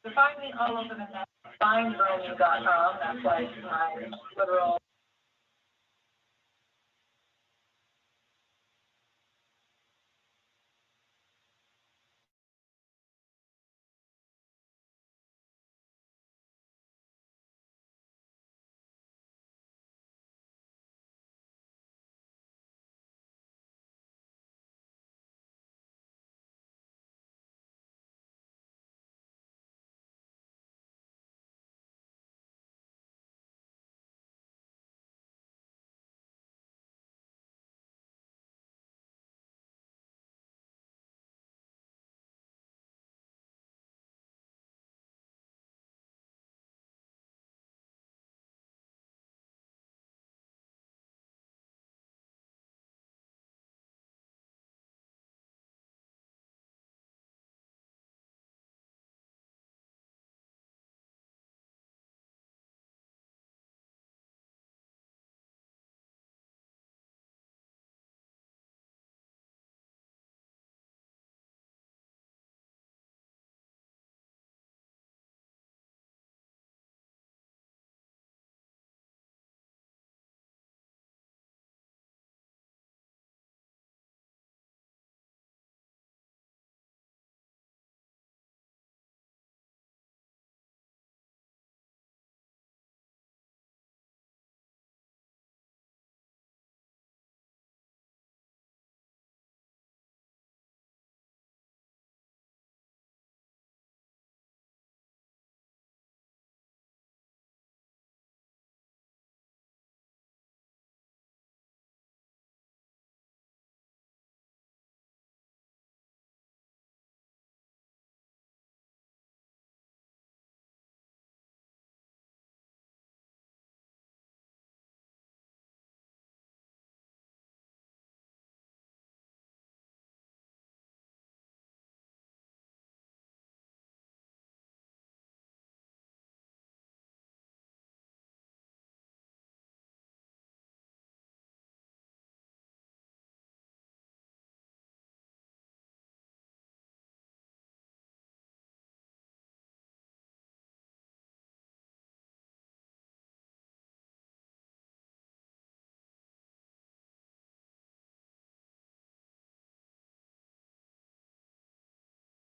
To find me all over the net, findbrandnew.com. That's like my literal.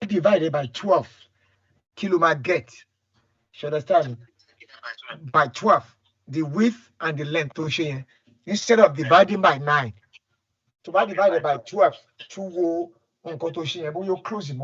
Divided by 12 kilometer get. You understand? By 12, the width and the length to share instead of dividing by 9. So by divided by 12, to go on to share, but you're closing.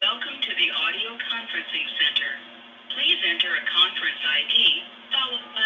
Welcome to the audio conferencing center. Please enter a conference ID followed by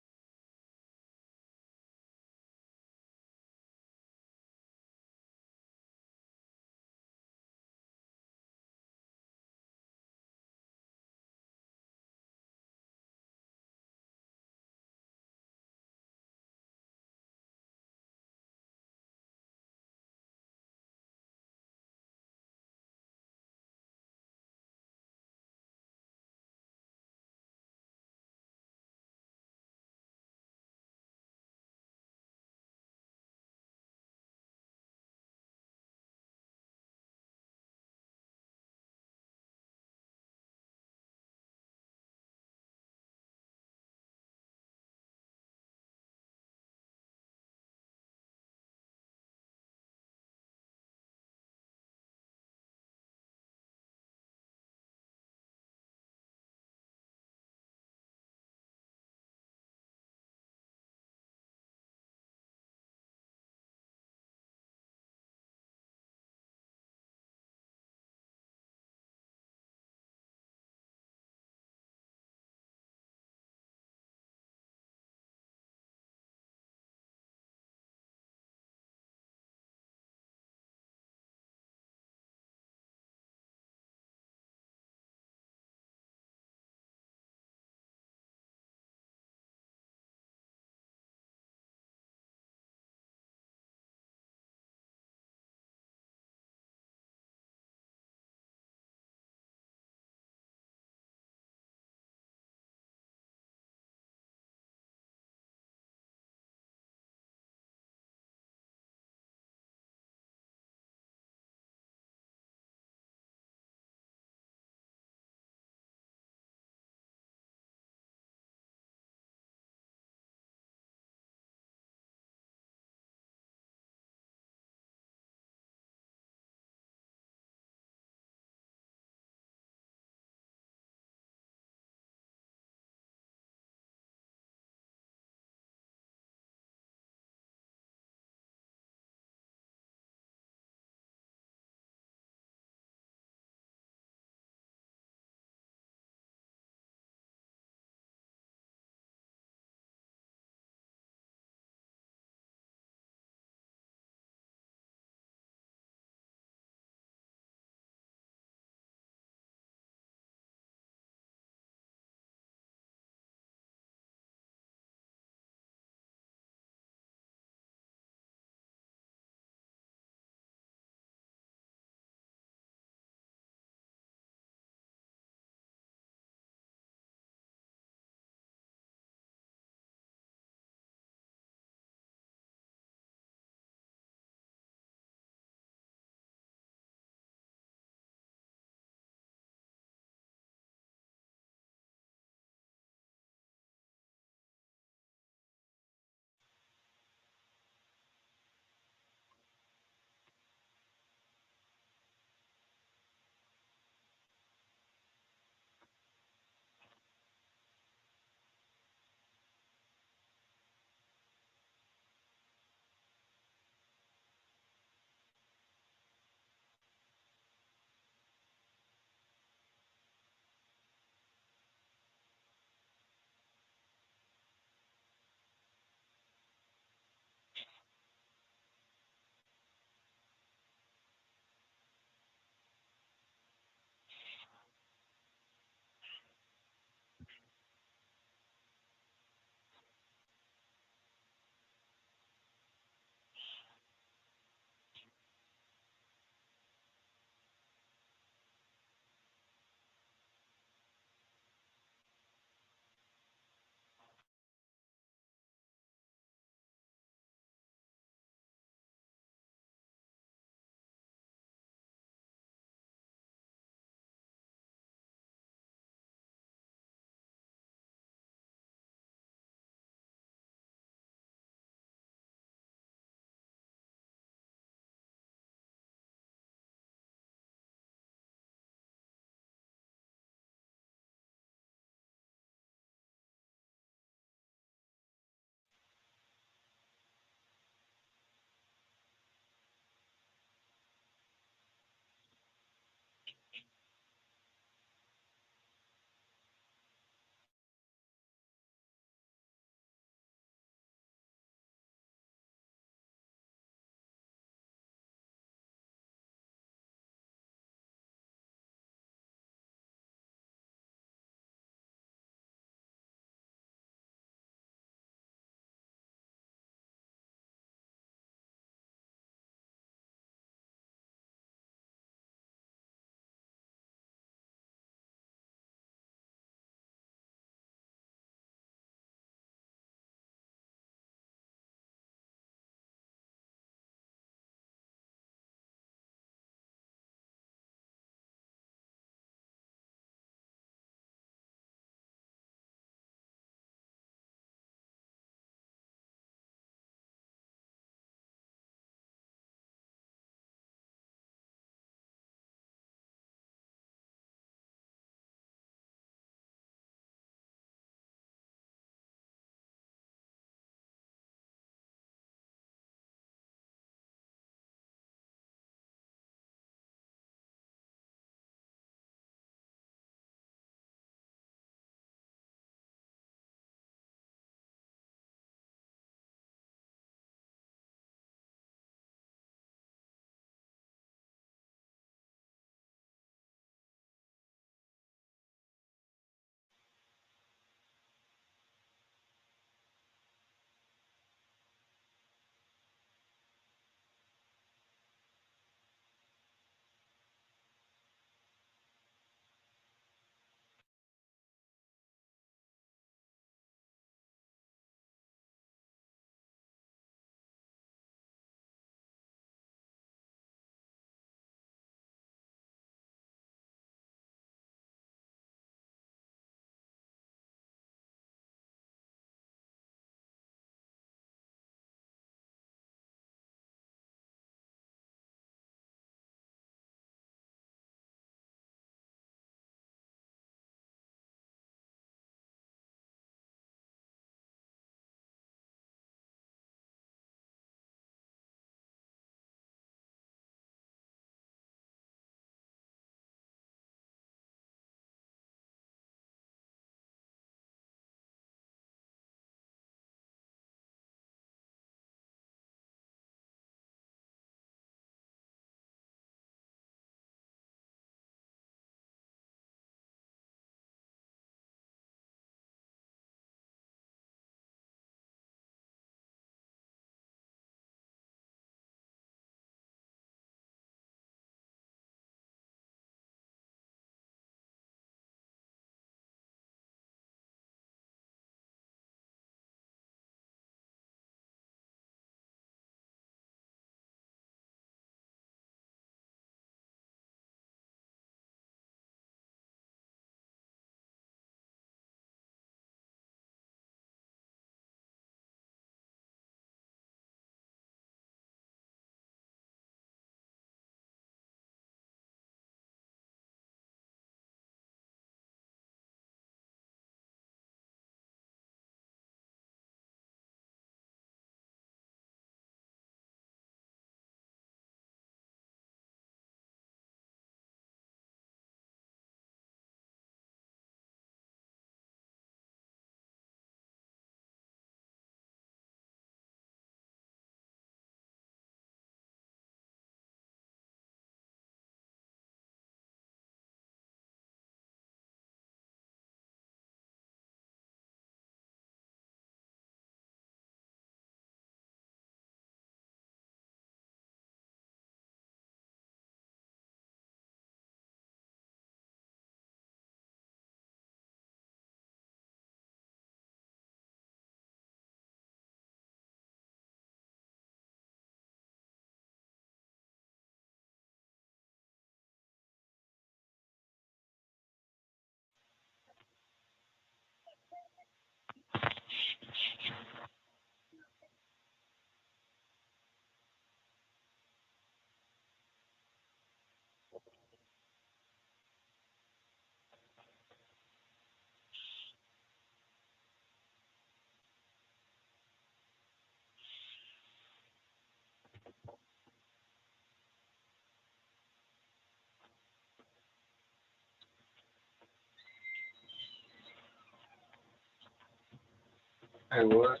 Hey, what?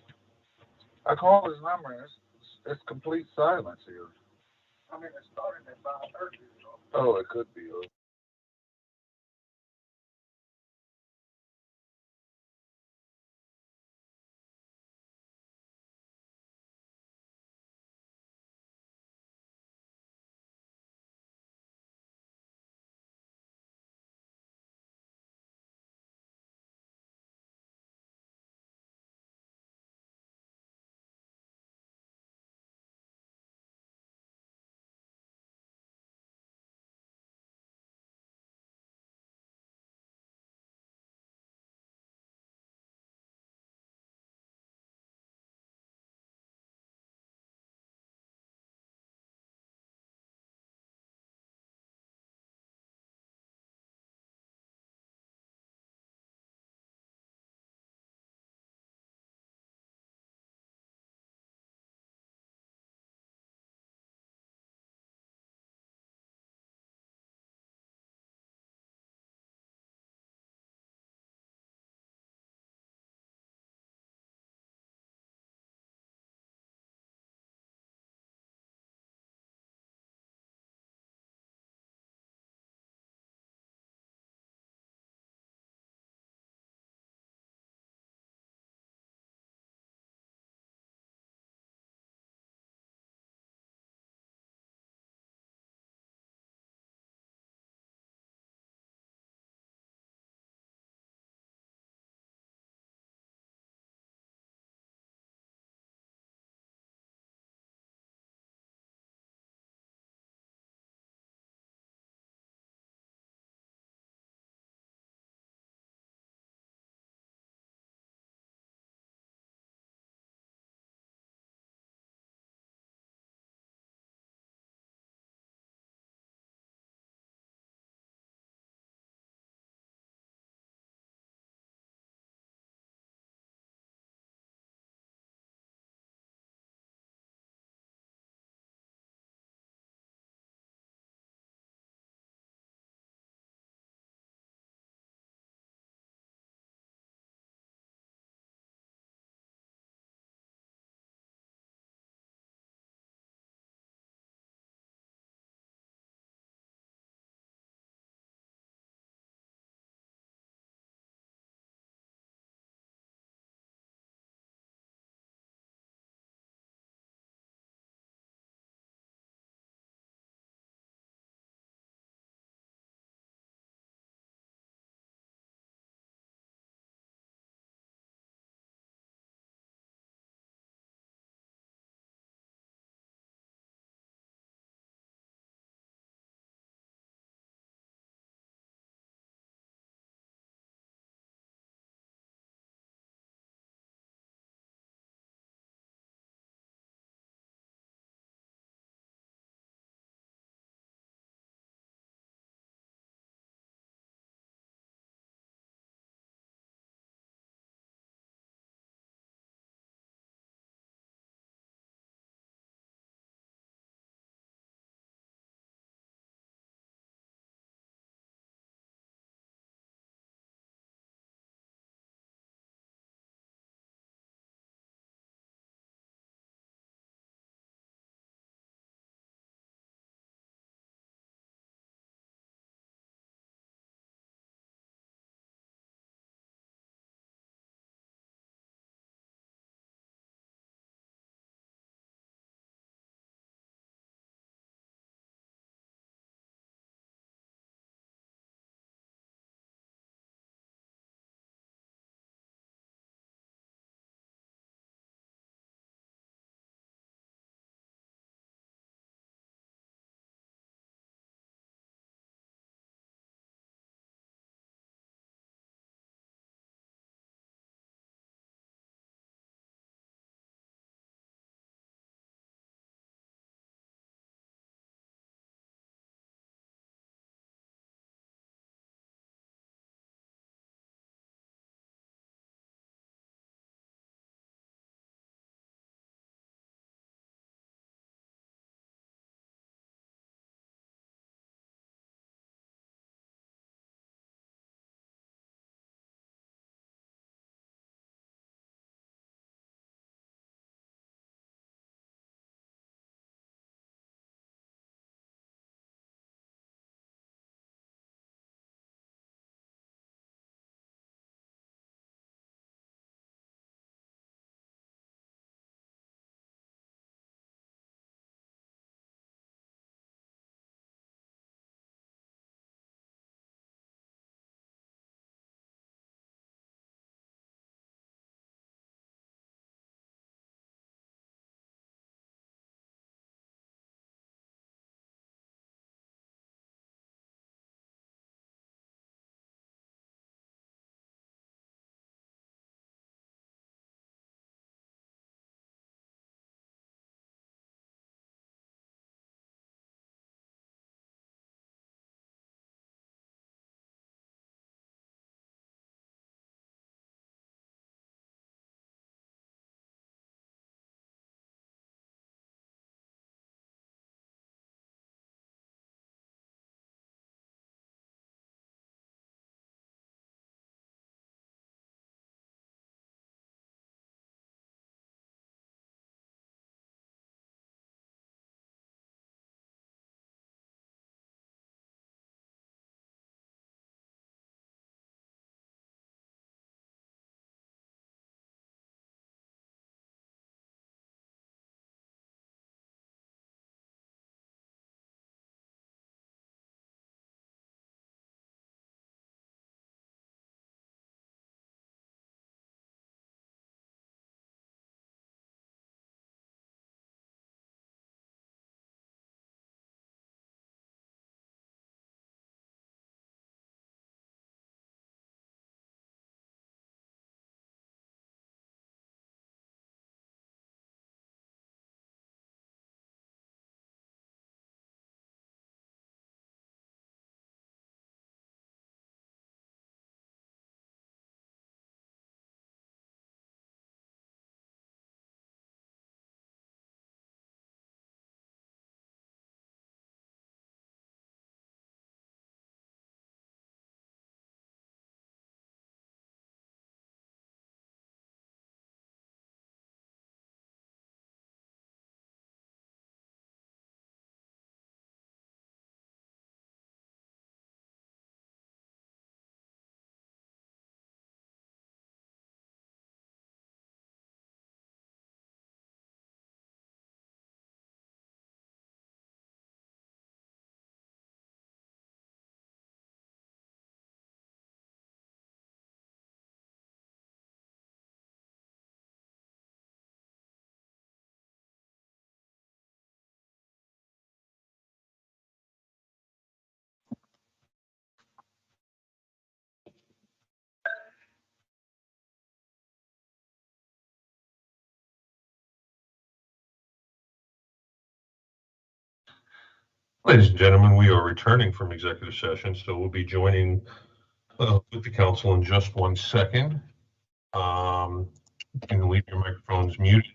I called his number and it's complete silence here. I mean, it's starting at 5:30. Oh, it could be. Ladies and gentlemen, we are returning from executive session, so we'll be joining with the council in just 1 second. You can leave your microphones muted.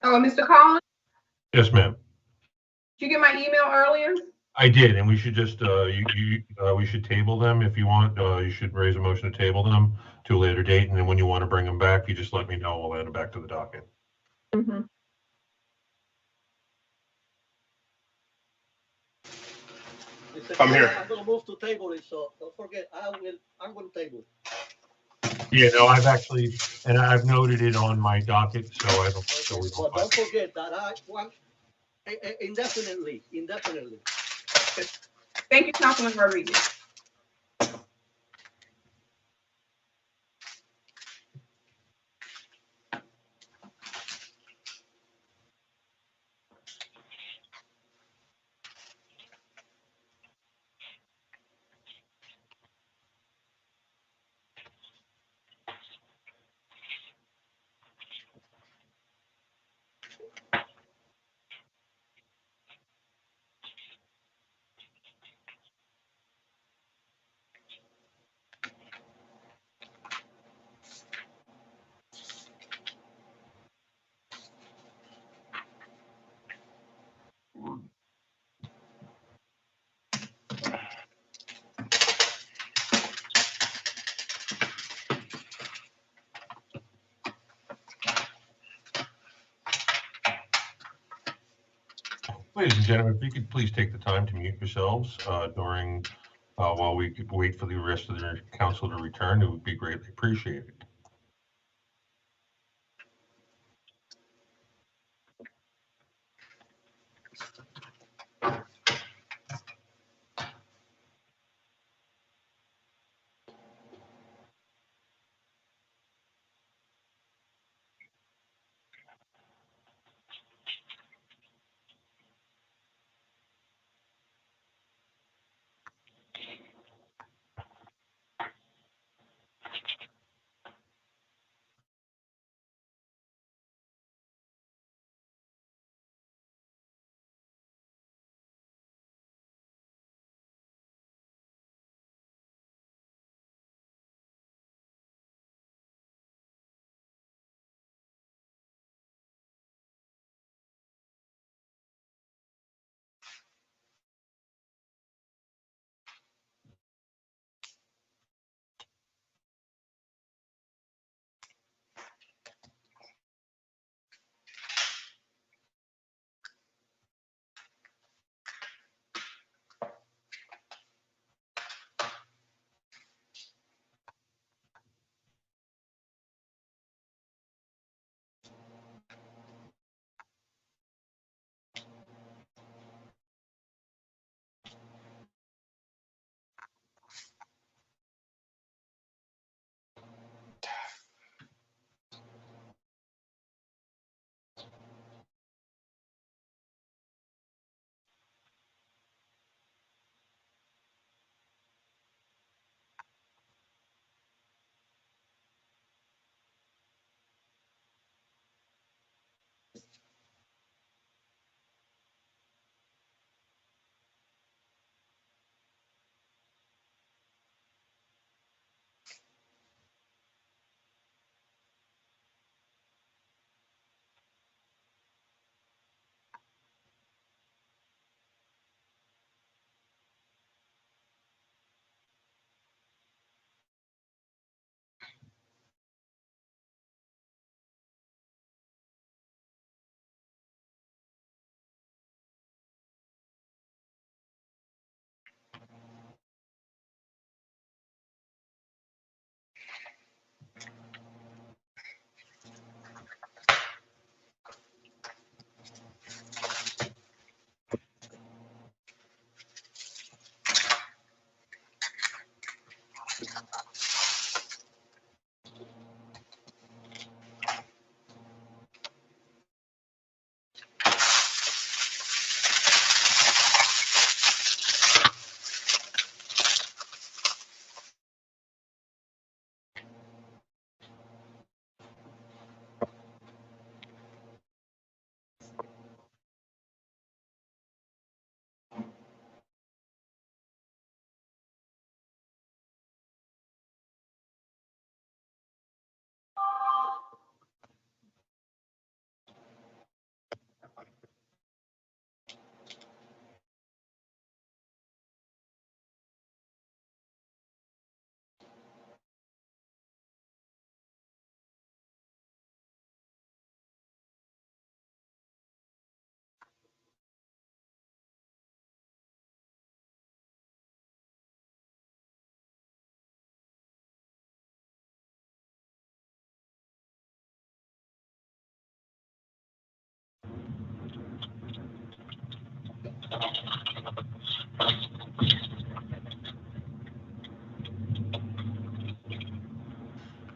Oh, Mr. Collins, Yes, ma'am. did you get my email earlier? I did, and we should just we should table them if you want. You should raise a motion to table them to a later date, and then when you want to bring them back, you just let me know. We'll add them back to the docket. Mm-hmm. I'm here. I'm gonna move to table it, so don't forget, I'm gonna table it. Yeah, no, I've noted it on my docket, so I don't. So we But don't forget that I want indefinitely. Thank you, Councilman Rodriguez. Ladies and gentlemen, if you could please take the time to mute yourselves during while we wait for the rest of the council to return, it would be greatly appreciated.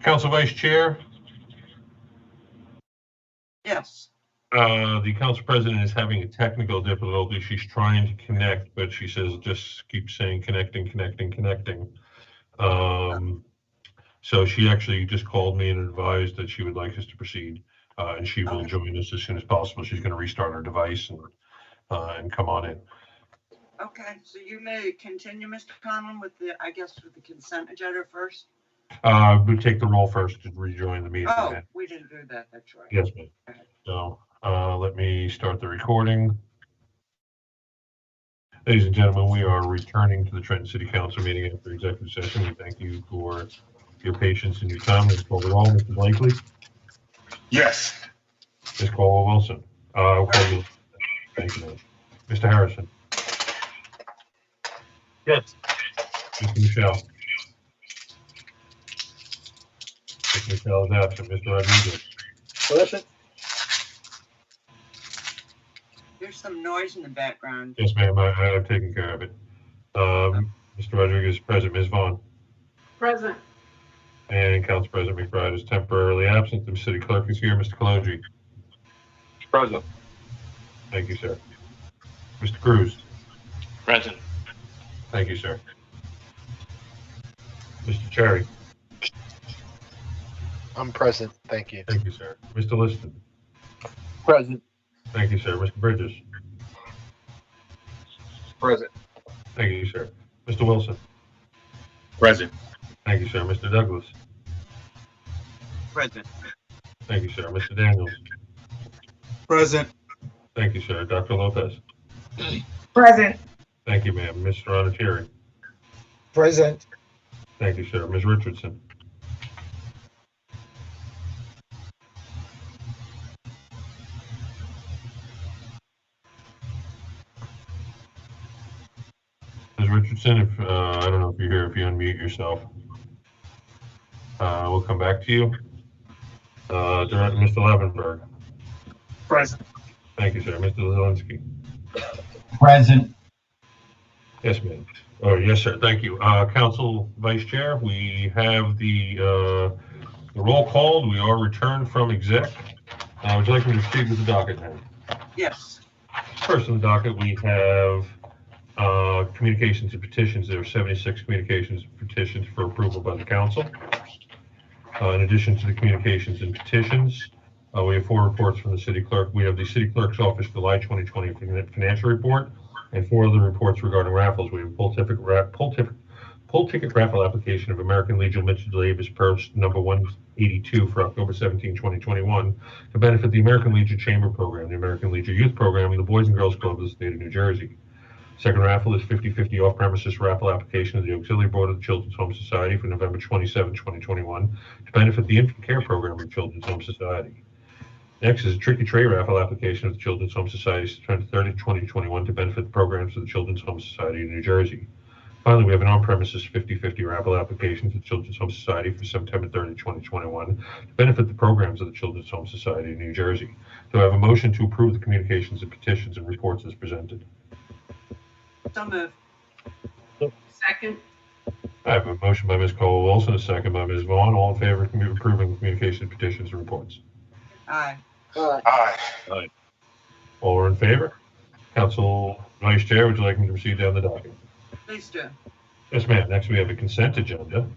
Council Vice Chair, Yes. the council president is having a technical difficulty. She's trying to connect, but she says just keep saying connecting, connecting, connecting. So she actually just called me and advised that she would like us to proceed, and she will join us as soon as possible. She's going to restart her device and come on in. Okay, so you may continue, Mr. Conlon, with the, I guess, with the consent agenda first? We'll take the roll first to rejoin the meeting. Oh, we didn't do that, that's right. Yes, ma'am. So let me start the recording. Ladies and gentlemen, we are returning to the Trenton City Council meeting after executive session. We thank you for your patience and your time. Let's call the roll. Mr. Blakely? Yes. Ms. Caldwell-Wilson? Okay. Thank you, ma'am. Mr. Harrison? Yes. Mr. Michelle? Mr. Michelle is absent. Mr. Rodriguez? Present. There's some noise in the background. Yes, ma'am. I've taken care of it. Mr. Rodriguez is present. Ms. Vaughn? Present. And Council President McBride is temporarily absent. The city clerk is here. Mr. Kaloji? Present. Thank you, sir. Mr. Cruz? Present. Thank you, sir. Mr. Cherry? I'm present. Thank you. Thank you, sir. Mr. Liston? Present. Thank you, sir. Mr. Bridges? Present. Thank you, sir. Mr. Wilson? Present. Thank you, sir. Mr. Douglas? Present. Thank you, sir. Mr. Daniels? Present. Thank you, sir. Dr. Lopez? Present. Thank you, ma'am. Mr. Onatieri? Present. Thank you, sir. Ms. Richardson? Ms. Richardson, if I don't know if you're here, if you unmute yourself, we'll come back to you. Director Mr. Levenberg? Present. Thank you, sir. Mr. Zelinski? Present. Yes, ma'am. Oh, yes, sir. Thank you. Council Vice Chair, we have the roll called. We are returned from exec. Would you like me to proceed with the docket now? Yes. First on the docket, we have communications and petitions. There are 76 communications and petitions for approval by the council. In addition to the communications and petitions, we have 4 reports from the city clerk. We have the city clerk's office July 2020 financial report and 4 other reports regarding raffles. We have pull ticket raffle application of American Legion Mitchell Davis purse number 182 for October 17, 2021 to benefit the American Legion Chamber Program, the American Legion Youth Program, and the Boys and Girls Club of the state of New Jersey. Second raffle is 50/50 off-premises raffle application of the Auxiliary Board of the Children's Home Society for November 27, 2021 to benefit the Infant Care Program of the Children's Home Society. Next is a Tricky Tray raffle application of the Children's Home Society September 30, 2021 to benefit the programs of the Children's Home Society in New Jersey. Finally, we have an on-premises 50/50 raffle application to the Children's Home Society for September 30, 2021 to benefit the programs of the Children's Home Society in New Jersey. Do I have a motion to approve the communications and petitions and reports as presented? So moved. Second. I have a motion by Ms. Caldwell-Wilson, a second by Ms. Vaughn. All in favor of approving the communications, petitions, and reports? Aye. Aye. All are in favor? Council Vice Chair, would you like me to proceed down the docket? Please do. Yes, ma'am. Next, we have a consent agenda.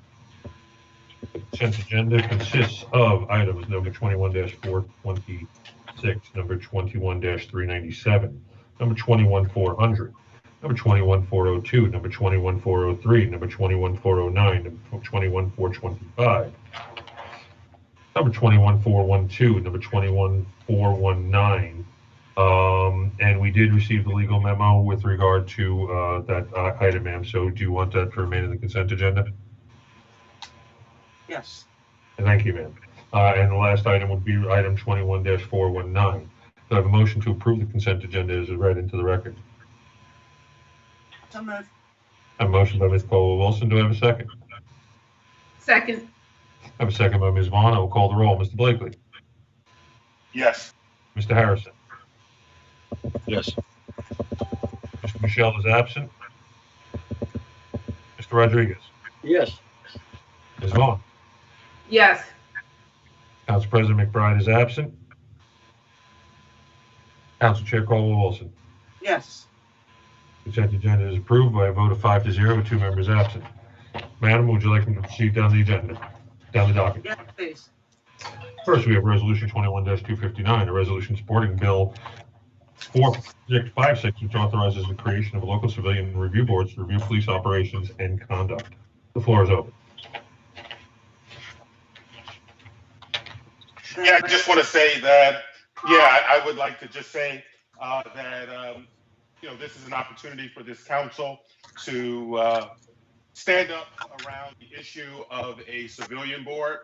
The consent agenda consists of items number 21-426, number 21-397, number 21-400, number 21-402, number 21-403, number 21-409, number 21-425, number 21-412, number 21-419. And we did receive the legal memo with regard to that item, ma'am. So do you want that to remain in the consent agenda? Yes. Thank you, ma'am. And the last item would be item 21-419. Do I have a motion to approve the consent agenda as read into the record? So moved. I have a motion by Ms. Caldwell-Wilson. Do I have a second? Second. I have a second by Ms. Vaughn. I will call the roll. Mr. Blakely. Yes. Mr. Harrison. Yes. Michelle is absent. Mr. Rodriguez. Yes. Ms. Vaughn. Yes. Council President McBride is absent. Council Chair Caldwell-Wilson. Yes. Consent agenda is approved by a vote of 5-0 with 2 members absent. Madam, would you like me to proceed down the docket? Yes, please. First, we have Resolution 21-259, a resolution supporting Bill 4656, which authorizes the creation of local civilian review boards to review police operations and conduct. The floor is open. Yeah, I just want to say that, I would like to just say that, this is an opportunity for this council to stand up around the issue of a civilian board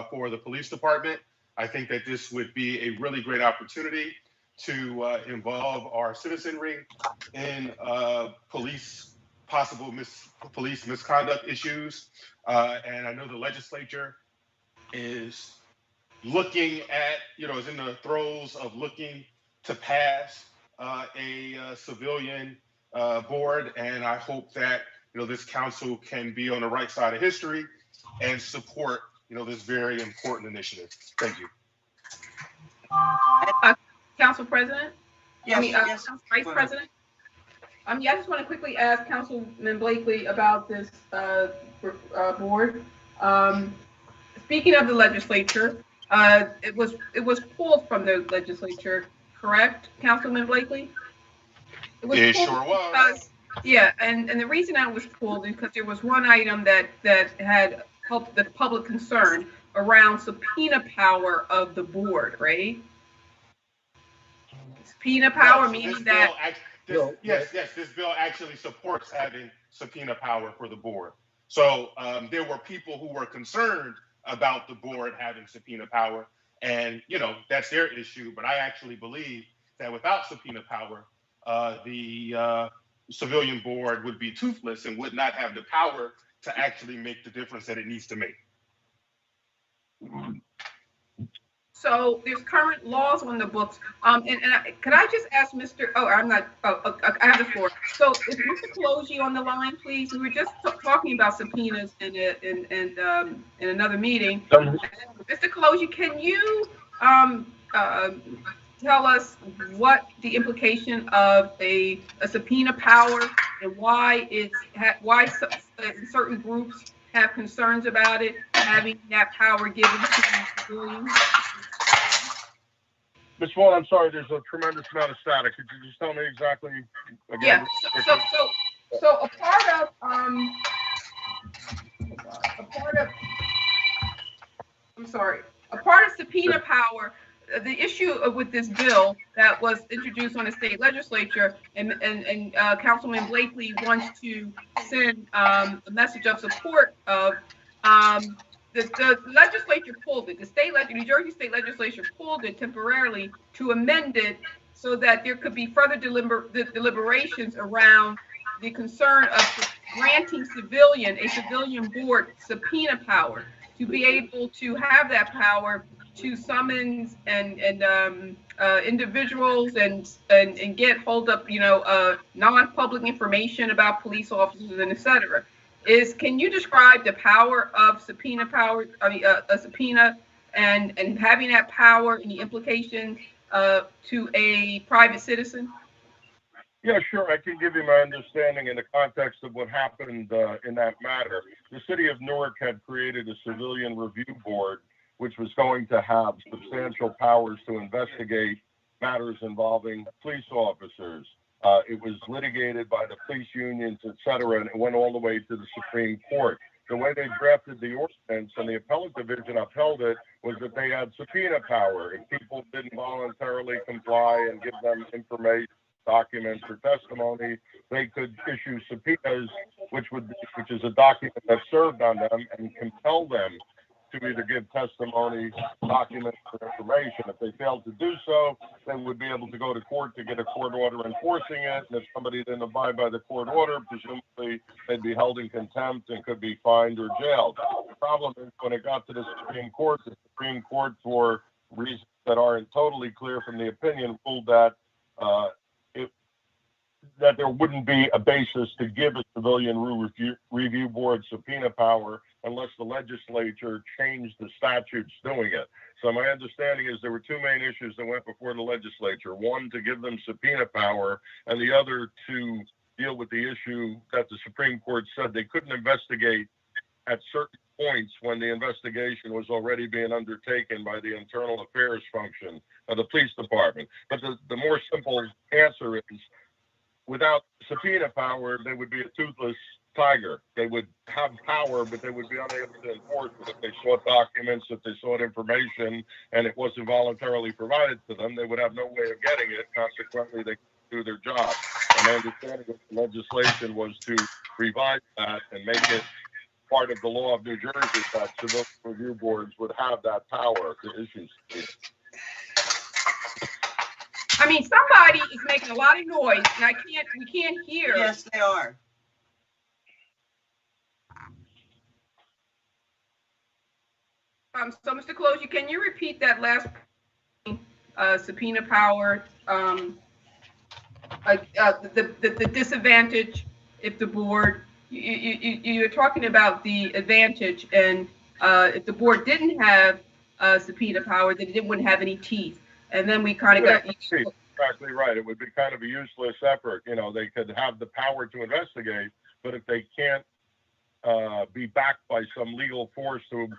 for the police department. I think that this would be a really great opportunity to involve our citizenry in possible police misconduct issues. And I know the legislature is looking at, is in the throes of looking to pass a civilian board. And I hope that, this council can be on the right side of history and support, this very important initiative. Thank you. Council President? Yes, yes. Vice President? I just want to quickly ask Councilman Blakely about this board. Speaking of the legislature, it was pulled from the legislature, correct, Councilman Blakely? It sure was. And the reason that was pulled is because there was one item that had helped the public concern around subpoena power of the board, right? Subpoena power, meaning that. This bill actually supports having subpoena power for the board. So there were people who were concerned about the board having subpoena power, and that's their issue. But I actually believe that without subpoena power, the civilian board would be toothless and would not have the power to actually make the difference that it needs to make. So there's current laws on the books. Could I just ask Mr. I have the floor. So is Mr. Pelosi on the line, please? We were just talking about subpoenas in another meeting. Mr. Pelosi, can you tell us what the implication of a subpoena power and why certain groups have concerns about it, having that power given to civilians? Ms. Vaughn, I'm sorry, there's a tremendous amount of static. Could you just tell me exactly again? Yeah, so a part of subpoena power, the issue with this bill that was introduced on the state legislature, and Councilman Blakely wants to send a message of support of, the legislature pulled it. New Jersey State Legislature pulled it temporarily to amend it so that there could be further deliberations around the concern of granting a civilian board subpoena power, to be able to have that power to summons and individuals and get hold of non-public information about police officers and et cetera. Can you describe the power of subpoena power? A subpoena and having that power and the implications to a private citizen? Yeah, sure. I can give you my understanding in the context of what happened in that matter. The city of Newark had created a civilian review board, which was going to have substantial powers to investigate matters involving police officers. It was litigated by the police unions, et cetera, and it went all the way to the Supreme Court. The way they drafted the ordinance and the appellate division upheld it was that they had subpoena power. If people didn't voluntarily comply and give them information, documents, or testimony, they could issue subpoenas, which is a document that served on them and compel them to either give testimony, documents, or information. If they failed to do so, they would be able to go to court to get a court order enforcing it. And if somebody didn't abide by the court order, presumably they'd be held in contempt and could be fined or jailed. The problem is when it got to the Supreme Court, for reasons that aren't totally clear from the opinion, ruled that that there wouldn't be a basis to give a civilian review board subpoena power unless the legislature changed the statutes doing it. So my understanding is there were two main issues that went before the legislature. One, to give them subpoena power, and the other to deal with the issue that the Supreme Court said they couldn't investigate at certain points when the investigation was already being undertaken by the internal affairs function of the police department. But the more simple answer is, without subpoena power, they would be a toothless tiger. They would have power, but they would be unable to enforce it. If they sought documents, if they sought information, and it wasn't voluntarily provided to them, they would have no way of getting it. Consequently, they couldn't do their job. And my understanding of the legislation was to revise that and make it part of the law of New Jersey that civil review boards would have that power to issue subpoenas. I mean, somebody is making a lot of noise, and we can't hear. Yes, they are. So, Mr. Clozier, can you repeat that last subpoena power? The disadvantage if the board, you're talking about the advantage, and if the board didn't have subpoena power, then it wouldn't have any teeth. And then we kind of got exactly right. It would be kind of a useless effort. You know, they could have the power to investigate, but if they can't be backed by some legal force to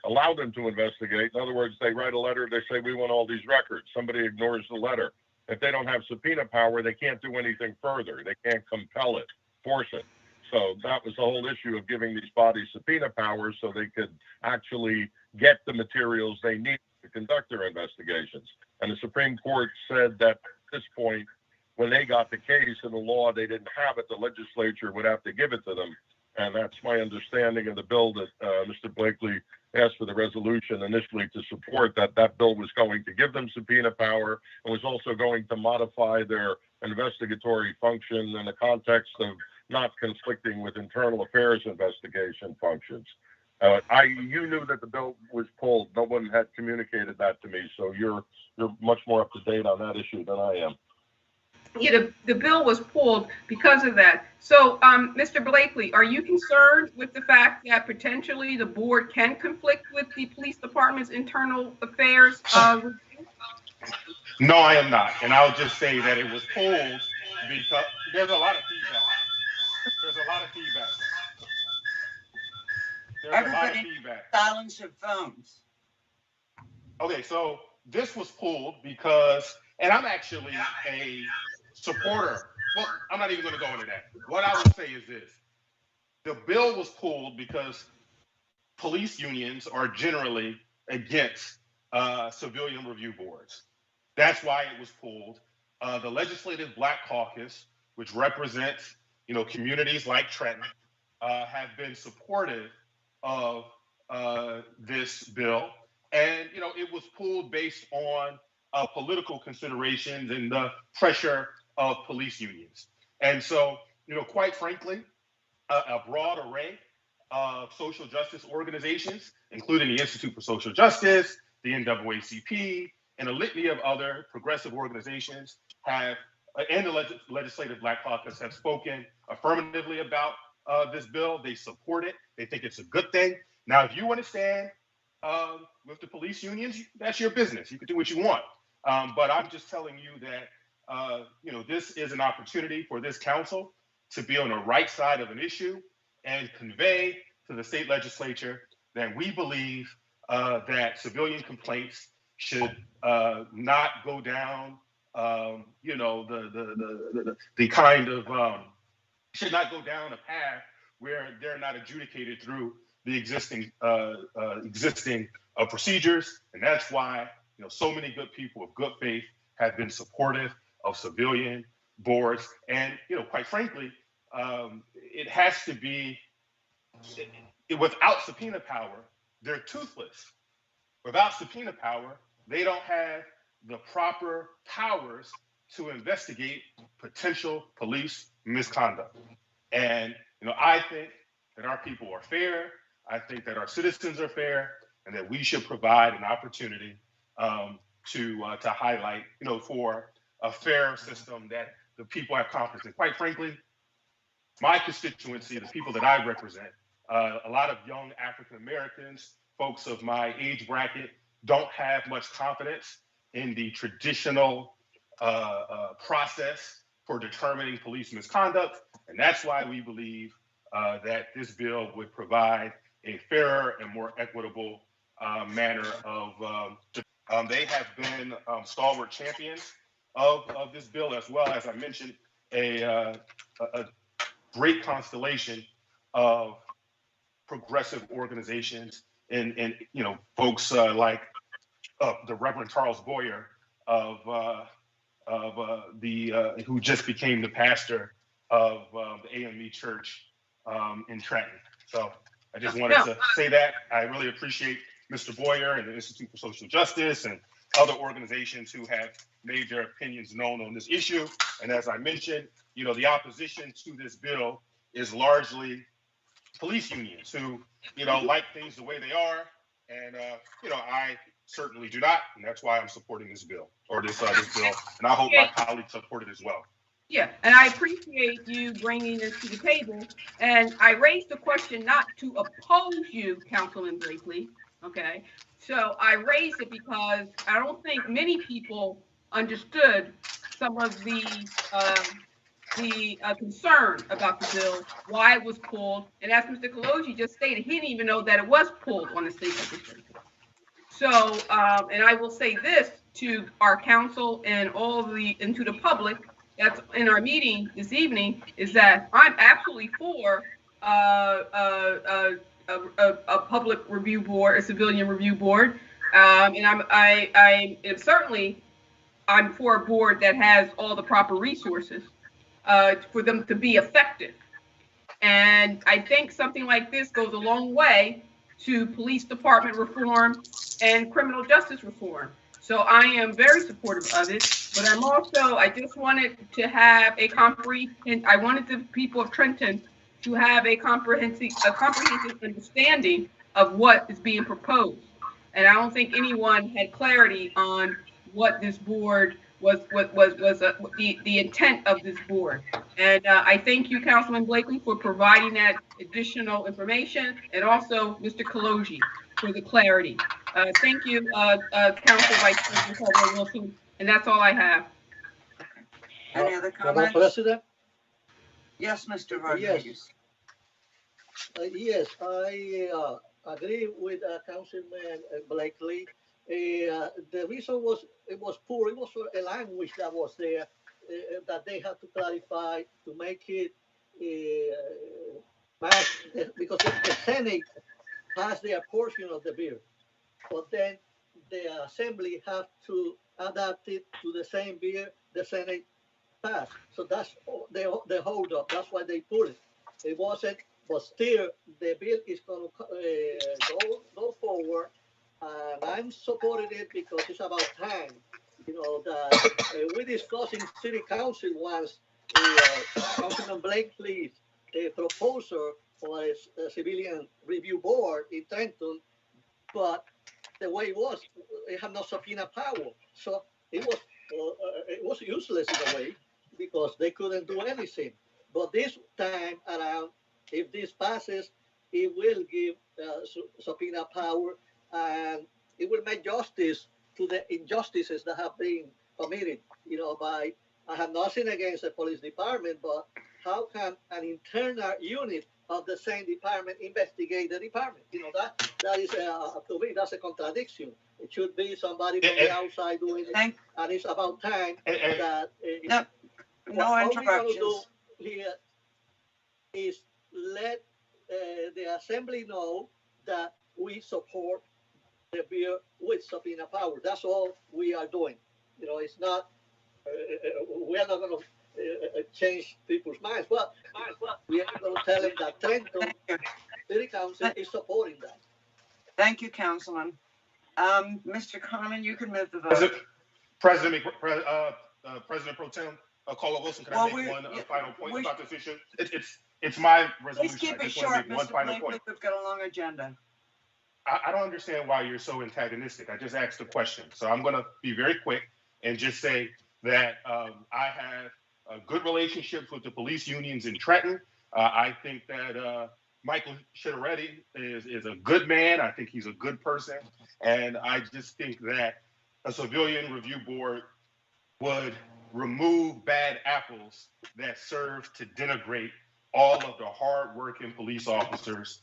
allow them to investigate, in other words, they write a letter, they say, we want all these records. Somebody ignores the letter. If they don't have subpoena power, they can't do anything further. They can't compel it, force it. So that was the whole issue of giving these bodies subpoena powers so they could actually get the materials they need to conduct their investigations. And the Supreme Court said that at this point, when they got the case in the law, they didn't have it, the legislature would have to give it to them. And that's my understanding of the bill that Mr. Blakely asked for the resolution initially to support, that that bill was going to give them subpoena power and was also going to modify their investigatory function in the context of not conflicting with internal affairs investigation functions. You knew that the bill was pulled. No one had communicated that to me, so you're much more up to date on that issue than I am. Yeah, the bill was pulled because of that. So, Mr. Blakely, are you concerned with the fact that potentially the board can conflict with the police department's internal affairs review? No, I am not. And I'll just say that it was pulled because there's a lot of feedback. There's a lot of feedback. Everybody silence your phones. Okay, so this was pulled because, and I'm actually a supporter. Well, I'm not even going to go into that. What I will say is this. The bill was pulled because police unions are generally against civilian review boards. That's why it was pulled. The Legislative Black Caucus, which represents, communities like Trenton, have been supportive of this bill. And, it was pulled based on political considerations and the pressure of police unions. And so, quite frankly, a broad array of social justice organizations, including the Institute for Social Justice, the NAACP, and a litany of other progressive organizations have, and the Legislative Black Caucus have spoken affirmatively about this bill. They support it. They think it's a good thing. Now, if you want to stand with the police unions, that's your business. You can do what you want. But I'm just telling you that, this is an opportunity for this council to be on the right side of an issue and convey to the state legislature that we believe that civilian complaints should not go down, the kind of, should not go down a path where they're not adjudicated through the existing procedures. And that's why, so many good people of good faith have been supportive of civilian boards. And, quite frankly, it has to be, without subpoena power, they're toothless. Without subpoena power, they don't have the proper powers to investigate potential police misconduct. And, I think that our people are fair. I think that our citizens are fair, and that we should provide an opportunity to highlight, for a fair system that the people have confidence. And quite frankly, my constituency, the people that I represent, a lot of young African Americans, folks of my age bracket, don't have much confidence in the traditional process for determining police misconduct. And that's why we believe that this bill would provide a fairer and more equitable manner of, they have been stalwart champions of this bill, as well as I mentioned, a great constellation of progressive organizations and you know, folks like the Reverend Charles Boyer of who just became the pastor of the AME Church in Trenton. So I just wanted to say that. I really appreciate Mr. Boyer and the Institute for Social Justice and other organizations who have made their opinions known on this issue. And as I mentioned, you know, the opposition to this bill is largely police unions who, you know, like things the way they are. And, you know, I certainly do not. And that's why I'm supporting this bill, or this bill. And I hope my colleagues support it as well. Yeah, and I appreciate you bringing this to the table. And I raised the question not to oppose you, Councilman Blakely, okay? So I raised it because I don't think many people understood some of the concern about the bill, why it was pulled. And as Mr. Kaloji just stated, he didn't even know that it was pulled on the state legislature. So, and I will say this to our council and and to the public that's in our meeting this evening, is that I'm absolutely for a public review board, a civilian review board, and I'm certainly for a board that has all the proper resources for them to be effective. And I think something like this goes a long way to police department reform and criminal justice reform. So I am very supportive of it, but I just wanted to have I wanted the people of Trenton to have a comprehensive understanding of what is being proposed. And I don't think anyone had clarity on what this board was the intent of this board. And I thank you, Councilman Blakely, for providing that additional information, and also Mr. Kaloji for the clarity. Thank you, Council Vice President Wilson, and that's all I have. Any other Madam comments? President? Yes, Mr. Rodriguez. Yes, I agree with Councilman Blakely. The reason was it was poor. It was a language that was there that they had to clarify to make it match, because the Senate passed their portion of the bill, but then the Assembly had to adapt it to the same bill the Senate passed. So that's the hold up. That's why they put it. It wasn't, but still the bill is going to go forward. And I'm supporting it because it's about time. You know, that we discussed in City Council once, Councilman Blakely's proposal for a civilian review board in Trenton, but the way it was, it had no subpoena power. So it was useless in a way, because they couldn't do anything. But this time around, if this passes, it will give subpoena power, and it will make justice to the injustices that have been committed. You know, I have nothing against the police department, but how can an internal unit of the same department investigate the department? You know, that is to me, that's a contradiction. It should be somebody from the outside doing it, and it's about time that. No interruptions. What we do here is let the Assembly know that we support the bill with subpoena power. That's all we are doing. You know, it's not, we are not going to change people's minds, but we are going to tell them that Trenton City Council is supporting that. Thank you, Councilman. Mr. Carmen, you can move the vote. President Pro Tem, Carla Wilson, can I make one final point about this issue? It's my resolution. Please keep it short, Mr. Blakely. We've got a long agenda. I don't understand why you're so antagonistic. I just asked a question. So I'm going to be very quick and just say that I have good relationships with the police unions in Trenton. I think that Michael Chittaretti is a good man. I think he's a good person. And I just think that a civilian review board would remove bad apples that serve to denigrate all of the hardworking police officers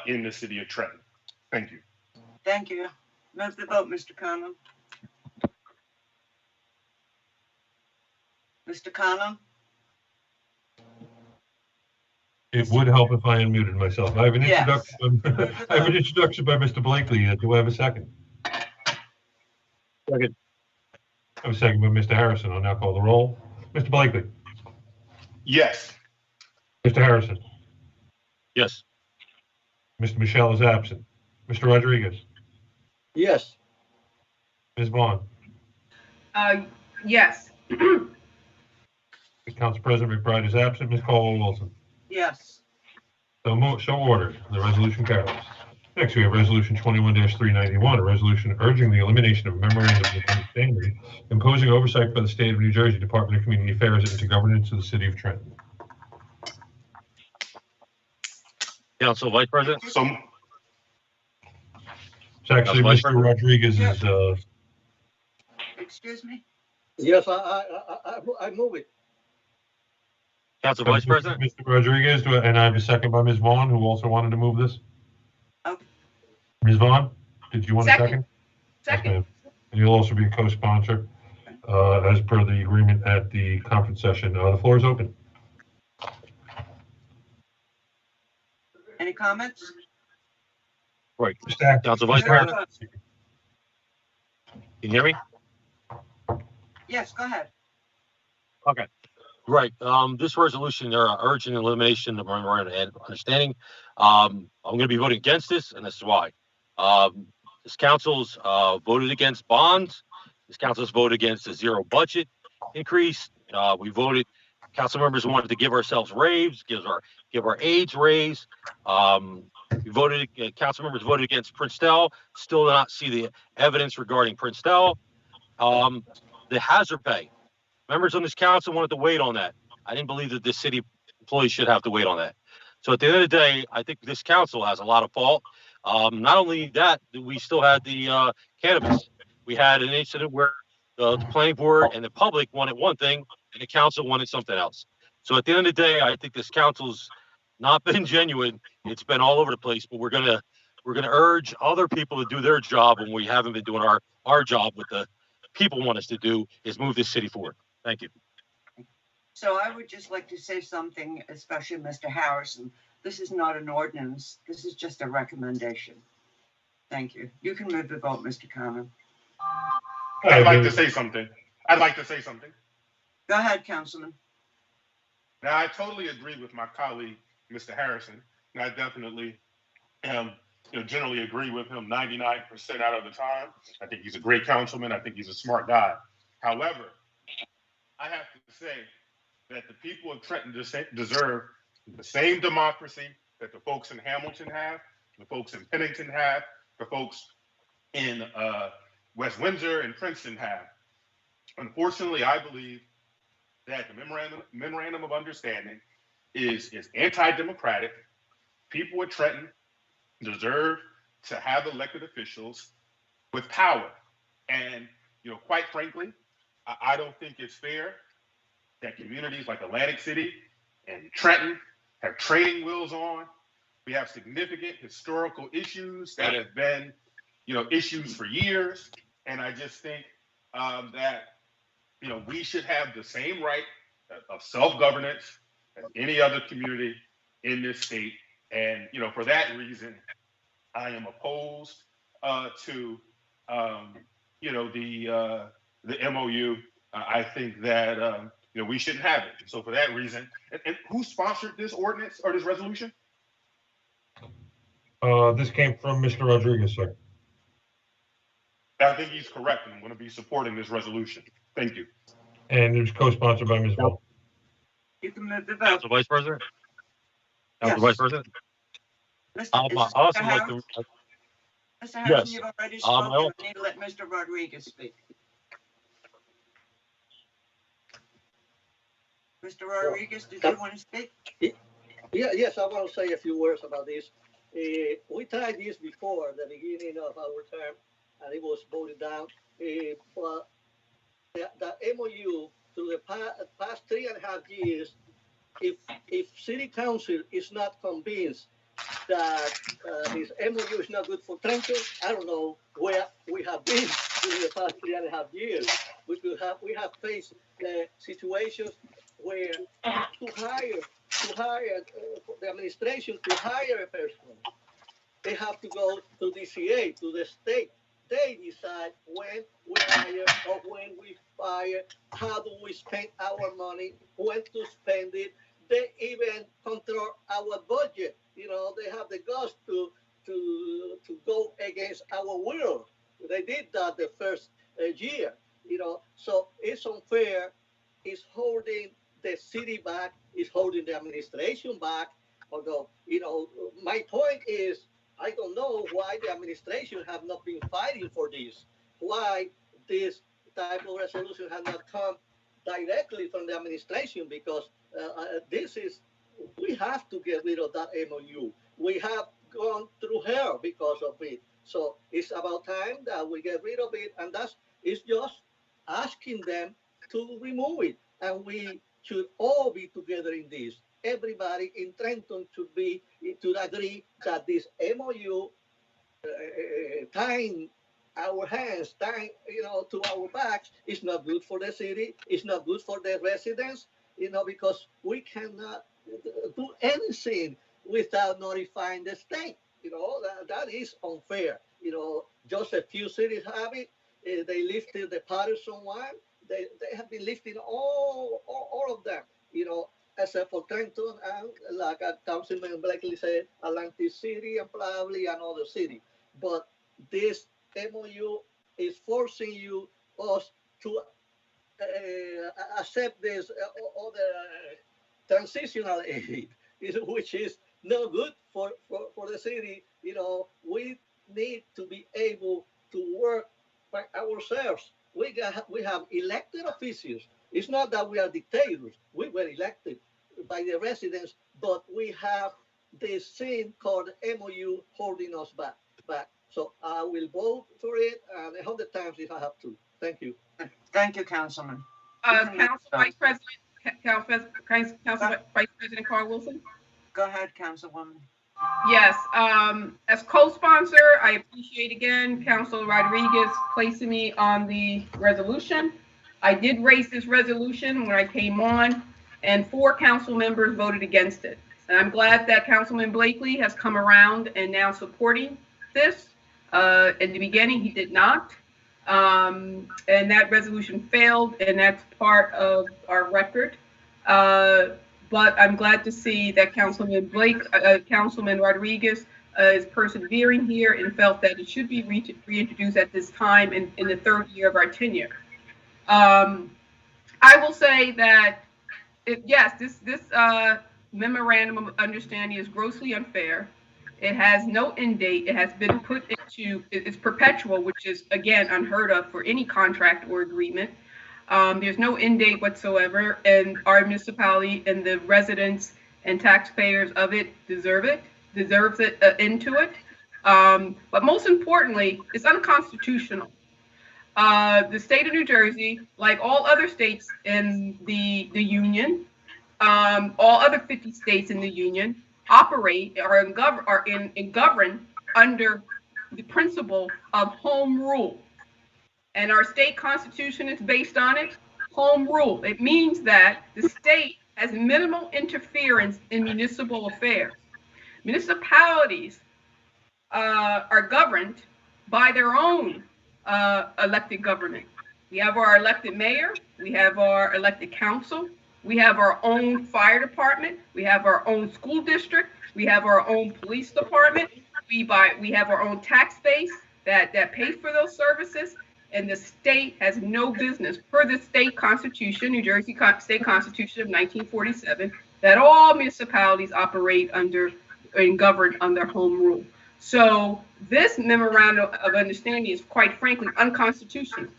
in the city of Trenton. Thank you. Thank you. Move the vote, Mr. Conlon. Mr. Conlon? It would help if I unmuted myself. I have an Yes. introduction. I have an introduction by Mr. Blakely. Do I have a second? Second. I have a second by Mr. Harrison. I'll now call the roll. Mr. Blakely. Yes. Mr. Harrison. Yes. Mr. Michelle is absent. Mr. Rodriguez. Yes. Ms. Vaughn. Yes. Council President McBride is absent. Ms. Caldwell-Wilson. Yes. So ordered. The resolution carries. Next, we have Resolution 21-391, a resolution urging the elimination of memorandum of understanding imposing oversight by the State of New Jersey Department of Community Affairs into governance of the City of Trenton. Council Vice President? So, It's actually Vice Mr. President? Rodriguez's, Excuse me? Yes, I move it. Council Vice President? Mr. Rodriguez, and I have a second by Ms. Vaughn, who also wanted to move this. Okay. Ms. Vaughn, did you want a second? Yes, Second. ma'am. And you'll also be a co-sponsor, as per the agreement at the conference session. The floor is open. Any comments? Right. Mr. Council Vice President? Can you hear me? Yes, go ahead. Okay. Right. This resolution, they're urging elimination of memorandum of understanding. I'm going to be voting against this, and this is why. This council's voted against bonds. This council's voted against a zero budget increase. We voted. Council members wanted to give ourselves raises, give our aides raise. We voted. Council members voted against Princetell. Still do not see the evidence regarding Princetell. The hazard pay. Members on this council wanted to wait on that. I didn't believe that this city employees should have to wait on that. So at the end of the day, I think this council has a lot of fault. Not only that, we still had the cannabis. We had an incident where the planning board and the public wanted one thing and the council wanted something else. So at the end of the day, I think this council's not been genuine. It's been all over the place, but we're gonna urge other people to do their job when we haven't been doing our job. What the people want us to do is move this city forward. Thank you. So I would just like to say something, especially Mr. Harrison. This is not an ordinance. This is just a recommendation. Thank you. You can move the vote, Mr. Conlon. I'd like to say something. Go ahead, Councilman. Now, I totally agree with my colleague, Mr. Harrison, and I definitely generally agree with him 99% out of the time. I think he's a great councilman. I think he's a smart guy. However, I have to say that the people of Trenton deserve the same democracy that the folks in Hamilton have, the folks in Pennington have, the folks in West Windsor and Princeton have. Unfortunately, I believe that the memorandum of understanding is anti-democratic. People at Trenton deserve to have elected officials with power. And, quite frankly, I don't think it's fair that communities like Atlantic City and Trenton have training wheels on. We have significant historical issues that have been, issues for years. And I just think that, we should have the same right of self-governance as any other community in this state. And, for that reason, I am opposed to, the MOU. I think that, we shouldn't have it. So for that reason, and who sponsored this ordinance or this resolution? This came from Mr. Rodriguez, sir. I think he's correct, and I'm going to be supporting this resolution. Thank you. And it was co-sponsored by Ms. Vaughn. You can move the vote. Council Vice President? Council Yes. Vice President? Mr. Also like to, Mr. Harrison, yes. you've already I spoken. don't- You need to let Mr. Rodriguez speak. Mr. Rodriguez, did you want to speak? Yes, I want to say a few words about this. We tried this before the beginning of our term, and it was voted down. But the MOU through the past 3.5 years, if City Council is not convinced that this MOU is not good for Trenton, I don't know where we have been during the past 3.5 years. We have faced situations where to hire the administration to hire a person, they have to go to DCA, to the state. They decide when we hire or when we fire, how do we spend our money, when to spend it. They even control our budget. You know, they have the guts to go against our will. They did that the first year. You know, so it's unfair. It's holding the city back. It's holding the administration back. Although, you know, my point is, I don't know why the administration have not been fighting for this. Why this type of resolution has not come directly from the administration? Because we have to get rid of that MOU. We have gone through hell because of it. So it's about time that we get rid of it, and it's just asking them to remove it. And we should all be together in this. Everybody in Trenton should agree that this MOU tying our hands, tying, you know, to our backs is not good for the city. It's not good for the residents, you know, because we cannot do anything without notifying the state. You know, that is unfair. You know, just a few cities have it. They lifted the Patterson one. They have been lifting all of them, you know, except for Trenton and, like Councilman Blakely said, Atlantic City and probably another city. But this MOU is forcing us to accept this other transitional aid, which is no good for the city. You know, we need to be able to work by ourselves. We have elected officials. It's not that we are dictators. We were elected by the residents, but we have this thing called MOU holding us back. So I will vote for it 100 times if I have to. Thank you. Thank you, Councilman. Council Vice President Carl Wilson. Go ahead, Councilwoman. Yes, as co-sponsor, I appreciate again Councilor Rodriguez placing me on the resolution. I did raise this resolution when I came on, and 4 council members voted against it. And I'm glad that Councilman Blakely has come around and now supporting this. In the beginning, he did not. And that resolution failed, and that's part of our record. But I'm glad to see that Councilman Rodriguez is persevering here and felt that it should be reintroduced at this time in the 3rd year of our tenure. I will say that, yes, this memorandum of understanding is grossly unfair. It has no end date. It has been put into, it's perpetual, which is, again, unheard of for any contract or agreement. There's no end date whatsoever, and our municipality and the residents and taxpayers of it deserves it into it. But most importantly, it's unconstitutional. The state of New Jersey, like all other states in the union, all other 50 states in the union, operate or govern under the principle of home rule. And our state constitution is based on it. Home rule. It means that the state has minimal interference in municipal affairs. Municipalities are governed by their own elected government. We have our elected mayor. We have our elected council. We have our own fire department. We have our own school district. We have our own police department. We have our own tax base that pays for those services. And the state has no business, per the state constitution, New Jersey State Constitution of 1947, that all municipalities operate under and govern under home rule. So this memorandum of understanding is, quite frankly, unconstitutional.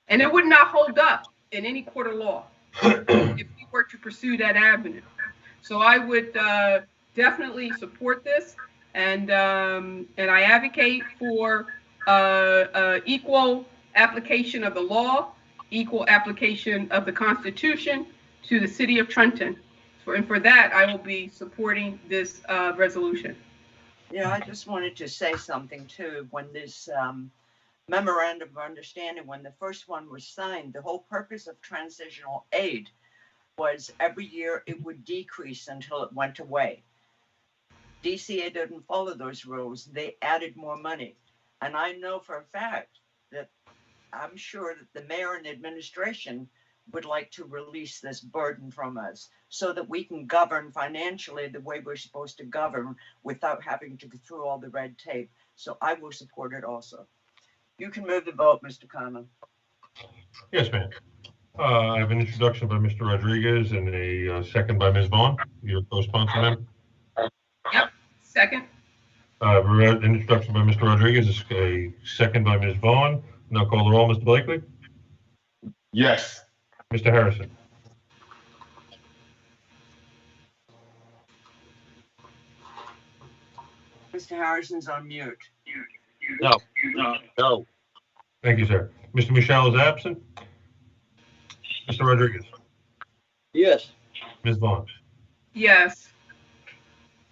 And it would not hold up in any court of law. if we were to pursue that avenue. So I would definitely support this, and I advocate for equal application of the law, equal application of the Constitution to the city of Trenton. And for that, I will be supporting this resolution. Yeah, I just wanted to say something too. When this memorandum of understanding, when the first one was signed, the whole purpose of transitional aid was every year it would decrease until it went away. DCA didn't follow those rules. They added more money. And I know for a fact that I'm sure that the mayor and administration would like to release this burden from us so that we can govern financially the way we're supposed to govern without having to go through all the red tape. So I will support it also. You can move the vote, Mr. Conlon. Yes, ma'am. I have an introduction by Mr. Rodriguez and a second by Ms. Vaughn. Your co-sponsor, ma'am. Yep, second. An introduction by Mr. Rodriguez, a second by Ms. Vaughn. Now call the roll, Mr. Blakely. Yes. Mr. Harrison. Mr. Harrison's on mute. No. Thank you, sir. Mr. Michelle is absent. Mr. Rodriguez. Yes. Ms. Vaughn. Yes.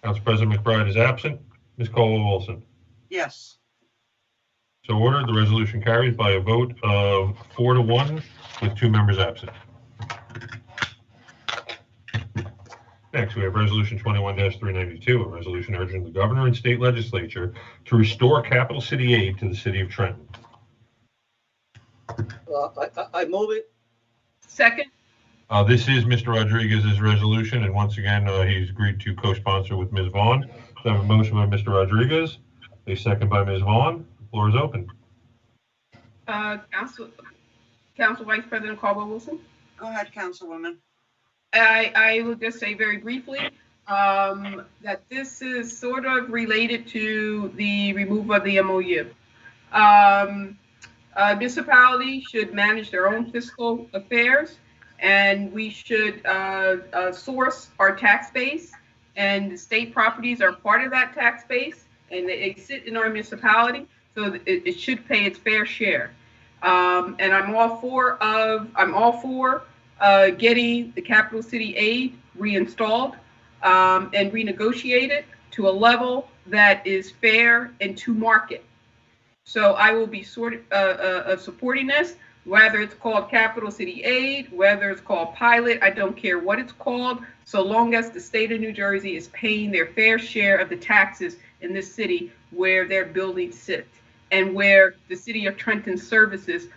Council President McBride is absent. Ms. Caldwell-Wilson. Yes. So ordered. The resolution carries by a vote of 4-1 with 2 members absent. Next, we have Resolution 21-392, a resolution urging the governor and state legislature to restore capital city aid to the city of Trenton. I move it. Second. This is Mr. Rodriguez's resolution, and once again, he's agreed to co-sponsor with Ms. Vaughn. So I have a motion by Mr. Rodriguez, a second by Ms. Vaughn. The floor is open. Council Vice President Caldwell-Wilson. Go ahead, Councilwoman. I will just say very briefly that this is sort of related to the removal of the MOU. Municipality should manage their own fiscal affairs, and we should source our tax base, and the state properties are part of that tax base, and they sit in our municipality, so it should pay its fair share. And I'm all for getting the capital city aid reinstalled and renegotiated to a level that is fair and to market. So I will be supporting this, whether it's called capital city aid, whether it's called pilot, I don't care what it's called, so long as the state of New Jersey is paying their fair share of the taxes in this city where their buildings sit and where the city of Trenton services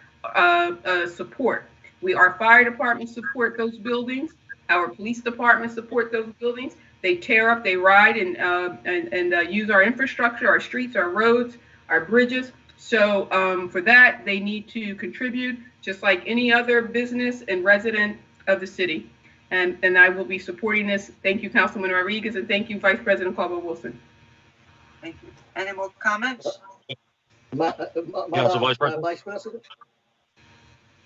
support. Our fire department support those buildings. Our police department support those buildings. They tear up, they ride, and use our infrastructure, our streets, our roads, our bridges. So for that, they need to contribute just like any other business and resident of the city. And I will be supporting this. Thank you, Councilman Rodriguez, and thank you, Vice President Caldwell-Wilson. Thank you. Any more comments? Council Vice President. Vice President.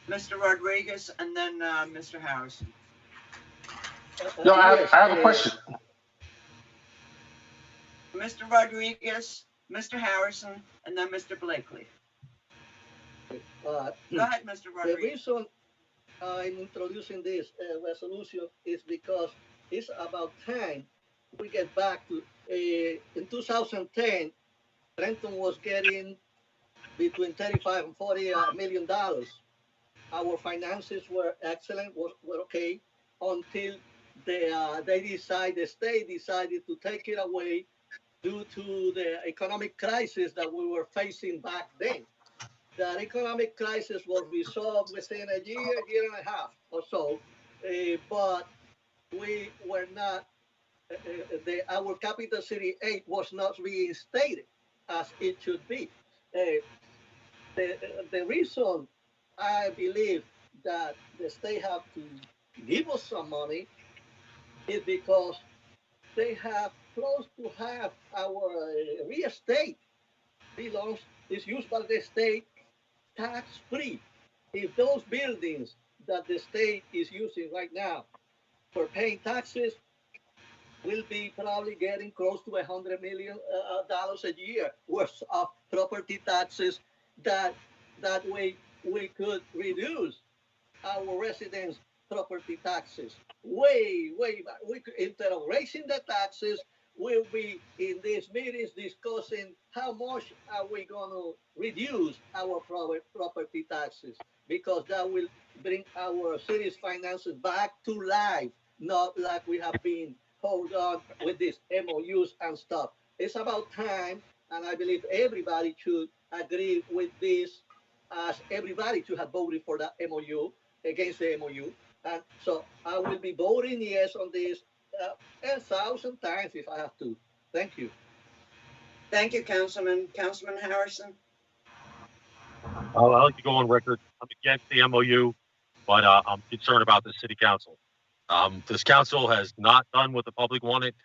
Mr. Rodriguez and then Mr. Harrison. No, I have a question. Mr. Rodriguez, Mr. Harrison, and then Mr. Blakely. Go ahead, Mr. The Rodriguez. reason I'm introducing this resolution is because it's about time we get back to, in 2010, Trenton was getting between 35 and 40 million dollars. Our finances were excellent, were okay, until the state decided to take it away due to the economic crisis that we were facing back then. That economic crisis was resolved within a year and a half or so, but we were not, our capital city aid was not reinstated as it should be. The reason I believe that the state have to give us some money is because they have close to half our real estate is used by the state tax-free. If those buildings that the state is using right now for paying taxes will be probably getting close to $100 million a year worth of property taxes. That way we could reduce our residents' property taxes way back. We could, instead of raising the taxes, we'll be in these meetings discussing how much are we going to reduce our property taxes, because that will bring our city's finances back to life, not like we have been hold on with these MOUs and stuff. It's about time, and I believe everybody should agree with this, as everybody should have voted for that MOU, against the MOU. And so I will be voting yes on this 1,000 times if I have to. Thank you. Thank you, Councilman. Councilman Harrison? I'd like to go on record. I'm against the MOU, but I'm concerned about the city council. This council has not done what the public wanted.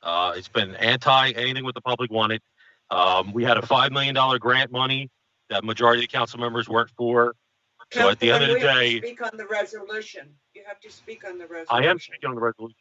It's been anti anything what the public wanted. We had a $5 million grant money that majority of the council members weren't for. So at the end of the day, speak on the resolution. You have to speak on the resolution. I am speaking on the resolution.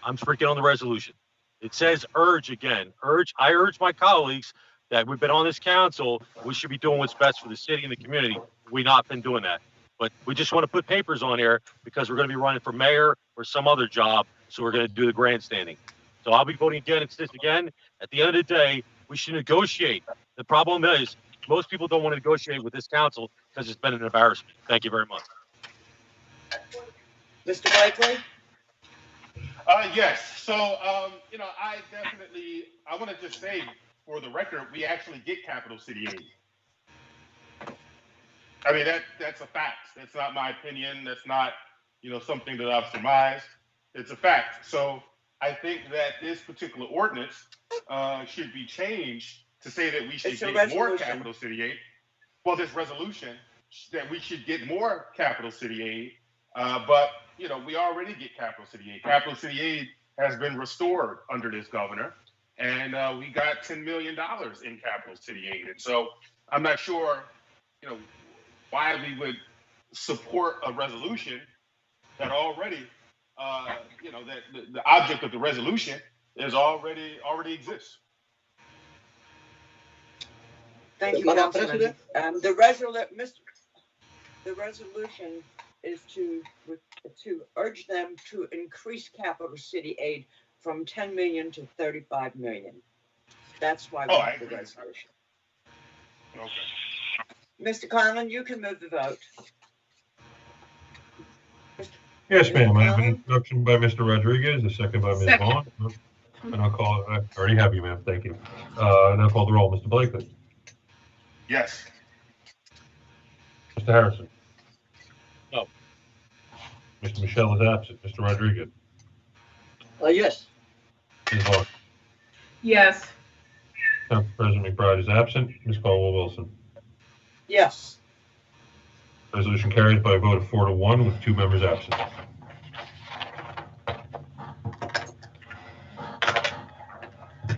I'm speaking on the resolution. It says urge again. I urge my colleagues that we've been on this council. We should be doing what's best for the city and the community. We've not been doing that. But we just want to put papers on here because we're going to be running for mayor or some other job. So we're going to do the grandstanding. So I'll be voting against this again. At the end of the day, we should negotiate. The problem is most people don't want to negotiate with this council because it's been an embarrassment. Thank you very much. Mr. Blakely? Yes. So, I want to just say for the record, we actually get capital city aid. I mean, that's a fact. That's not my opinion. That's not, something that I've surmised. It's a fact. So I think that this particular ordinance should be changed to say that we should get more capital city aid. Well, this resolution that we should get more capital city aid, but we already get capital city aid. Capital city aid has been restored under this governor, and we got $10 million in capital city aid. And so I'm not sure, why we would support a resolution that already, that the object of the resolution is already exists. Thank you, Madam Councilman. President? The resolution is to urge them to increase capital city aid from 10 million to 35 million. That's why we have the resolution. Okay. Mr. Conlon, you can move the vote. Yes, ma'am. I have an introduction by Mr. Rodriguez, a second by Ms. Vaughn. And I'll call, I already have you, ma'am. Thank you. And I'll call the roll. Mr. Blakely. Yes. Mr. Harrison. No. Mr. Michelle is absent. Mr. Rodriguez. Yes. Ms. Vaughn. Yes. Council President McBride is absent. Ms. Caldwell-Wilson. Yes. Resolution carries by a vote of 4-1 with 2 members absent.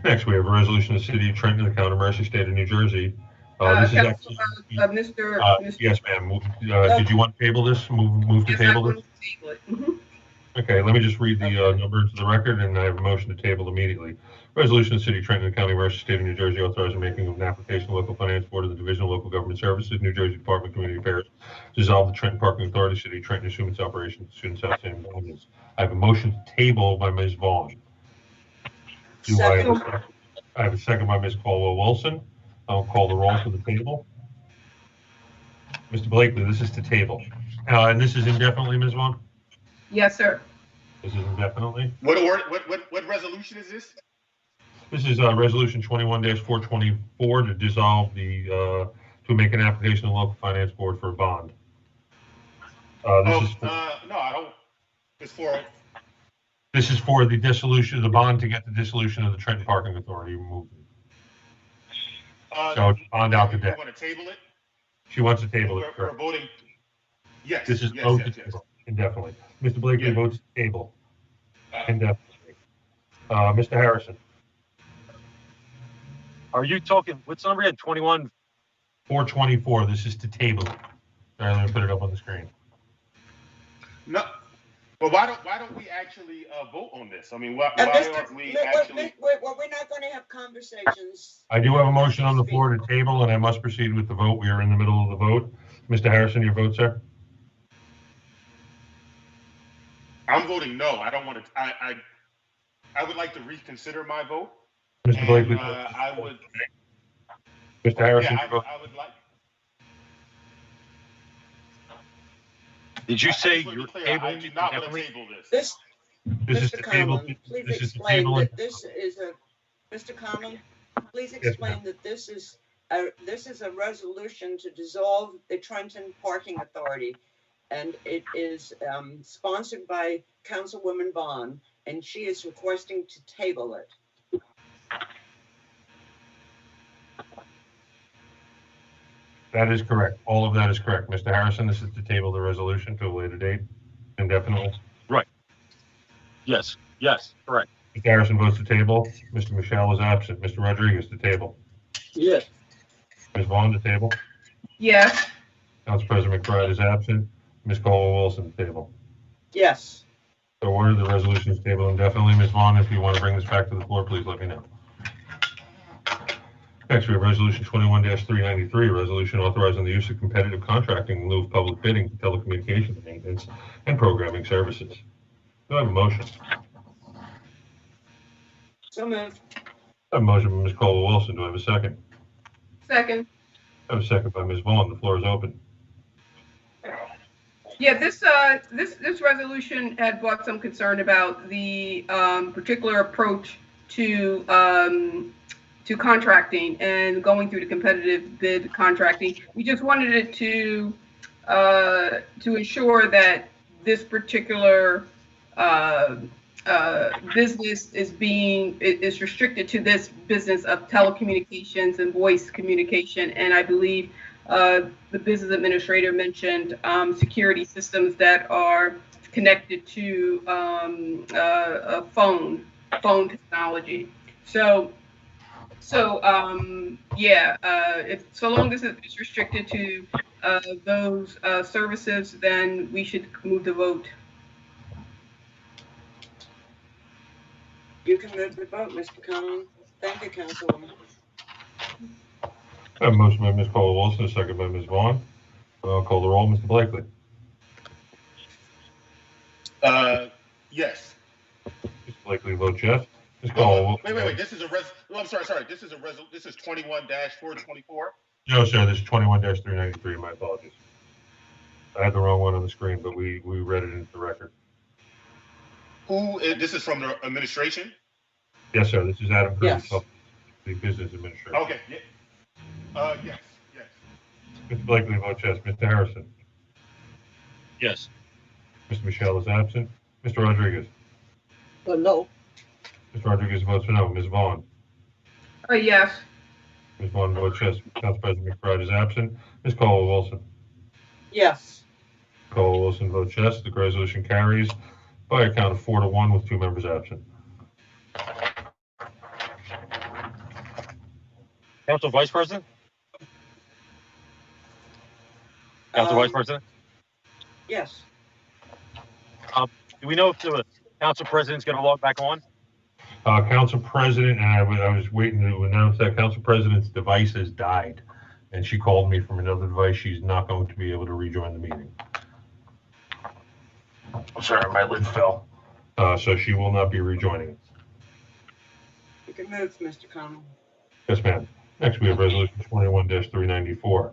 Next, we have a resolution of the City of Trenton, the County of Mercer, State of New Jersey. This is actually, Mr. yes, ma'am. Did you want to table this? Move to Yes, table I this? want to table it. Mhm. Okay, let me just read the number into the record, and I have a motion to table immediately. Resolution of the City of Trenton, County of Mercer, State of New Jersey, authorizing making of an application to the local finance board of the Division of Local Government Services, New Jersey Department of Community Affairs, to dissolve the Trenton Parking Authority, City of Trenton, assume its operations, students outstanding balances. I have a motion to table by Ms. Vaughn. I have a second by Ms. Caldwell-Wilson. I'll call the roll for the table. Mr. Blakely, this is to table. And this is indefinitely, Ms. Vaughn? Yes, sir. This is indefinitely? What resolution is this? This is resolution 21-424 to dissolve to make an application to the local finance board for a bond. No, I don't. It's for. This is for the dissolution of the bond to get the dissolution of the Trenton Parking Authority removed. So bond out the debt. You want to table it? She wants to table it. We're voting. Yes. This is indefinitely. Mr. Blakely votes to table indefinitely. Mr. Harrison. Are you talking, what's the number again? 21? 424. This is to table. All right, let me put it up on the screen. No, but why don't we actually vote on this? I mean, why Mr. aren't we actually? We're not going to have conversations. I do have a motion on the floor to table, and I must proceed with the vote. We are in the middle of the vote. Mr. Harrison, your vote, sir? I'm voting no. I don't want to. I would like to reconsider my vote. Mr. Blakely? I would. Mr. Harrison, Yeah, your vote? I would like. Did you say I just want to you're be clear, I tabling do not want indefinitely? to table this. This is Mr. the table. Conlon, please This is the explain table. that this is a, Mr. Conlon, please explain that this is a resolution to dissolve the Trenton Parking Authority. And it is sponsored by Councilwoman Vaughn, and she is requesting to table it. That is correct. All of that is correct. Mr. Harrison, this is to table the resolution to a later date indefinitely. Yes, yes, correct. Mr. Harrison votes to table. Mr. Michelle is absent. Mr. Rodriguez to table. Yes. Ms. Vaughn to table. Yes. Council President McBride is absent. Ms. Colwell-Wilson to table. Yes. So ordered, the resolution is tabled indefinitely. Ms. Vaughn, if you want to bring this back to the floor, please let me know. Next, we have Resolution 21-393, a resolution authorizing the use of competitive contracting in lieu of public bidding for telecommunications maintenance and programming services. Do I have a motion? So moved. I have a motion by Ms. Colwell-Wilson. Do I have a second? Second. I have a second by Ms. Vaughn. The floor is open. Yeah, this resolution had brought some concern about the particular approach to contracting and going through the competitive bid contracting. We just wanted it to ensure that this particular business is restricted to this business of telecommunications and voice communication. And I believe the business administrator mentioned security systems that are connected to a phone technology. So if so long as it's restricted to those services, then we should move the vote. You can move the vote, Mr. Conlon. Thank you, Councilwoman. I have a motion by Ms. Colwell-Wilson, a second by Ms. Vaughn. I'll call the roll. Mr. Blakely. Yes. Mr. Blakely votes yes. Ms. Colwell. Wait. This is a I'm sorry. This is This is 21-424. No, sir. This is 21-393. My apologies. I had the wrong one on the screen, but we read it into the record. This is from the administration? Yes, sir. This is Adam Curtis, Yes. the business administrator. Okay. Yeah. Yes. Mr. Blakely votes yes. Mr. Harrison. Yes. Mr. Michelle is absent. Mr. Rodriguez. No. Mr. Rodriguez votes no. Ms. Vaughn. Yes. Ms. Vaughn votes yes. Council President McBride is absent. Ms. Colwell-Wilson. Yes. Colwell-Wilson votes yes. The resolution carries by a count of 4-1 with 2 members absent. Council Vice President? Council Vice President? Yes. Do we know if the Council President's going to log back on? Council President, and I was waiting to announce that Council President's device has died, and she called me from another device. She's not going to be able to rejoin the meeting. I'm sorry, my lid fell. So she will not be rejoining. You can move, Mr. Conlon. Yes, ma'am. Next, we have Resolution 21-394.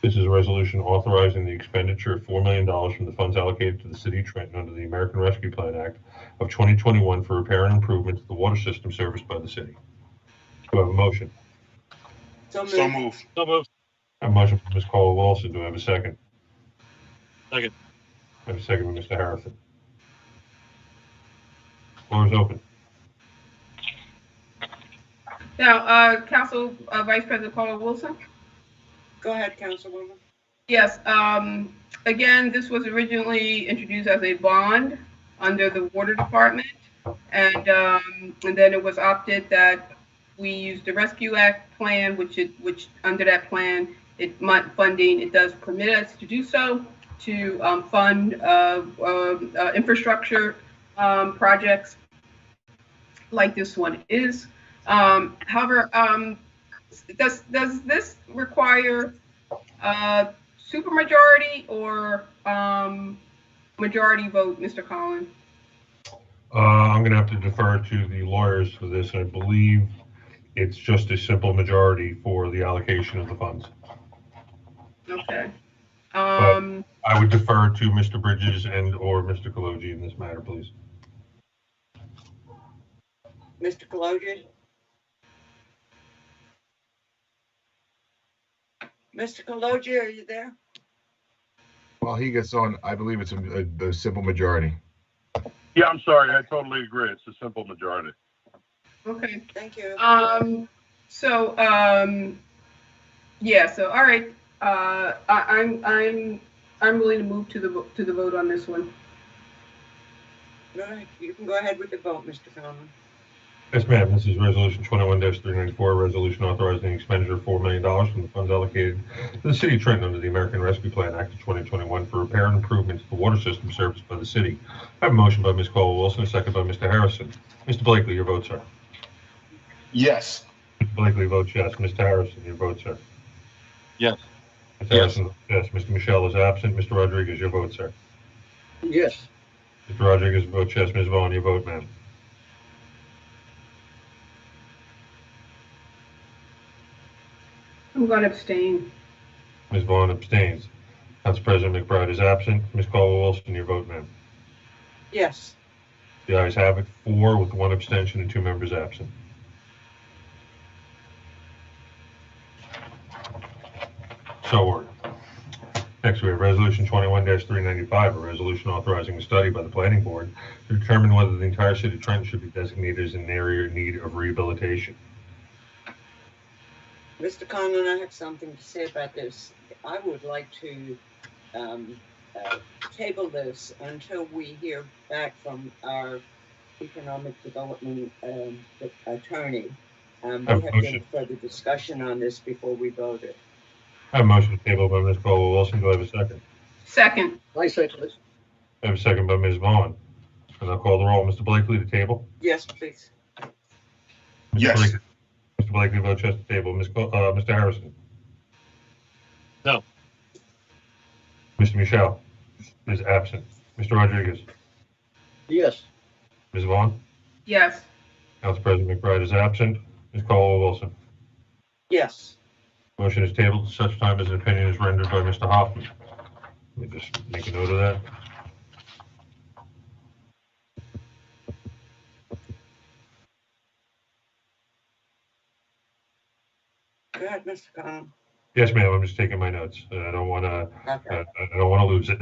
This is a resolution authorizing the expenditure of $4 million from the funds allocated to the City of Trenton under the American Rescue Plan Act of 2021 for repair and improvement to the water system serviced by the city. Do I have a motion? So moved. So moved. So moved. I have a motion from Ms. Colwell-Wilson. Do I have a second? Second. I have a second from Mr. Harrison. Floor is open. Now, Council Vice President Colwell-Wilson. Go ahead, Councilwoman. Yes. Again, this was originally introduced as a bond under the Water Department, and then it was opted that we use the Rescue Act plan, which under that plan, funding, it does permit us to do so. to fund infrastructure projects like this one is. However, does this require supermajority or majority vote, Mr. Collins? I'm going to have to defer to the lawyers for this. I believe it's just a simple majority for the allocation of the funds. Okay. I would defer to Mr. Bridges and or Mr. Kaloji in this matter, please. Mr. Kaloji? Mr. Kaloji, are you there? While he gets on, I believe it's a simple majority. Yeah, I'm sorry. I totally agree. It's a simple majority. Okay. Thank you. Yeah. So all right. I'm willing to move to the vote on this one. All right. You can go ahead with the vote, Mr. Conlon. Yes, ma'am. This is Resolution 21-394, a resolution authorizing the expenditure of $4 million from the funds allocated to the City of Trenton under the American Rescue Plan Act of 2021 for repair and improvements to the water system serviced by the city. I have a motion by Ms. Caldwell-Wilson, a second by Mr. Harrison. Mr. Blakely, your vote, sir. Yes. Mr. Blakely votes yes. Mr. Harrison, your vote, sir. Yes. Mr. Harrison votes yes. Mr. Michelle is absent. Mr. Rodriguez, your vote, sir. Yes. Mr. Rodriguez votes yes. Ms. Vaughn, your vote, ma'am. I'm going to abstain. Ms. Vaughn abstains. Council President McBride is absent. Ms. Caldwell-Wilson, your vote, ma'am. Yes. The ayes have it, 4 with 1 abstention and 2 members absent. So ordered. Next, we have Resolution 21-395, a resolution authorizing a study by the Planning Board to determine whether the entire city of Trenton should be designated as an area in need of rehabilitation. Mr. Conlon, I have something to say about this. I would like to table this until we hear back from our economic development attorney. We have been further discussion on this before we voted. I have a motion to table by Ms. Caldwell-Wilson. Do I have a second? Second. I second it. I have a second by Ms. Vaughn. And I'll call the roll. Mr. Blakely, to table? Yes, please. Yes. Mr. Blakely votes yes to table. Mr. Harrison? No. Mr. Michelle is absent. Mr. Rodriguez? Yes. Ms. Vaughn? Yes. Council President McBride is absent. Ms. Caldwell-Wilson? Yes. Motion is tabled to such time as an opinion is rendered by Mr. Hoffman. Let me just make a note of that. Go ahead, Mr. Conlon. Yes, ma'am. I'm just taking my notes. I don't want to. Okay. I don't want to lose it.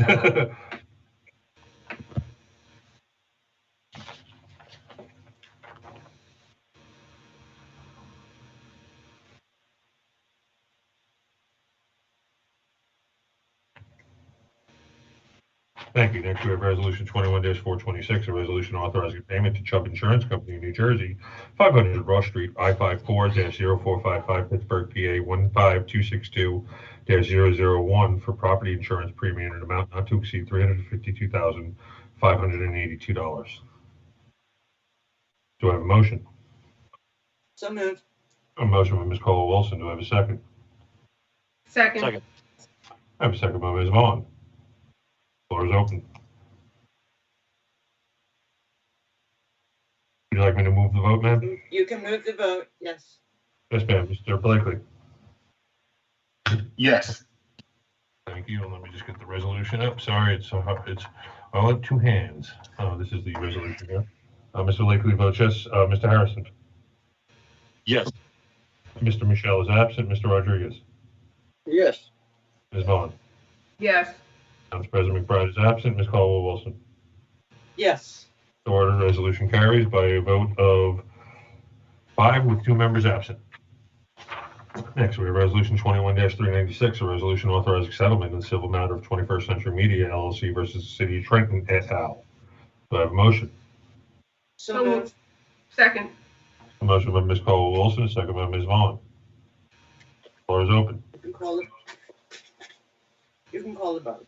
Thank you. Next, we have Resolution 21-426, a resolution authorizing payment to Chubb Insurance Company, New Jersey, 500 Ross Street, I-54-0455, Pittsburgh, PA 152-001 for property insurance premium in an amount not to exceed $352,582. Do I have a motion? So moved. A motion by Ms. Caldwell-Wilson. Do I have a second? Second. Second. I have a second by Ms. Vaughn. Floor is open. Would you like me to move the vote, ma'am? You can move the vote. Yes. Yes, ma'am. Mr. Blakely? Yes. Thank you. Let me just get the resolution up. Sorry, it's all in 2 hands. This is the resolution here. Mr. Blakely votes yes. Mr. Harrison? Yes. Mr. Michelle is absent. Mr. Rodriguez? Yes. Ms. Vaughn? Yes. Council President McBride is absent. Ms. Caldwell-Wilson? Yes. The order resolution carries by a vote of 5 with 2 members absent. Next, we have Resolution 21-396, a resolution authorizing settlement in the civil matter of 21st Century Media LLC versus the City of Trenton et al. Do I have a motion? So moved. Second. A motion by Ms. Caldwell-Wilson, a second by Ms. Vaughn. Floor is open. You can call the vote.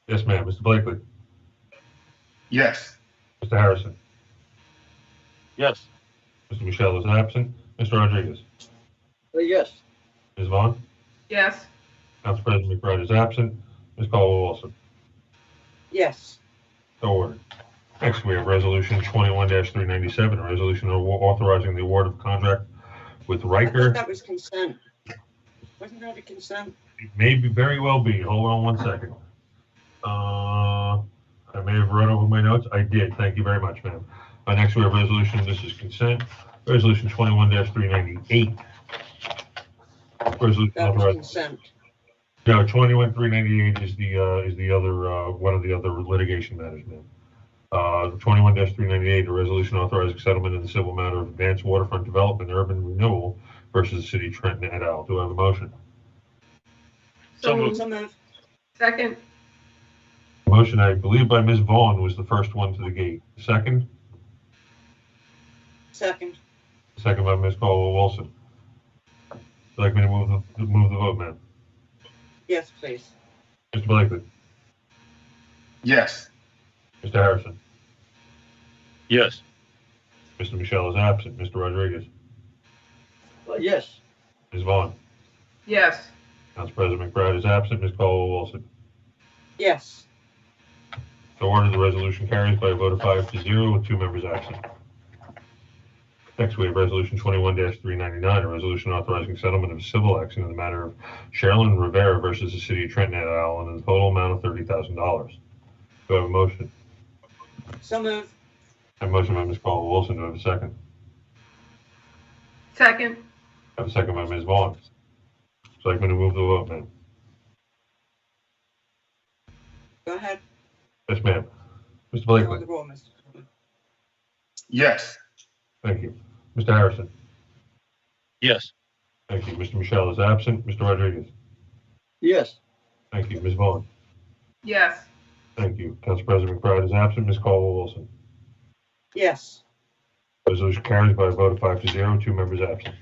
Yes, ma'am. Mr. Blakely. Yes. Mr. Harrison. Yes. Mr. Michelle is absent. Mr. Rodriguez. Yes. Ms. Vaughn. Yes. Council President McBride is absent. Ms. Caldwell-Wilson. Yes. So ordered. Next, we have Resolution 21-397, a resolution authorizing the award of contract with I Riker. thought that was consent. Wasn't that a consent? It may be, very well be. Hold on one second. I may have run over my notes. I did. Thank you very much, ma'am. Next, we have resolution. This is consent. Resolution 21-398. Resolution That was authorizing. consent. No, 21-398 is the other one of the other litigation matters, ma'am. 21-398, a resolution authorizing settlement in the civil matter of advanced waterfront development and urban renewal versus the city of Trenton et al. Do I have a motion? So moved. So moved. Second. Motion, I believe, by Ms. Vaughn was the first one to the gate. Second? Second. Second by Ms. Caldwell-Wilson. Would you like me to move the vote, ma'am? Yes, please. Mr. Blakely. Yes. Mr. Harrison. Yes. Mr. Michelle is absent. Mr. Rodriguez. Yes. Ms. Vaughn. Yes. Council President McBride is absent. Ms. Caldwell-Wilson. Yes. So ordered, the resolution carries by a vote of 5-0 with 2 members absent. Next, we have Resolution 21-399, a resolution authorizing settlement of civil action in the matter of Sherilyn Rivera versus the city of Trenton et al. In a total amount of $30,000. Do I have a motion? So moved. I have a motion by Ms. Caldwell-Wilson. Do I have a second? Second. I have a second by Ms. Vaughn. Would you like me to move the vote, ma'am? Go ahead. Yes, ma'am. Mr. Call Blakely. the roll, Mr. Chairman. Yes. Thank you. Mr. Harrison. Yes. Thank you. Mr. Michelle is absent. Mr. Rodriguez. Yes. Thank you. Ms. Vaughn. Yes. Thank you. Council President McBride is absent. Ms. Caldwell-Wilson. Yes. Resolution carries by a vote of 5-0, 2 members absent.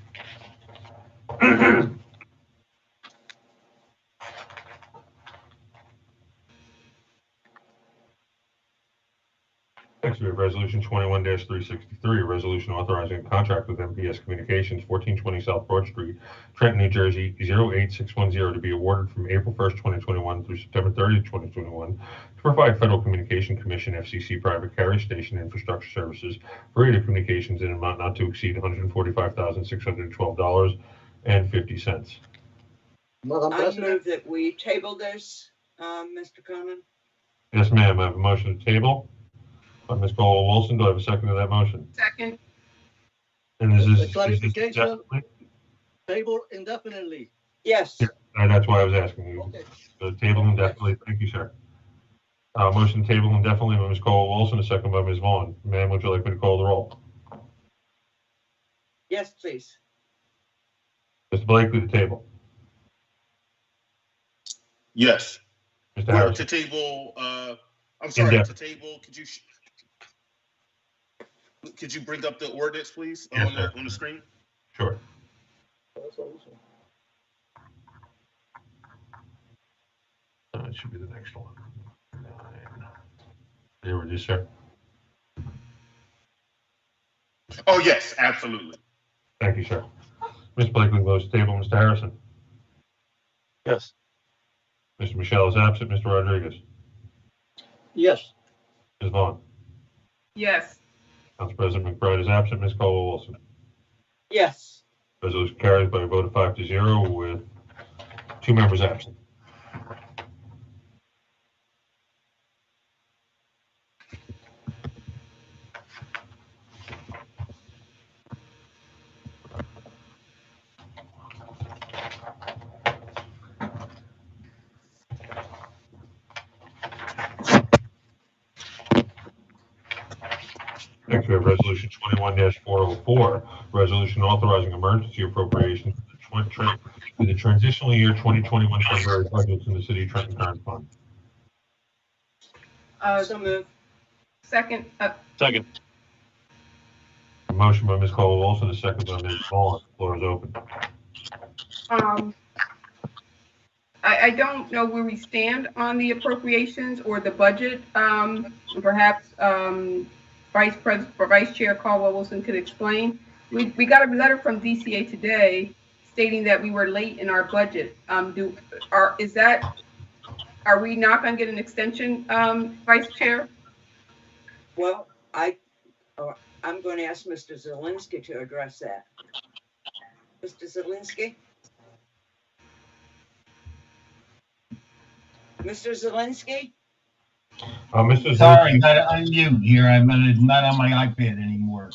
Next, we have Resolution 21-363, a resolution authorizing a contract with MPS Communications, 1420 South Broad Street, Trenton, New Jersey, 08610, to be awarded from April 1st, 2021 through September 30th, 2021, to provide Federal Communication Commission, FCC, private carrier station infrastructure services for radio communications in an amount not to exceed $145,612.50. Madam I President, move that we table this, Mr. Conlon. Yes, ma'am. I have a motion to table by Ms. Caldwell-Wilson. Do I have a second to that motion? Second. And is A this clarification. definitely? table indefinitely. Yes. Yeah. That's why I was asking you. Okay. So table indefinitely. Thank you, sir. Motion to table indefinitely by Ms. Caldwell-Wilson, a second by Ms. Vaughn. Ma'am, would you like me to call the roll? Yes, please. Mr. Blakely, to table. Yes. Mr. Well, Harrison. to table, I'm sorry, to table, could you bring up the ordinance, please, Yes, on sir. the screen? Sure. It should be the next one. 9. There it is, sir. Oh, yes, absolutely. Thank you, sir. Ms. Blakely votes to table. Mr. Harrison. Yes. Mr. Michelle is absent. Mr. Rodriguez. Yes. Ms. Vaughn. Yes. Council President McBride is absent. Ms. Caldwell-Wilson. Yes. Resolution carries by a vote of 5-0 with 2 members absent. Next, we have Resolution 21-404, resolution authorizing emergency appropriations to the transitional year 2021 February budgets in the City of Trenton Current Fund. So moved. Second. Second. A motion by Ms. Caldwell-Wilson, a second by Ms. Vaughn. The floor is open. I I don't know where we stand on the appropriations or the budget. Perhaps Vice Chair Caldwell Wilson could explain. We got a letter from DCA today stating that we were late in our budget. Are we not going to get an extension, Vice Chair? Well, I'm going to ask Mr. Zelinski to address that. Mr. Zelinski? Mr. Zelinski? Mr. Sorry, got to unmute here. I'm not on my iPad anymore.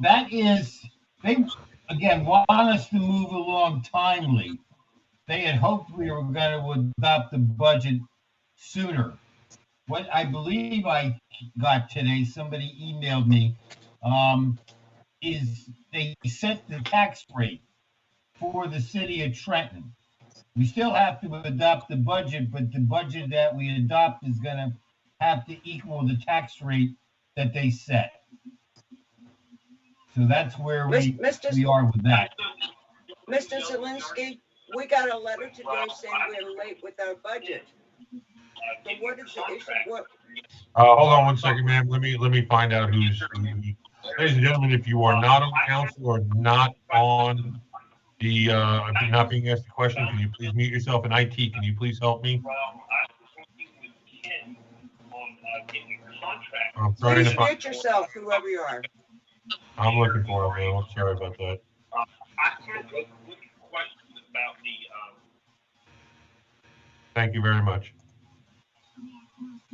That is, they, again, want us to move along timely. They had hoped we were going to adopt the budget sooner. What I believe I got today, somebody emailed me, is they set the tax rate for the city of Trenton. We still have to adopt the budget, but the budget that we adopt is going to have to equal the tax rate that they set. So that's where we are with that. Mr. Zelinski, we got a letter today saying we're late with our budget. So what is the issue? Hold on one second, ma'am. Let me find out who's. Ladies and gentlemen, if you are not on council or not on the not being asked a question, can you please mute yourself? In IT, can you please help me? I'm trying Please to mute yourself, whoever you are. I'm looking for it, man. I'm sorry about that. Thank you very much.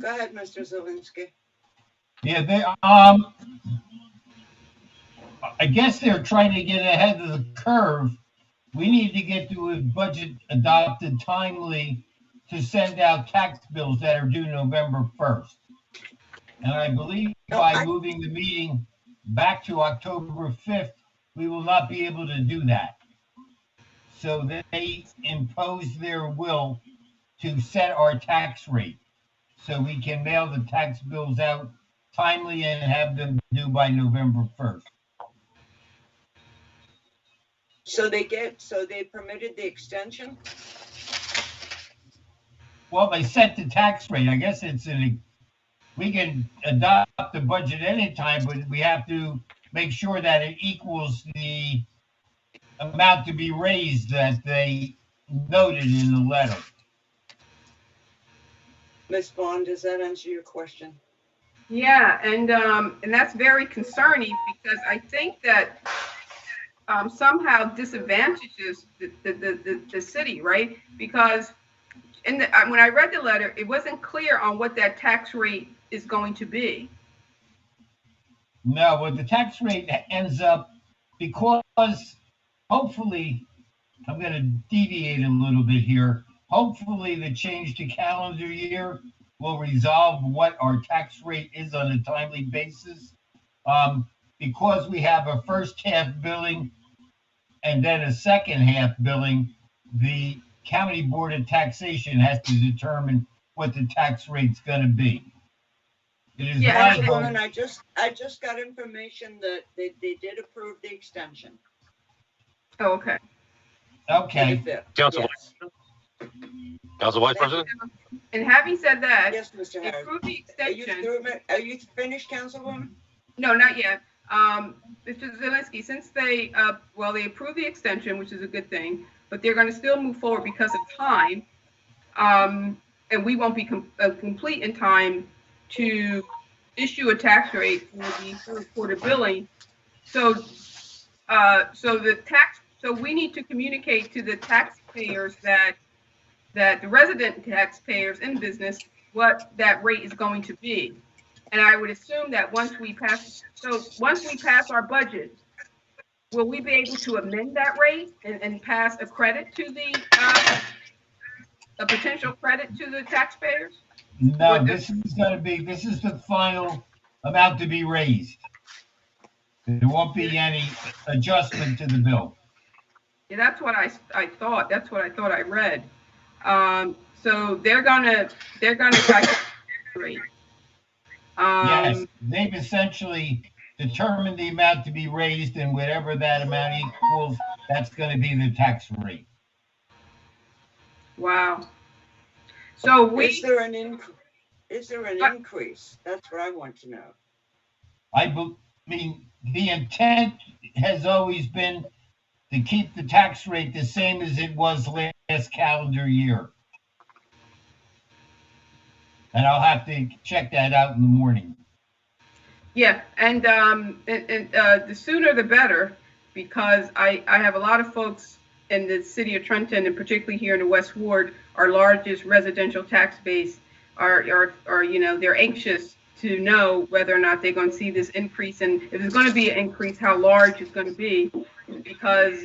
Go ahead, Mr. Zelinski. Yeah, they I guess they're trying to get ahead of the curve. We need to get to a budget adopted timely to send out tax bills that are due November 1st. And I believe by moving the meeting back to October 5th, we will not be able to do that. So they impose their will to set our tax rate so we can mail the tax bills out timely and have them due by November 1st. So they permitted the extension? Well, they set the tax rate. I guess we can adopt the budget anytime, but we have to make sure that it equals the amount to be raised that they noted in the letter. Ms. Vaughn, does that answer your question? Yeah, and that's very concerning because I think that somehow disadvantages the city, right? Because when I read the letter, it wasn't clear on what that tax rate is going to be. No, but the tax rate ends up, because hopefully, I'm going to deviate a little bit here. Hopefully the change to calendar year will resolve what our tax rate is on a timely basis. Because we have a first half billing and then a second half billing, the County Board of Taxation has to determine what the tax rate's going to be. It is Yeah, and I just got information that they did approve the extension. Oh, okay. Okay. Council, Yes. Council Vice President? And having said that, Yes, Mr. they Harris. approved the extension. Are you finished, Councilwoman? No, not yet. Mr. Zelinski, since they approved the extension, which is a good thing, but they're going to still move forward because of time, and we won't be complete in time to issue a tax rate for the third quarter billing. So we need to communicate to the taxpayers that the resident taxpayers in business what that rate is going to be. And I would assume that once we pass our budget, will we be able to amend that rate and pass a credit to a potential credit to the taxpayers? No, this is the final amount to be raised. There won't be any adjustment to the bill. Yeah, that's what I thought. That's what I thought I read. So they're gonna calculate the rate. Yes, they've essentially determined the amount to be raised, and whatever that amount equals, that's going to be the tax rate. Wow. So Is there an increase? That's what I want to know. I mean, the intent has always been to keep the tax rate the same as it was last calendar year. And I'll have to check that out in the morning. Yeah, and the sooner the better, because I have a lot of folks in the city of Trenton, and particularly here in the West Ward, our largest residential tax base, are they're anxious to know whether or not they're going to see this increase, and if there's going to be an increase, how large it's going to be, because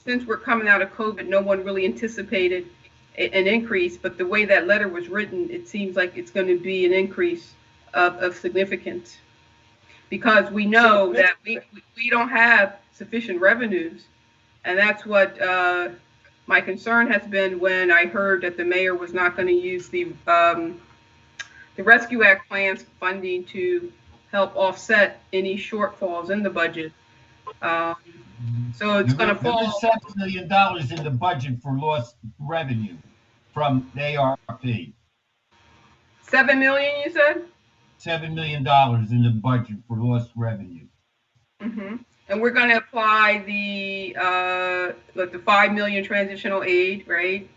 since we're coming out of COVID, no one really anticipated an increase, but the way that letter was written, it seems like it's going to be an increase of significance. Because we know that we don't have sufficient revenues. And that's what my concern has been when I heard that the mayor was not going to use the Rescue Act plans funding to help offset any shortfalls in the budget. So it's going to fall. There's $7 million in the budget for lost revenue from ARP. $7 million, you said? $7 million in the budget for lost revenue. Mm-hmm. And we're going to apply the $5 million transitional aid, right?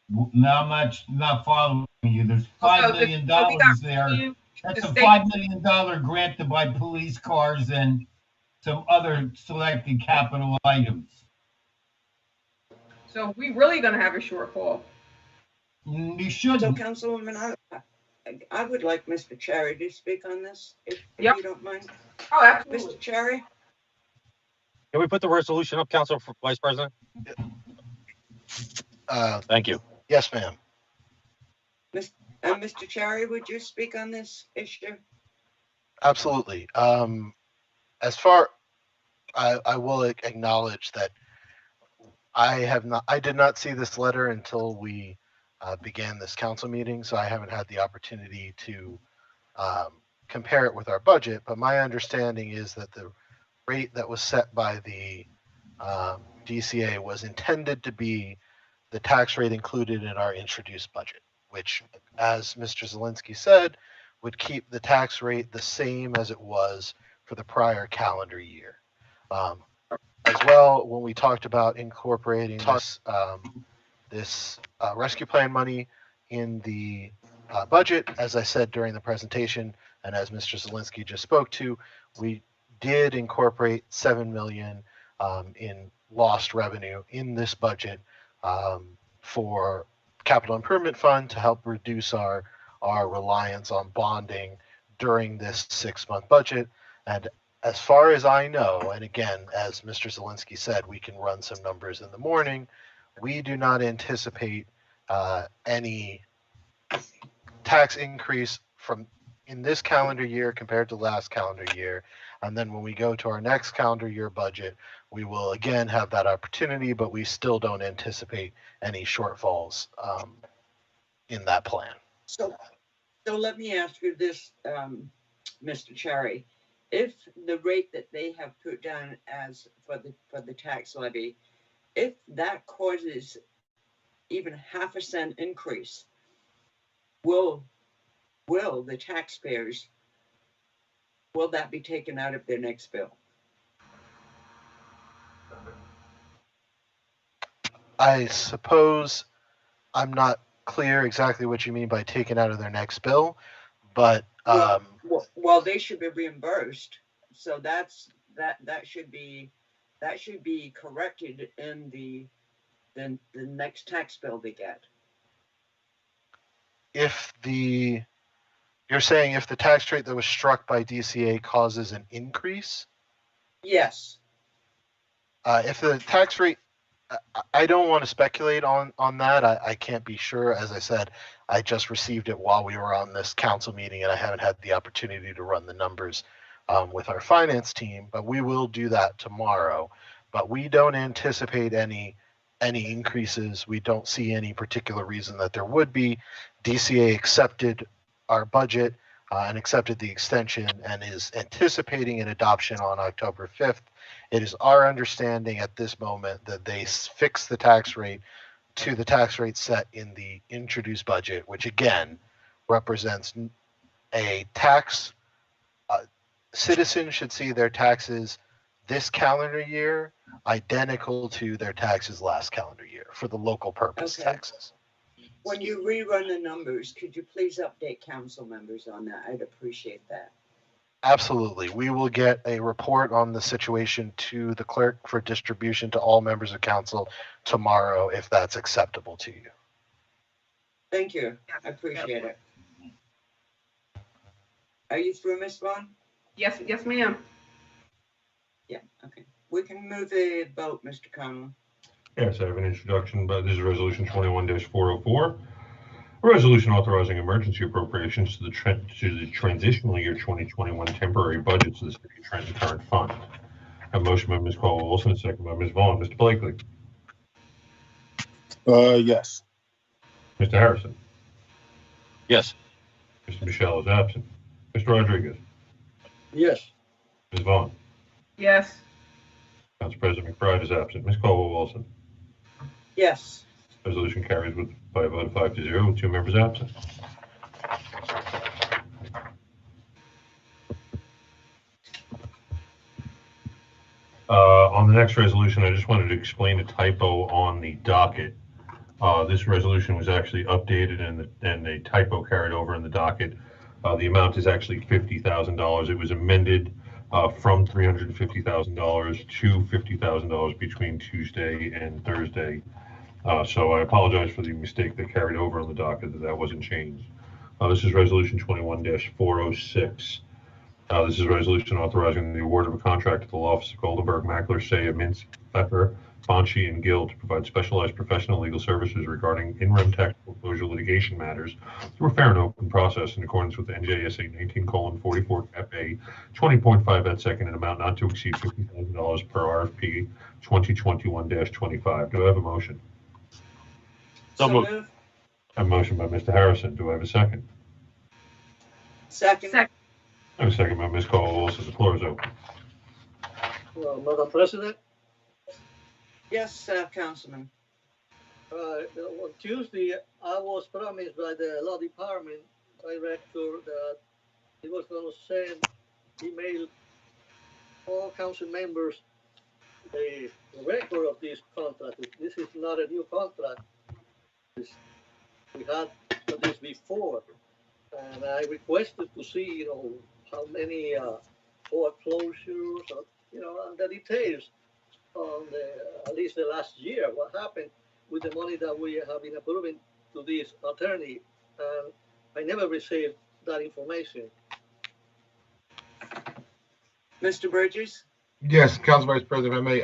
No, I'm not following you. There's $5 million there. That's a $5 million grant to buy police cars and some other selected capital items. So we really going to have a shortfall. You should. So, Councilwoman, I would like Mr. Cherry to speak on this, if you don't mind. Oh, absolutely. Mr. Cherry? Can we put the resolution up, Council Vice President? Thank you. Yes, ma'am. Mr. Cherry, would you speak on this issue? Absolutely. As far, I will acknowledge that I did not see this letter until we began this council meeting, so I haven't had the opportunity to compare it with our budget. But my understanding is that the rate that was set by the DCA was intended to be the tax rate included in our introduced budget, which, as Mr. Zielinski said, would keep the tax rate the same as it was for the prior calendar year. As well, when we talked about incorporating this rescue plan money in the budget, as I said during the presentation, and as Mr. Zielinski just spoke to, we did incorporate $7 million in lost revenue in this budget for capital improvement fund to help reduce our reliance on bonding during this 6-month budget. And as far as I know, and again, as Mr. Zielinski said, we can run some numbers in the morning. We do not anticipate any tax increase in this calendar year compared to last calendar year. And then when we go to our next calendar year budget, we will again have that opportunity, but we still don't anticipate any shortfalls in that plan. So let me ask you this, Mr. Cherry. If the rate that they have put down as for the tax levy, if that causes even 0.5 cent increase, will the taxpayers, will that be taken out of their next bill? I suppose I'm not clear exactly what you mean by taken out of their next bill, but well, they should be reimbursed. So that should be corrected in the next tax bill they get. You're saying if the tax rate that was struck by DCA causes an increase? Yes. If the tax rate, I don't want to speculate on that. I can't be sure. As I said, I just received it while we were on this council meeting, and I haven't had the opportunity to run the numbers with our finance team, but we will do that tomorrow. But we don't anticipate any increases. We don't see any particular reason that there would be. DCA accepted our budget and accepted the extension and is anticipating an adoption on October 5th. It is our understanding at this moment that they fix the tax rate to the tax rate set in the introduced budget, which again represents a tax. Citizens should see their taxes this calendar year identical to their taxes last calendar year for the local purpose Okay. taxes. When you rerun the numbers, could you please update council members on that? I'd appreciate that. Absolutely. We will get a report on the situation to the clerk for distribution to all members of council tomorrow, if that's acceptable to you. Thank you. I appreciate it. Are you through, Ms. Vaughn? Yes, ma'am. Yeah, okay. We can move the vote, Mr. Conlon. Yes, I have an introduction, but this is Resolution 21-404. A resolution authorizing emergency appropriations to the transitional year 2021 temporary budgets of the City of Trenton Current Fund. A motion by Ms. Caldwell-Wilson, a second by Ms. Vaughn. Mr. Blakely. Yes. Mr. Harrison. Yes. Mr. Michelle is absent. Mr. Rodriguez. Yes. Ms. Vaughn. Yes. Council President McBride is absent. Ms. Caldwell-Wilson. Yes. Resolution carries by a vote of 5-0 with 2 members absent. On the next resolution, I just wanted to explain a typo on the docket. This resolution was actually updated and a typo carried over in the docket. The amount is actually $50,000. It was amended from $350,000 to $50,000 between Tuesday and Thursday. So I apologize for the mistake that carried over on the docket that wasn't changed. This is Resolution 21-406. This is a resolution authorizing the award of a contract to the law office of Goldenberg, Mackler, Saya, Mintz, Pfeffer, Bonci, and Gill to provide specialized professional legal services regarding in-rem tax foreclosure litigation matters through a fair and open process in accordance with NJSA 19:44 Cap A 20.5 at second, an amount not to exceed $50,000 per RFP 2021-25. Do I have a motion? So moved. A motion by Mr. Harrison. Do I have a second? Second. I have a second by Ms. Caldwell-Wilson. The floor is open. Madam President, Yes, Councilman. on Tuesday, I was promised by the law department director that he was going to send email all council members the record of this contract. This is not a new contract. We had this before, and I requested to see, how many foreclosures, and the details on at least the last year, what happened with the money that we have been approving to this attorney, and I never received that information. Mr. Bridges? Yes, Council Vice President, if I may,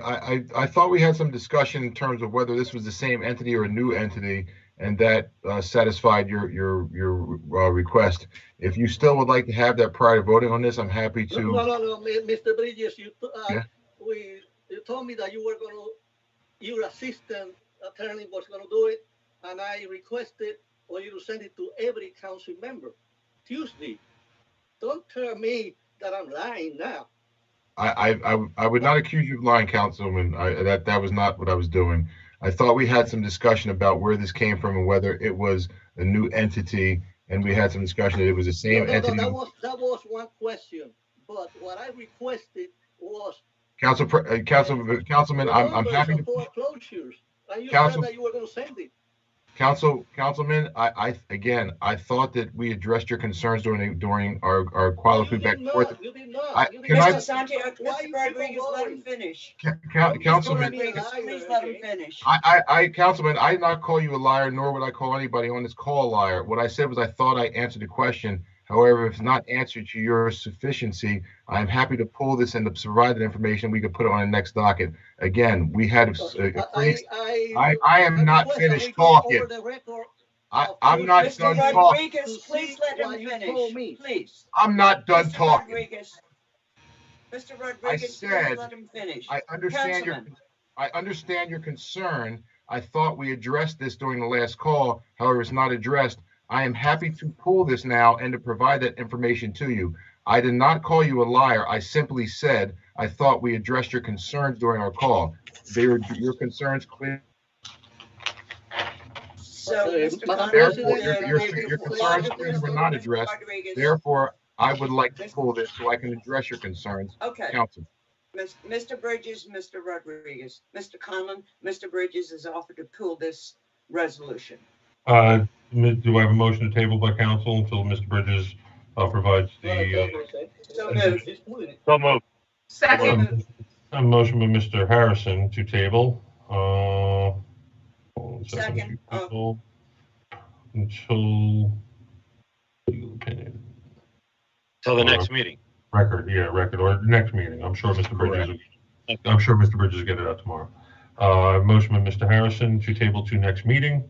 I thought we had some discussion in terms of whether this was the same entity or a new entity, and that satisfied your request. If you still would like to have that prior to voting on this, I'm happy to. No, Mr. Bridges, you told me that your assistant attorney was going to do it, and I requested for you to send it to every council member Tuesday. Don't tell me that I'm lying now. I would not accuse you of lying, Councilman. That was not what I was doing. I thought we had some discussion about where this came from and whether it was a new entity, and we had some discussion that it was the same entity. That was one question, but what I requested was Councilman, I'm happy to. Foreclosures, and you said that you were going to send it. Councilman, I thought that we addressed your concerns during our quality back and forth. You did not. Mr. Santiago, Mr. Rodriguez, let him finish. Councilman, please let him finish. Councilman, I did not call you a liar, nor would I call anybody on this call a liar. What I said was I thought I answered the question. However, if it's not answered to your sufficiency, I'm happy to pull this and to provide that information. We could put it on the next docket. Again, we had I am not finished talking. I'm not done talking. Mr. Rodriguez, please let him finish. Please. I'm not done Mr. talking. Mr. Rodriguez, please let him finish. I understand your concern. I thought we addressed this during the last call. However, it's not addressed. I am happy to pull this now and to provide that information to you. I did not call you a liar. I simply said I thought we addressed your concerns during our call. Your concerns clear. So, Mr. Madam Conlon, President, Your concerns clearly were not addressed. Rodriguez. Therefore, I would like to pull this so I can address your concerns. Okay, Council. Mr. Bridges, Mr. Rodriguez, Mr. Conlon, Mr. Bridges has offered to pull this resolution. Do I have a motion to table by council until Mr. Bridges provides the? So moved. So moved. Second. A motion by Mr. Harrison to table. Hold on a Second. Until legal opinion. Till the next meeting. Record or next meeting. I'm sure Mr. Bridges. I'm sure Mr. Bridges will get it out tomorrow. Motion by Mr. Harrison to table to next meeting.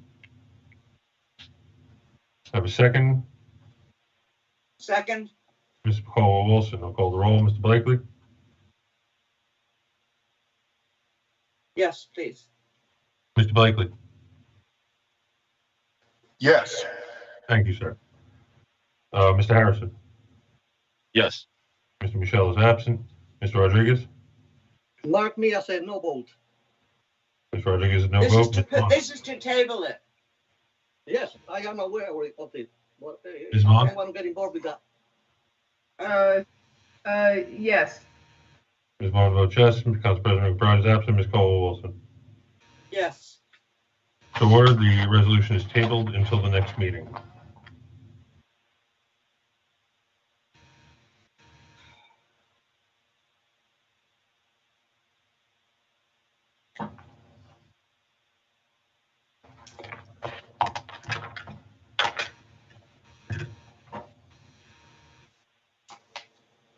Have a second. Second. Mr. Colwell-Wilson, I'll call the roll. Mr. Blakely? Yes, please. Mr. Blakely? Yes. Thank you, sir. Mr. Harrison? Yes. Mr. Michelle is absent. Mr. Rodriguez? Mark me as a no vote. Mr. Rodriguez is no This is vote. this is to table it. Yes, I am aware of it, but Ms. I Vaughn? don't want to get involved with that. Yes. Ms. Vaughn votes yes. Council President McBride is absent. Ms. Colwell-Wilson? Yes. So ordered. The resolution is tabled until the next meeting.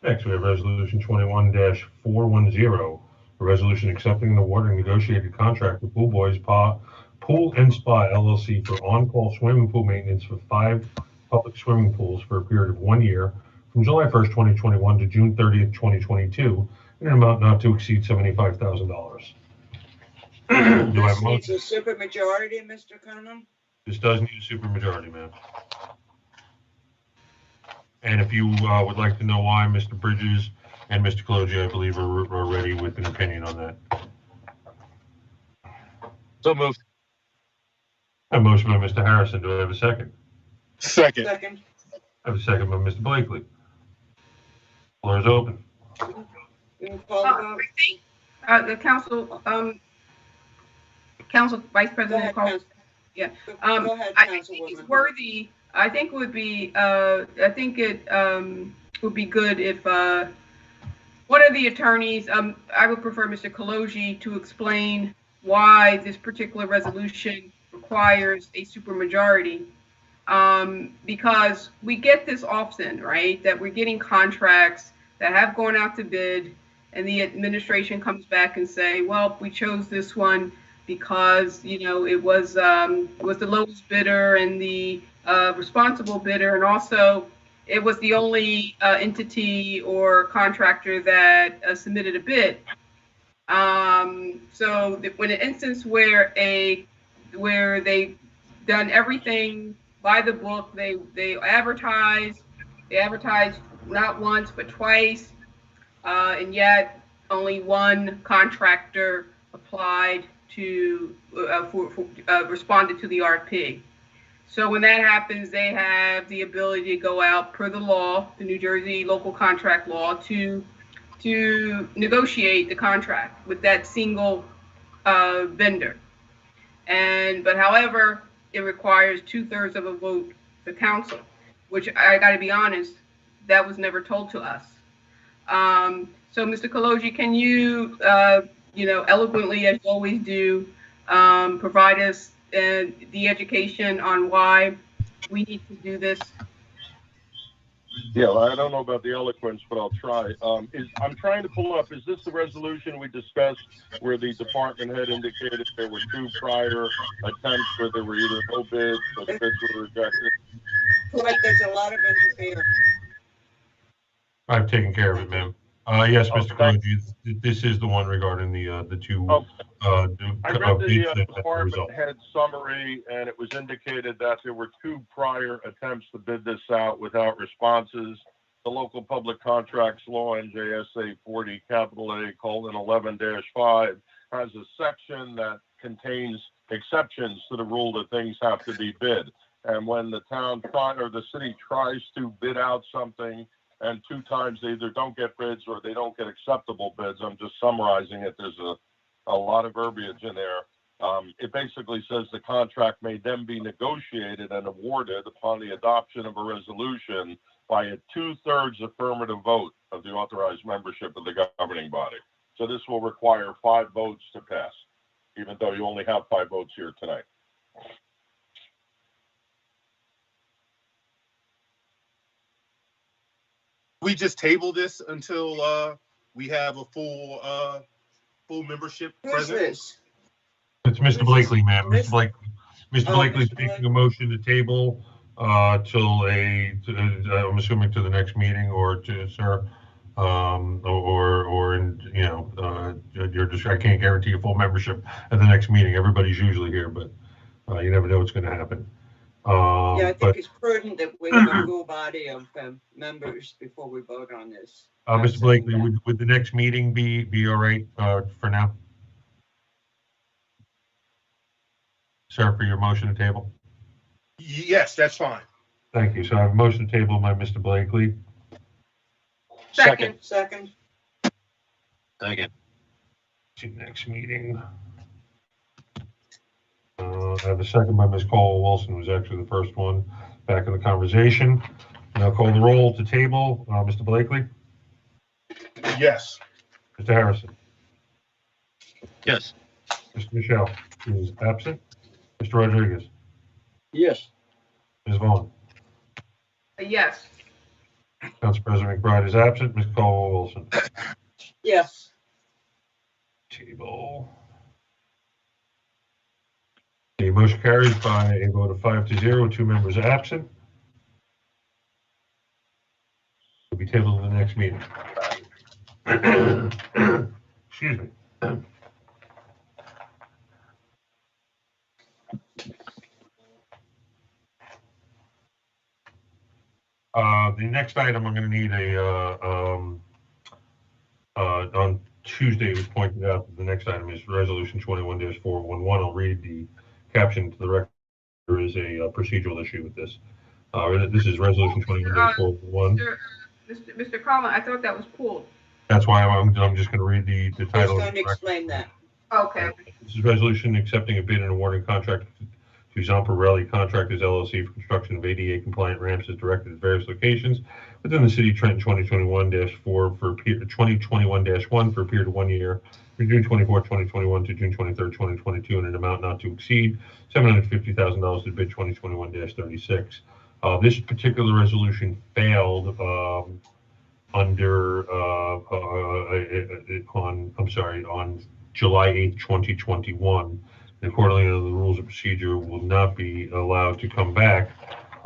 Next, we have Resolution 21-410, a resolution accepting and awarding negotiated contract with Pool and Spa LLC for on-call swimming pool maintenance for 5 public swimming pools for a period of 1 year from July 1st, 2021 to June 30th, 2022, in an amount not to exceed $75,000. Do I have a This motion? needs a supermajority, Mr. Conlon? This does need a supermajority, ma'am. And if you would like to know why, Mr. Bridges and Mr. Kaloji, I believe, are ready with an opinion on that. So moved. A motion by Mr. Harrison. Do I have a second? Second. Second. I have a second by Mr. Blakely. Floor is open. You can call the vote. I think, the council vice Go president ahead, calls. Council. Yeah. Go ahead, I think it's Councilwoman. worthy. I think it would be, I think it would be good if one of the attorneys, I would prefer Mr. Kaloji to explain why this particular resolution requires a supermajority. Because we get this often, right? That we're getting contracts that have gone out to bid, and the administration comes back and say, well, we chose this one because, you know, it was the lowest bidder and the responsible bidder, and also it was the only entity or contractor that submitted a bid. So when an instance where they done everything by the book, they advertised not once but twice, and yet only one contractor applied to responded to the RFP. So when that happens, they have the ability to go out per the law, the New Jersey local contract law, to negotiate the contract with that single vendor. But however, it requires 2/3 of a vote for council, which I got to be honest, that was never told to us. So Mr. Kaloji, can you, eloquently as you always do, provide us the education on why we need to do this? Yeah, well, I don't know about the eloquence, but I'll try. I'm trying to pull up, is this the resolution we discussed where the department head indicated there were 2 prior attempts where there were either no bids or the bids were rejected? Correct, there's a lot of interference. I've taken care of it, ma'am. Yes, Oh, Mr. Kaloji, this is the one regarding the two Oh, I read bids the that department result. head summary, and it was indicated that there were 2 prior attempts to bid this out without responses. The local public contracts law, NJSA 40:A:11-5, has a section that contains exceptions to the rule that things have to be bid. And when the the city tries to bid out something, and 2 times they either don't get bids or they don't get acceptable bids, I'm just summarizing it. There's a lot of verbiage in there. It basically says the contract may then be negotiated and awarded upon the adoption of a resolution by a 2/3 affirmative vote of the authorized membership of the governing body. So this will require 5 votes to pass, even though you only have 5 votes here tonight. We just table this until we have a full membership Who's present. this? It's Mr. Blakely, ma'am. Mr. Blakely. Mr. Oh, Blakely's Mr. making a motion to table till I'm assuming to the next meeting or to, sir, or in, I can't guarantee a full membership at the next meeting. Everybody's usually here, but you never know what's going to happen. Yeah, I think it's prudent that we have a full body of members before we vote on this. Mr. Blakely, would the next meeting be all right for now? Sir, for your motion to table? Yes, that's fine. Thank you. So I have a motion to table by Mr. Blakely. Second. Second. To next meeting. I have a second by Ms. Caldwell-Wilson, who was actually the first one back in the conversation. Now call the roll to table. Mr. Blakely? Yes. Mr. Harrison? Yes. Mr. Michelle is absent. Mr. Rodriguez? Yes. Ms. Vaughn? Yes. Council President McBride is absent. Ms. Caldwell-Wilson? Yes. Table. The motion carries by a vote of 5-0, 2 members absent. Will be tabled in the next meeting. Excuse me. The next item, I'm going to need on Tuesday, it was pointed out that the next item is Resolution 21-411. I'll read the caption to the record. There is a procedural issue with this. This is Resolution 21-411. Mr. Collin, I thought that was pulled. That's why I'm just going to read the title. He's going to explain that. Okay. This is resolution accepting a bid and awarding contract to Zamparelli Contractors LLC for construction of ADA compliant ramps as directed at various locations within the city of Trenton 2021-1 for a period of 1 year from June 24, 2021 to June 23, 2022 in an amount not to exceed $750,000 to bid 2021-36. This particular resolution failed on July 8, 2021. Accordingly, the rules of procedure will not be allowed to come back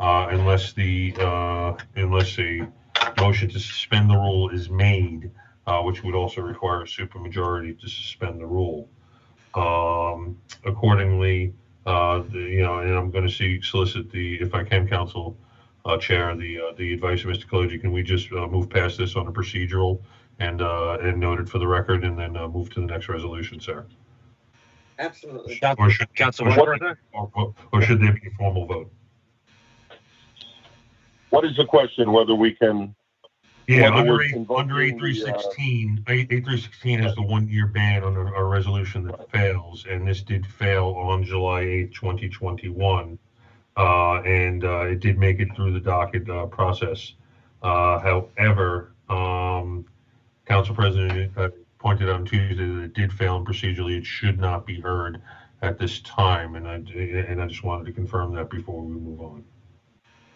unless a motion to suspend the rule is made, which would also require a supermajority to suspend the rule. Accordingly, and I'm going to solicit if I can, Council Chair, the advice of Mr. Kaloji. Can we just move past this on a procedural and note it for the record, and then move to the next resolution, sir? Absolutely. Or should there be a formal vote? What is the question? Whether we can? Yeah, under A316, A316 has the 1 year ban on a resolution that fails, and this did fail on July 8, 2021. And it did make it through the docket process. However, Council President pointed out on Tuesday that it did fail, and procedurally it should not be heard at this time. And I just wanted to confirm that before we move on,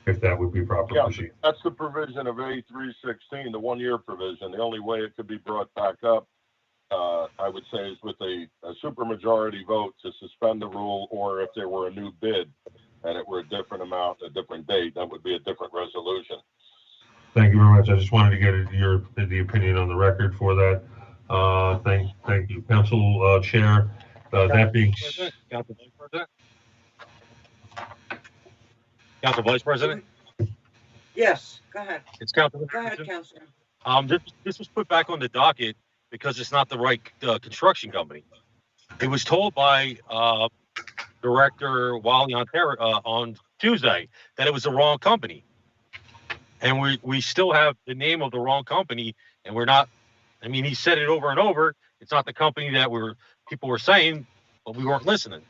if that would be proper procedure. That's the provision of A316, the 1 year provision. The only way it could be brought back up, I would say, is with a supermajority vote to suspend the rule, or if there were a new bid and it were a different amount, a different date, that would be a different resolution. Thank you very much. I just wanted to get the opinion on the record for that. Thank you, Council Chair. That being Council Vice President. Council Vice President. Yes, go ahead. It's Council. Go ahead, Councilor. This was put back on the docket because it's not the right construction company. It was told by Director Wally on Tuesday that it was the wrong company, and we still have the name of the wrong company, and we're not. I mean, he said it over and over. It's not the company that people were saying, but we weren't listening.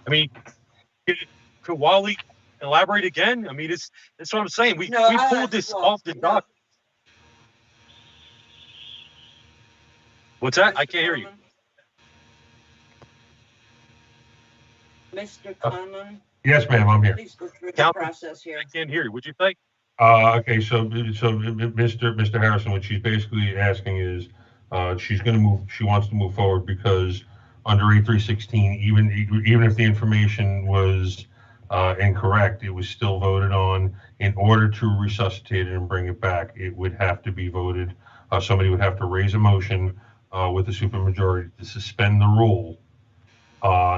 I mean, could Wally elaborate again? I mean, that's what I'm saying. We pulled this off the dock. What's that? I can't hear you. Mr. Conlon? Yes, ma'am, I'm here. Please go through the process here. I can't hear you. What'd you say? Okay, so Mr. Harrison, what she's basically asking is, she's going to move. She wants to move forward because under A316, even if the information was incorrect, it was still voted on. In order to resuscitate it and bring it back, it would have to be voted. Somebody would have to raise a motion with a supermajority to suspend the rule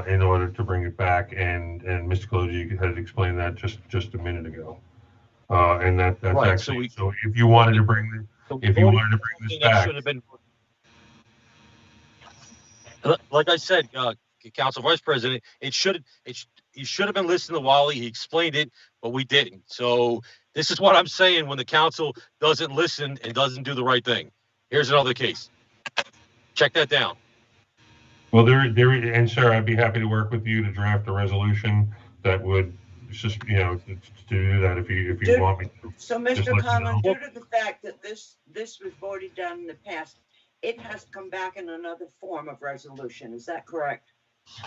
in order to bring it back. And Mr. Kaloji had explained that just a minute ago. And that's right. Actually so if you wanted to bring this back, should have been, like I said, Council Vice President, you should have been listening to Wally. He explained it, but we didn't. So this is what I'm saying when the council doesn't listen and doesn't do the right thing. Here's another case. Check that down. Well, and sir, I'd be happy to work with you to draft a resolution that would just, to do that if you want me to. So, Mr. Conlon, due to the fact that this was already done in the past, it has to come back in another form of resolution. Is that correct?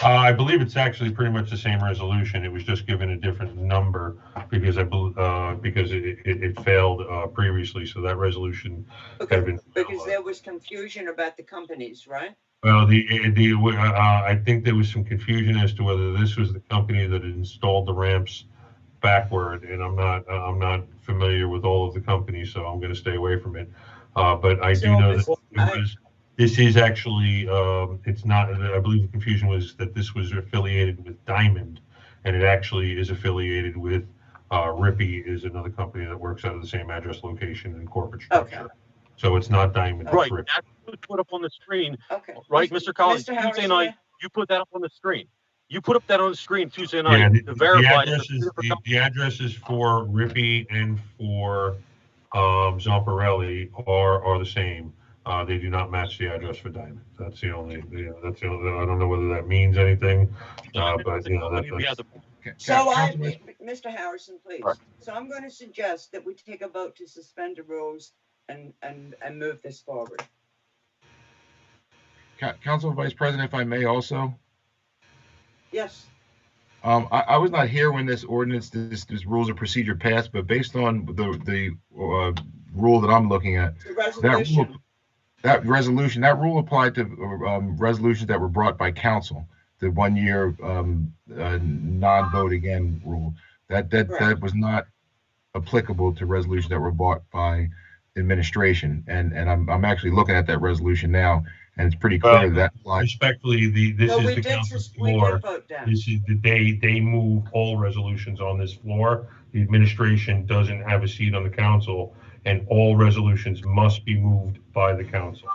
I believe it's actually pretty much the same resolution. It was just given a different number because it failed previously. So that resolution had been because there was confusion about the companies, right? Well, I think there was some confusion as to whether this was the company that had installed the ramps backward, and I'm not familiar with all of the companies, so I'm going to stay away from it. But I do know that this is actually it's not. I believe the confusion was that this was affiliated with Diamond, and it actually is affiliated with Rippey, is another company that works out of the same address, location, and corporate structure. Okay. So it's not Diamond. Right. That's put up on the screen. Okay. Right, Mr. Collins. Tuesday night, you put that up on the screen. You put up that on the screen Tuesday night to verify. The addresses for Rippey and for Zamparelli are the same. They do not match the address for Diamond. That's the only. That's the only. I don't know whether that means anything, but that's. So Mr. Harrison, please. Right. So I'm going to suggest that we take a vote to suspend the rules and move this forward. Council Vice President, if I may also. Yes. I was not here when this ordinance, this rules of procedure passed, but based on the rule that I'm looking at, that rule applied to resolutions that were brought by council. The 1 year non-vote again rule that was not applicable to resolutions that were brought by administration. And I'm actually looking at that resolution now. And it's pretty clear that respectfully, this is the council's floor. This is they move all resolutions on this floor. The administration doesn't have a seat on the council, and all resolutions must be moved by the council.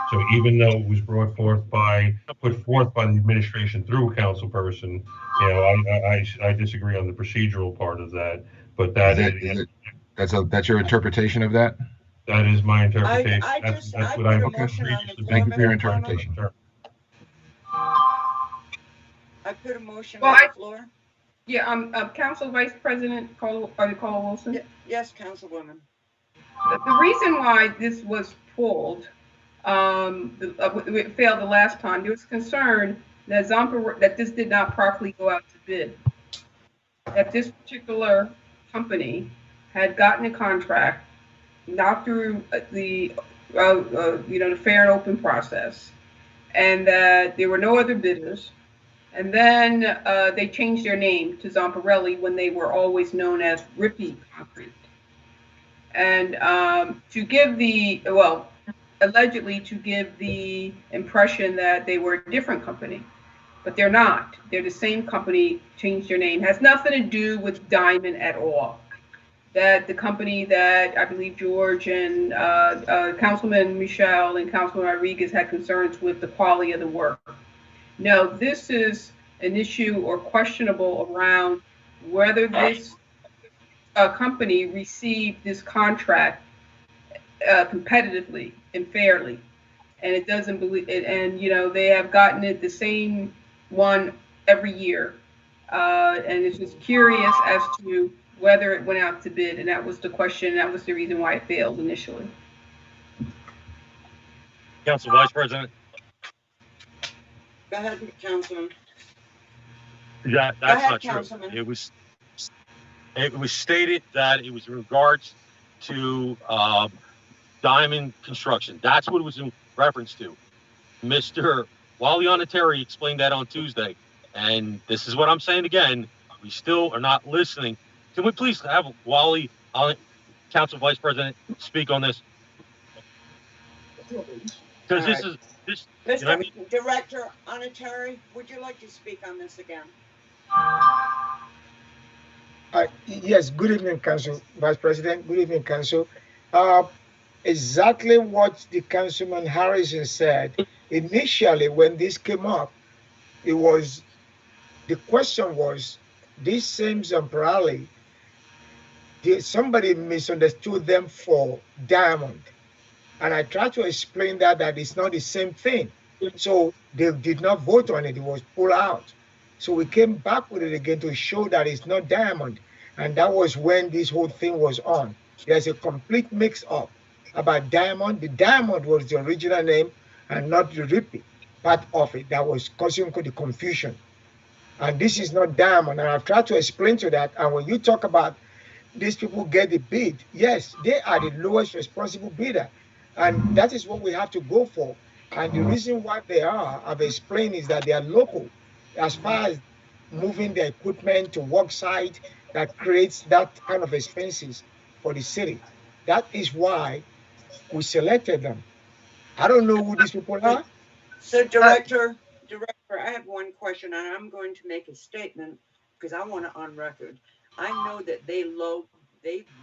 So even though it was put forth by the administration through a council person, I disagree on the procedural part of that. But that's your interpretation of that. That is my interpretation. That's what I'm. Thank you for your interpretation. Sure. I put a motion on the floor. Yeah, Council Vice President Carla Wilson. Yes, Councilwoman. The reason why this was pulled, it failed the last time. There was concern that that this did not properly go out to bid. That this particular company had gotten a contract not through the fair and open process, and that there were no other bidders, And then they changed their name to Zamparelli when they were always known as Rippey Concrete. And to give the, well, allegedly to give the impression that they were a different company. But they're not. They're the same company, changed their name. Has nothing to do with Diamond at all. That the company that I believe George and Councilman Michelle and Councilman Rodriguez had concerns with the quality of the work. No, this is an issue or questionable around whether this company received this contract competitively and fairly. And it doesn't believe it, and you know they have gotten it the same one every year, and it's just curious as to whether it went out to bid, and that was the question. That was the reason why it failed initially. Council Vice President. Go ahead, Councilman. Yeah, Go that's ahead, not true. Councilman. It was stated that it was in regards to Diamond Construction. That's what it was in reference to. Mr. Wally Onateri explained that on Tuesday, and this is what I'm saying again. We still are not listening. Can we please have Wally, Council Vice President, speak on this? Because this is this. Mr. You know what I mean? Director Onateri, would you like to speak on this again? Yes, good evening, Council Vice President. Good evening, Council. Exactly what the Councilman Harrison said. Initially, when this came up, the question was, this same Zamparelli, somebody misunderstood them for Diamond. And I tried to explain that it's not the same thing. So they did not vote on it. It was pulled out. So we came back with it again to show that it's not Diamond. And that was when this whole thing was on. There's a complete mix-up about Diamond. The Diamond was the original name and not the Rippey part of it that was causing the confusion. And this is not Diamond. And I've tried to explain to that. And when you talk about these people get the bid, yes, they are the lowest responsible bidder. And that is what we have to go for. And the reason why they are, I've explained, is that they are local. As far as moving their equipment to work site, that creates that kind of expenses for the city. That is why we selected them. I don't know who these people are. So, Director, I have one question, and I'm going to make a statement because I want it on record. I know that they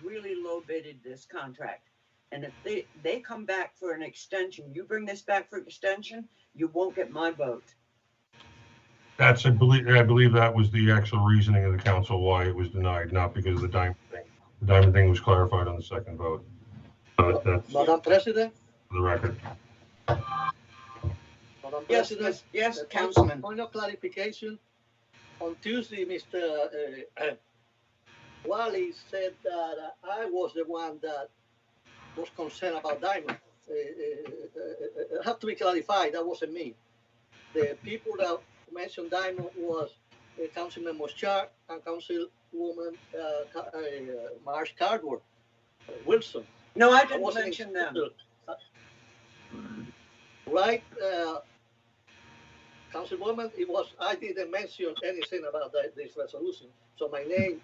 really low bidded this contract. And if they come back for an extension, you bring this back for extension, you won't get my vote. I believe that was the actual reasoning of the council why it was denied, not because of the Diamond thing. The Diamond thing was clarified on the second vote. But that's Madam President? for the record. Madam Yes, President? yes, Councilman. Point of clarification. On Tuesday, Mr. Wally said that I was the one that was concerned about Diamond. It have to be clarified, that wasn't me. The people that mentioned Diamond was Councilman Moschar and Councilwoman Marsh Cardwell Wilson. No, I didn't mention them. Right, Councilwoman, I didn't mention anything about this resolution, so my name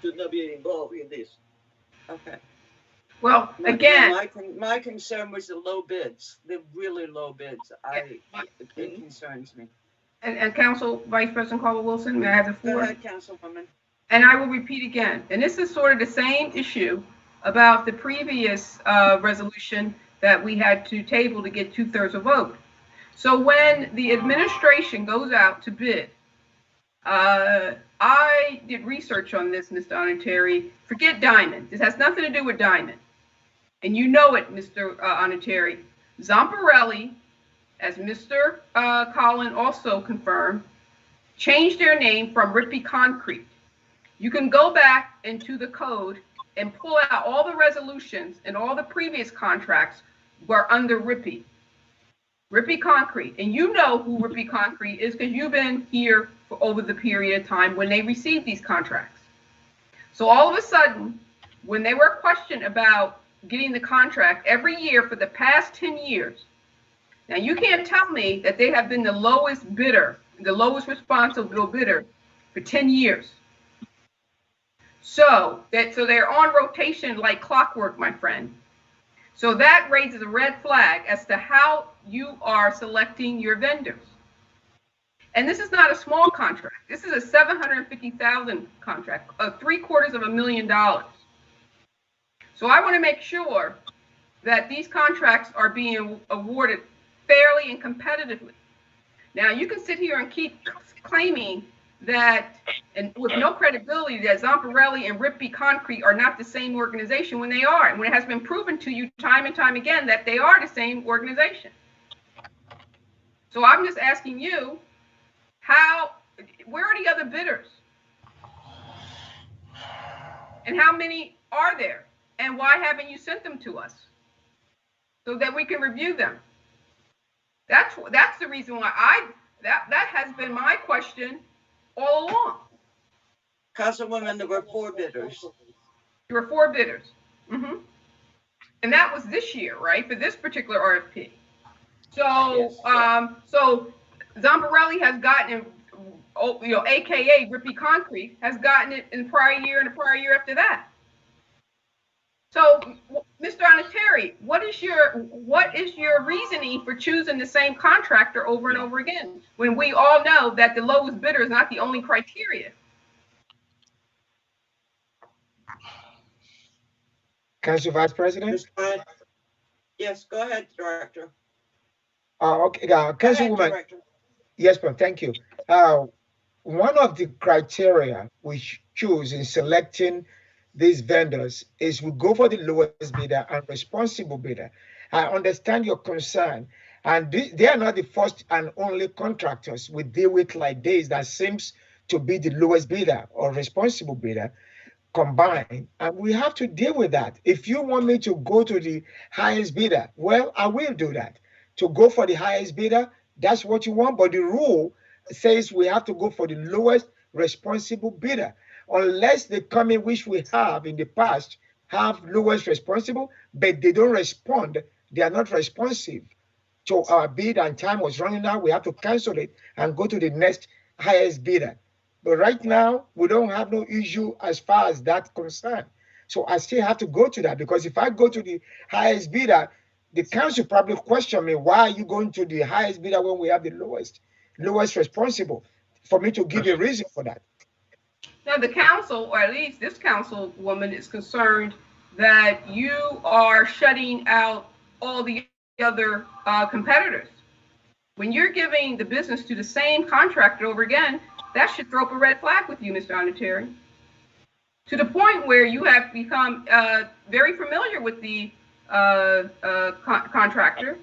should not be involved in this. Okay. Well, again, my concern was the low bids, the really low bids. It concerns me. And Council Vice President Carla Wilson, may I have the floor? Go ahead, Councilwoman. And I will repeat again, and this is sort of the same issue about the previous resolution that we had to table to get 2/3 of vote. So when the administration goes out to bid, I did research on this, Mr. Onateri. Forget Diamond. This has nothing to do with Diamond. And you know it, Mr. Onateri. Zamparelli, as Mr. Collin also confirmed, changed their name from Rippey Concrete. You can go back into the code and pull out all the resolutions, and all the previous contracts were under Rippey Concrete. And you know who Rippey Concrete is because you've been here for over the period of time when they received these contracts. So all of a sudden, when they were questioned about getting the contract every year for the past 10 years, Now, you can't tell me that they have been the lowest bidder, the lowest responsible bidder for 10 years. So they're on rotation like clockwork, my friend. So that raises a red flag as to how you are selecting your vendors. And this is not a small contract. This is a $750,000 contract, $750,000. So I want to make sure that these contracts are being awarded fairly and competitively. Now, you can sit here and keep claiming that, and with no credibility, that Zamparelli and Rippey Concrete are not the same organization when they are, and when it has been proven to you time and time again that they are the same organization. So I'm just asking you, where are the other bidders? And how many are there? And why haven't you sent them to us so that we can review them? That's the reason why that has been my question all along. Councilwoman, there were 4 bidders. There were 4 bidders. Mm-hmm. And that was this year, right? For this particular RFP. So, yes. So Zamparelli has gotten, AKA Rippey Concrete, has gotten it in the prior year and the prior year after that. So, Mr. Onateri, what is your reasoning for choosing the same contractor over and over again, when we all know that the lowest bidder is not the only criteria? Council Vice President? Yes, go ahead, Director. Okay, Councilwoman. Yes, ma'am, thank you. One of the criteria we choose in selecting these vendors is we go for the lowest bidder and responsible bidder. I understand your concern, and they are not the first and only contractors we deal with like this that seems to be the lowest bidder or responsible bidder combined, and we have to deal with that. If you want me to go to the highest bidder, well, I will do that. To go for the highest bidder, that's what you want, but the rule says we have to go for the lowest responsible bidder, unless the company which we have in the past have lowest responsible, but they don't respond, they are not responsive to our bid and time was running out, we have to cancel it and go to the next highest bidder. But right now, we don't have no issue as far as that concerned. So I still have to go to that, because if I go to the highest bidder, the council probably question me, why are you going to the highest bidder when we have the lowest responsible? For me to give a reason for that. Now the council, or at least this councilwoman, is concerned that you are shutting out all the other competitors. When you're giving the business to the same contractor over again, that should throw up a red flag with you, Mr. Onateri. To the point where you have become very familiar with the contractor,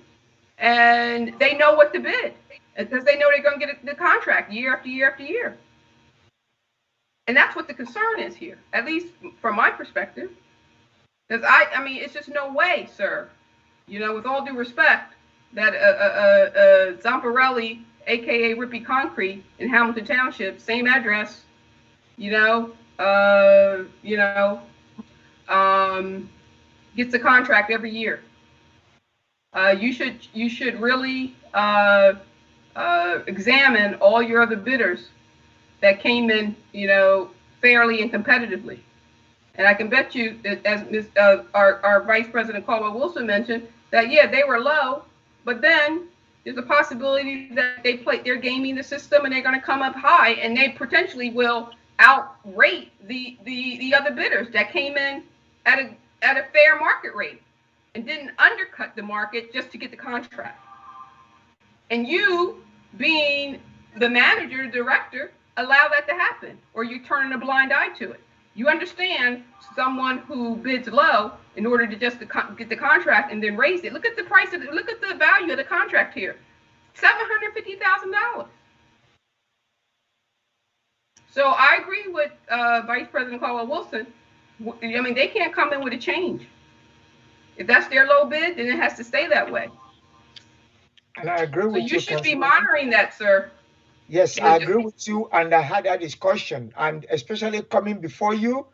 and they know what to bid, because they know they're going to get the contract year after year after year. And that's what the concern is here, at least from my perspective. Because I mean, it's just no way, sir, with all due respect, that Zamparelli, aka Rippey Concrete in Hamilton Township, same address, gets a contract every year. You should really examine all your other bidders that came in, fairly and competitively. And I can bet you that, as our Vice President Caldwell Wilson mentioned, that they were low, but then there's a possibility that they're gaming the system and they're going to come up high, and they potentially will outrate the other bidders that came in at a fair market rate and didn't undercut the market just to get the contract. And you, being the manager, director, allow that to happen, or you're turning a blind eye to it. You understand someone who bids low in order to just get the contract and then raise it. Look at the price look at the value of the contract here, $750,000. So I agree with Vice President Caldwell Wilson. I mean, they can't come in with a change. If that's their low bid, then it has to stay that way. And I agree with you. So you should be monitoring that, sir. Yes, I agree with you, and I had that discussion, and especially coming before you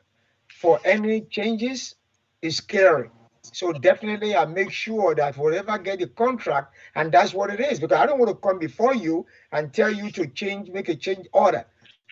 for any changes is scary. So definitely I make sure that whatever I get the contract, and that's what it is, because I don't want to come before you and tell you to change, make a change order.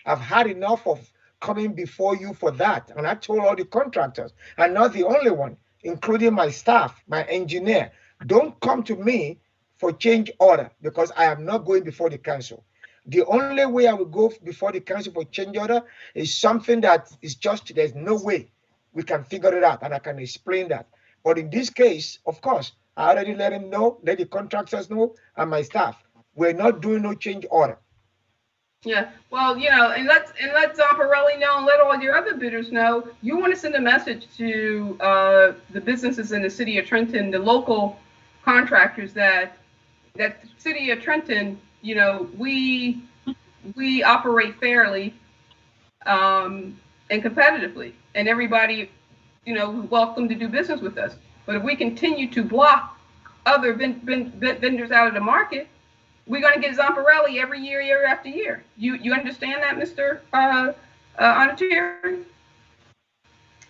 I've had enough of coming before you for that. And I told all the contractors, and not the only one, including my staff, my engineer, don't come to me for change order because I am not going before the council. The only way I will go before the council for change order is something that is just, there's no way we can figure it out, and I can explain that. But in this case, of course, I already let him know, let the contractors know, and my staff, we're not doing no change order. Yeah, well, you know, and let Zamparelli know, and let all your other bidders know, you want to send a message to the businesses in the city of Trenton, the local contractors, that the city of Trenton, you know, we operate fairly and competitively, and everybody, you know, welcome to do business with us. But if we continue to block other vendors out of the market, we're going to get Zamparelli every year, year after year. You understand that, Mr. Honorary?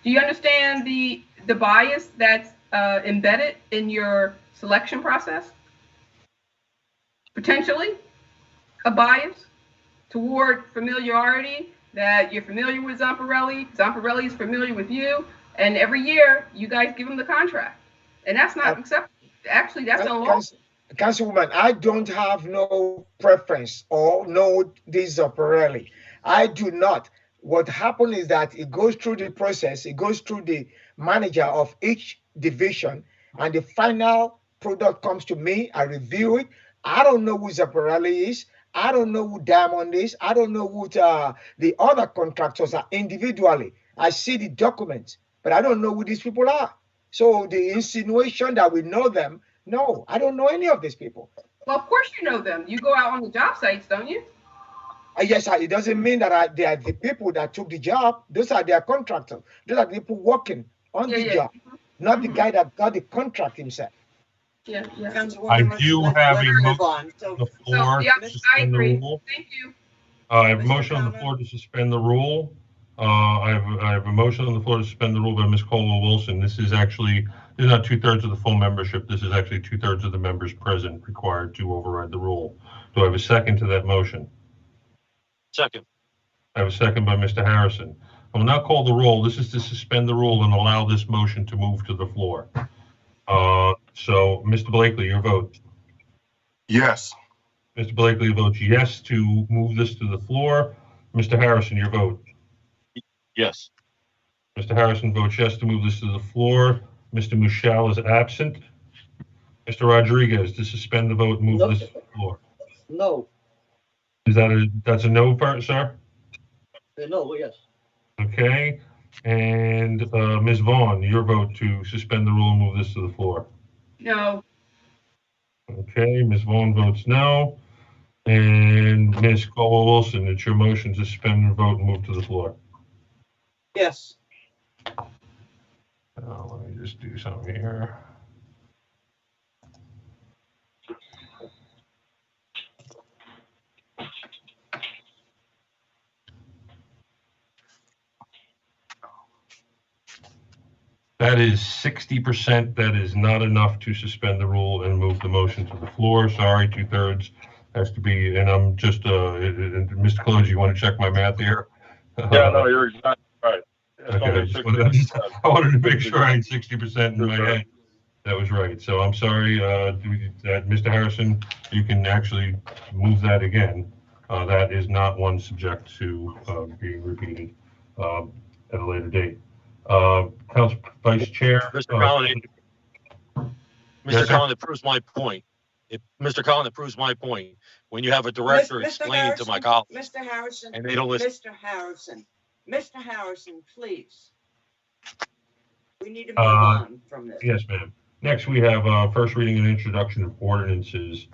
Do you understand the bias that's embedded in your selection process? Potentially a bias toward familiarity, that you're familiar with Zamparelli, Zamparelli is familiar with you, and every year you guys give him the contract. And that's not acceptable. Actually, that's unlawful. Councilwoman, I don't have no preference or no this Zamparelli. I do not. What happened is that it goes through the process, it goes through the manager of each division, and the final product comes to me. I review it. I don't know who Zamparelli is. I don't know who Diamond is. I don't know who the other contractors are individually. I see the documents, but I don't know who these people are. So the insinuation that we know them, no, I don't know any of these people. Well, of course you know them. You go out on the job sites, don't you? Yes, it doesn't mean that they are the people that took the job. Those are their contractors. Those are the people working on the job, not the guy that got the contract himself. Yeah. I do have a motion on the floor to suspend the rule. Thank you. I have a motion on the floor to suspend the rule. I have a motion on the floor to suspend the rule by Ms. Colwell-Wilson. This is not 2/3 of the full membership. This is actually 2/3 of the members present required to override the rule. Do I have a second to that motion? Second. I have a second by Mr. Harrison. I will now call the roll. This is to suspend the rule and allow this motion to move to the floor. So, Mr. Blakely, your vote. Yes. Mr. Blakely votes yes to move this to the floor. Mr. Harrison, your vote. Yes. Mr. Harrison votes yes to move this to the floor. Mr. Michel is absent. Mr. Rodriguez, to suspend the vote and move this to the floor. No. That's a no, sir? No, yes. Okay. And Ms. Vaughn, your vote to suspend the rule and move this to the floor. No. Okay, Ms. Vaughn votes no. And Ms. Colwell-Wilson, it's your motion to suspend the vote and move to the floor. Yes. Let me just do something here. That is 60%. That is not enough to suspend the rule and move the motion to the floor. Sorry, 2/3 has to be, and I'm just, Mr. Close, you want to check my math here? Yeah, no, you're exactly right. Okay, I wanted to make sure I had 60% in my head. That was right. So I'm sorry, Mr. Harrison, you can actually move that again. That is not one subject to being repeated at a later date. Council Vice Chair. Mr. Collin, that proves my point. Mr. Collin, that proves my point. When you have a director explaining to my colleagues, Mr. Harrison, and they don't listen. Mr. Harrison, please. We need to move on from this. Yes, ma'am. Next, we have first reading and introduction of ordinances.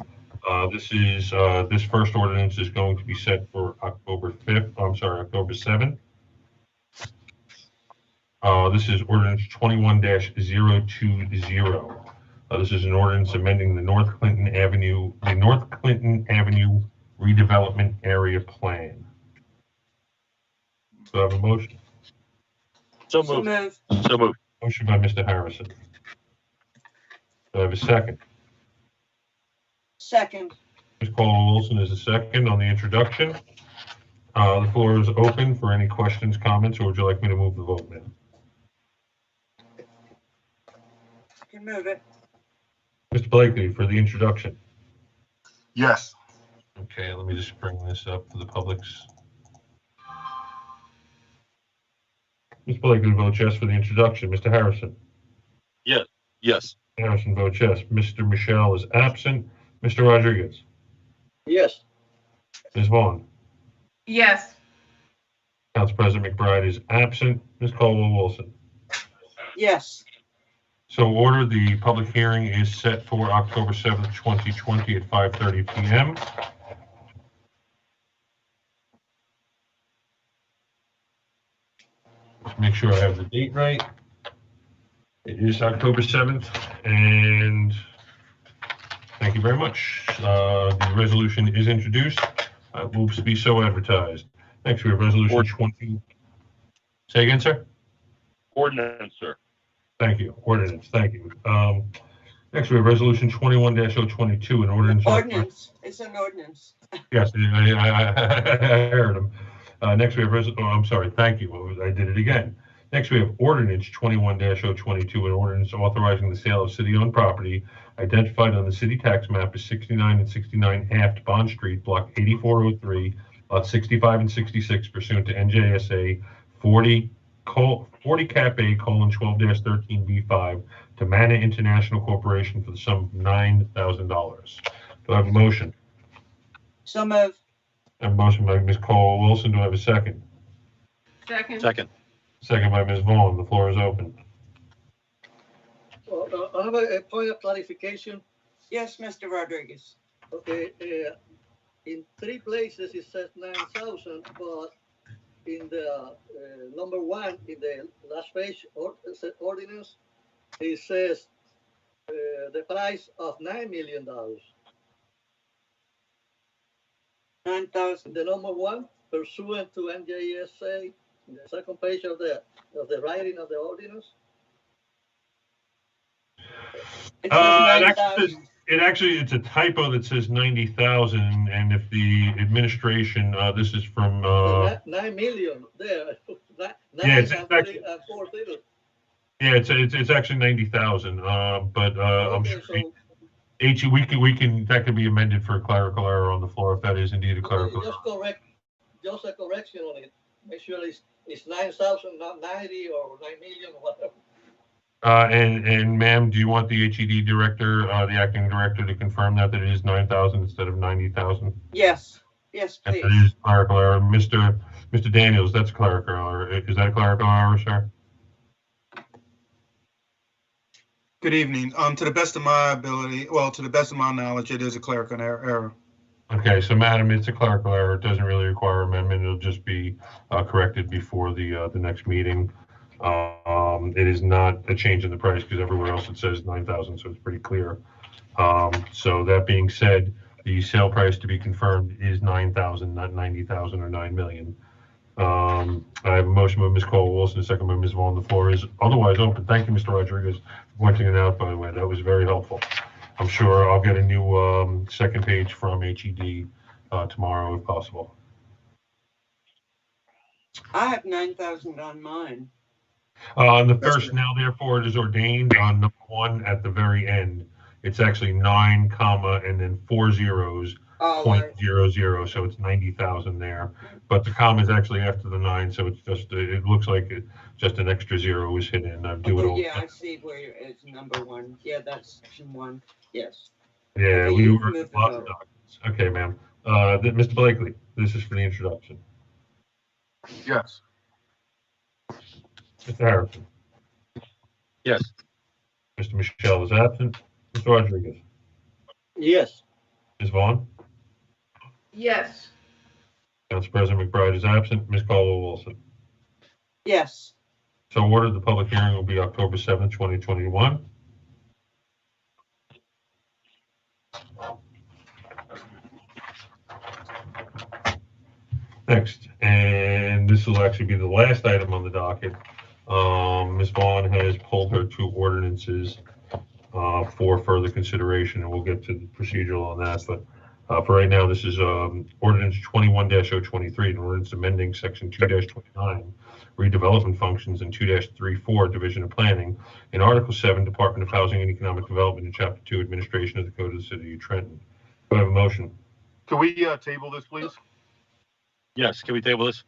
This first ordinance is going to be set for October 7th. This is ordinance 21-020. This is an ordinance amending the North Clinton Avenue redevelopment area plan. Do I have a motion? So moved. Motion by Mr. Harrison. Do I have a second? Second. Ms. Caldwell-Wilson is a second on the introduction. The floor is open for any questions, comments, or would you like me to move the vote, ma'am? You can move it. Mr. Blakely for the introduction. Yes. Okay, let me just bring this up for the public's. Ms. Blakely votes yes for the introduction. Mr. Harrison? Yes. Yes. Harrison votes yes. Mr. Michelle is absent. Mr. Rodriguez? Yes. Ms. Vaughn? Yes. Council President McBride is absent. Ms. Caldwell-Wilson? Yes. So ordered. The public hearing is set for October 7th, 2020 at 5:30 p.m. Let's make sure I have the date right. It is October 7th, and thank you very much. The resolution is introduced. Will be so advertised. Next, we have resolution 20. Say again, sir? Ordinance, sir. Thank you. Ordinance. Thank you. Next, we have resolution 21-022, an ordinance. Ordinance. It's an ordinance. Yes, I heard him. Next, we have I'm sorry. Thank you. I did it again. Next, we have ordinance 21-022, an ordinance authorizing the sale of city-owned property identified on the city tax map as 69 and 69 Aft Bond Street, block 8403, lots 65 and 66, pursuant to NJSA 40 Cap A: 12-13B5 to Mana International Corporation for the sum of $9,000. Do I have a motion? So moved. I have a motion by Ms. Caldwell-Wilson. Do I have a second? Second. Second. Second by Ms. Vaughn. The floor is open. I have a point of clarification. Yes, Mr. Rodriguez. Okay, in 3 places it says 9,000, but in the number 1 in the last page ordinance, it says the price of $9 million. 9,000. The number 1, pursuant to NJSA, the second page of the writing of the ordinance. It says 9,000. It's a typo that says 90,000, and if the administration, this is from. 9 million there. Yeah, it's actually. Yeah, it's actually 90,000. But I'm sure. So, we can that could be amended for a clerical error on the floor if that is indeed a clerical. just a correction on it. Make sure it's 9,000, not 90 or 9 million or whatever. And ma'am, do you want the HED director, the acting director, to confirm that it is 9,000 instead of 90,000? Yes. Yes, please. That is clerical error. Mr. Daniels, that's clerical error. Is that a clerical error, sir? Good evening. To the best of my ability, to the best of my knowledge, it is a clerical error. Okay, so madam, it's a clerical error. It doesn't really require amendment. It'll just be corrected before the next meeting. It is not a change in the price because everywhere else it says 9,000, so it's pretty clear. So that being said, the sale price to be confirmed is 9,000, not 90,000 or 9 million. I have a motion by Ms. Caldwell-Wilson, a second by Ms. Vaughn. The floor is otherwise open. Thank you, Mr. Rodriguez, for pointing it out, by the way. That was very helpful. I'm sure I'll get a new second page from HED tomorrow if possible. I have 9,000 on mine. On the first, now therefore it is ordained on number 1 at the very end. It's actually 9, comma, and then 4 zeros, .00, so it's 90,000 there. But the comma is actually after the 9, so it's just, it looks like just an extra 0 was hidden. I do it all. Yeah, I see where it's number 1. Yeah, that's section 1. Yes. Yeah, Okay, we you were can move the lots of vote. documents. Okay, ma'am. Mr. Blakely, this is for the introduction. Yes. Mr. Harrison. Yes. Mr. Michelle is absent. Mr. Rodriguez. Yes. Ms. Vaughn. Yes. Council President McBride is absent. Ms. Caldwell-Wilson. Yes. So ordered. The public hearing will be October 7th, 2021. Next, and this will actually be the last item on the docket. Ms. Vaughn has pulled her 2 ordinances for further consideration, and we'll get to the procedural on that. But for right now, this is ordinance 21-023, an ordinance amending section 2-29, redevelopment functions, and 2-34, division of planning, in Article 7, Department of Housing and Economic Development, in Chapter 2, administration of the Code of the City of Trenton. Do I have a motion? Can we table this, please? Yes, can we table this?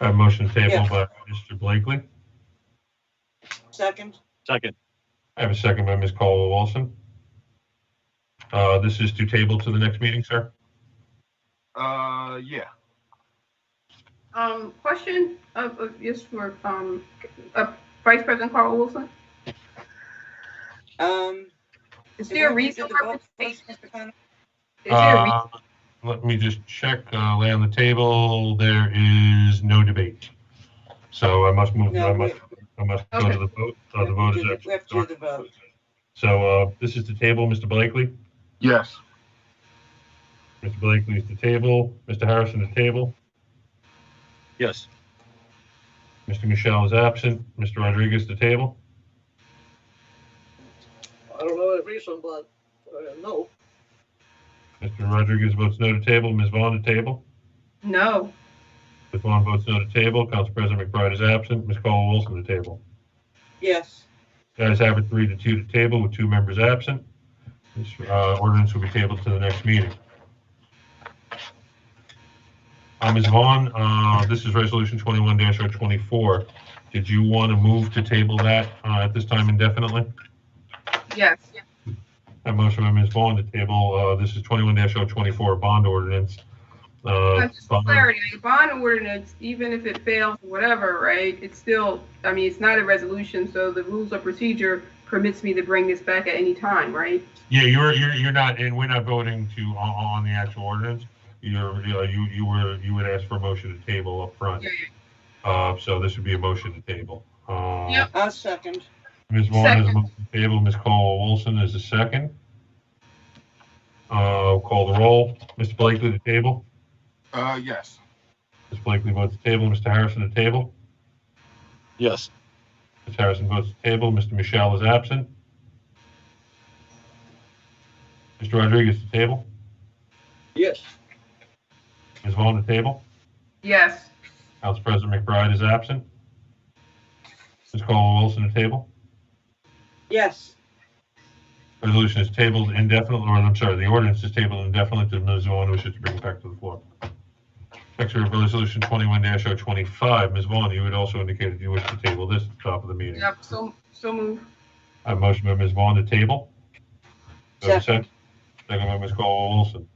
I have a motion tabled Yes. by Mr. Blakely. Second. Second. I have a second by Ms. Caldwell-Wilson. This is to table to the next meeting, sir? Yeah. Question yes for Vice President Carl Wilson. Is there a reason for Let me just check, lay on the table. There is no debate. So I must move, No, I must go to the vote. The vote is we actually have to do the vote. So this is the table, Mr. Blakely. Yes. Mr. Blakely is the table. Mr. Harrison, the table. Yes. Mr. Michelle is absent. Mr. Rodriguez, the table. I don't know the reason, but no. Mr. Rodriguez votes no to table. Ms. Vaughn, the table. No. Ms. Vaughn votes no to table. Council President McBride is absent. Ms. Caldwell-Wilson, the table. Yes. Guys have it 3-2 to table with 2 members absent. This ordinance will be tabled to the next meeting. Ms. Vaughn, this is resolution 21-024. Did you want to move to table that at this time indefinitely? Yes. A motion by Ms. Vaughn to table. This is 21-024 bond ordinance. Just for clarity, a bond ordinance, even if it fails or whatever, right? It's still, I mean, it's not a resolution, so the rules of procedure permits me to bring this back at any time, right? Yeah, you're not, and we're not voting to on the actual ordinance. You would ask for a motion to table up front. Yeah. So this would be a motion to table. Yep. I'll second. Ms. Vaughn has a motion to table. Ms. Caldwell-Wilson is a second. Call the roll. Mr. Blakely, the table. Yes. Ms. Blakely votes the table. Mr. Harrison, the table. Yes. Ms. Harrison votes the table. Mr. Michelle is absent. Mr. Rodriguez, the table. Yes. Ms. Vaughn, the table. Yes. Council President McBride is absent. Ms. Caldwell-Wilson, the table. Yes. Resolution is tabled indefinitely, or I'm sorry, the ordinance is tabled indefinitely to Ms. Vaughn wishes to bring it back to the floor. Next, we have resolution 21-025. Ms. Vaughn, you would also indicate that you wish to table this at the top of the meeting. Yep. So move. I have a motion by Ms. Vaughn to table. Do I have a Second. Second by Ms. Caldwell-Wilson.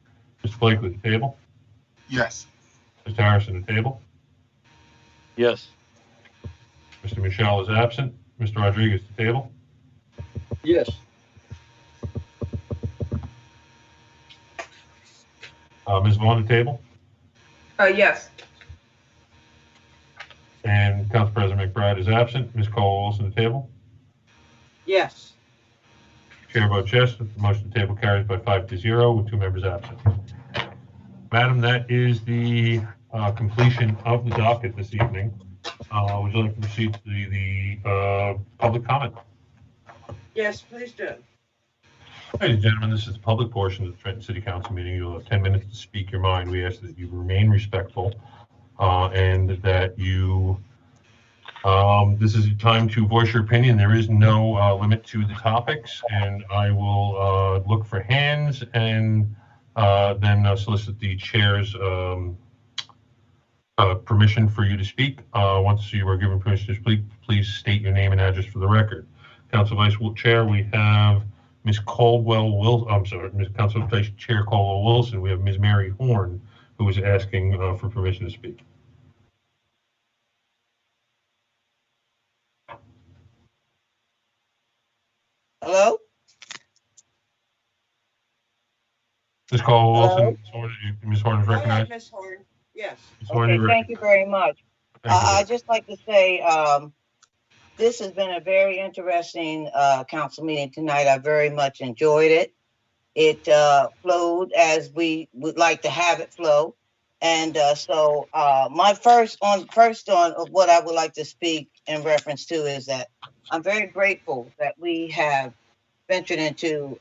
Mr. Blakely, the table. Yes. Mr. Harrison, the table. Yes. Mr. Michelle is absent. Mr. Rodriguez, the table. Yes. Ms. Vaughn, the table. Yes. And Council President McBride is absent. Ms. Caldwell-Wilson, the table. Yes. Chair votes yes. The motion to table carries by 5-0 with 2 members absent. Madam, that is the completion of the docket this evening. Would you like to proceed to the public comment? Yes, please do. Ladies and gentlemen, this is the public portion of the Trenton City Council meeting. You'll have 10 minutes to speak your mind. We ask that you remain respectful and that you, this is a time to voice your opinion. There is no limit to the topics, and I will look for hands and then solicit the chair's permission for you to speak. Once you are given permission to speak, please state your name and address for the record. Council Vice Chair, we have Ms. Caldwell-Wilson, I'm sorry, Ms. Council Vice Chair Caldwell-Wilson. We have Ms. Mary Horn, who is asking for permission to speak. Hello? Ms. Caldwell-Wilson, Ms. Horn is Go ahead, recognized. Ms. Horn. Yes. Ms. Horn, Okay, you're thank you very much. Thank you. I'd just like to say, this has been a very interesting council meeting tonight. I very much enjoyed it. It flowed as we would like to have it flow. And so my first on what I would like to speak in reference to is that I'm very grateful that we have ventured into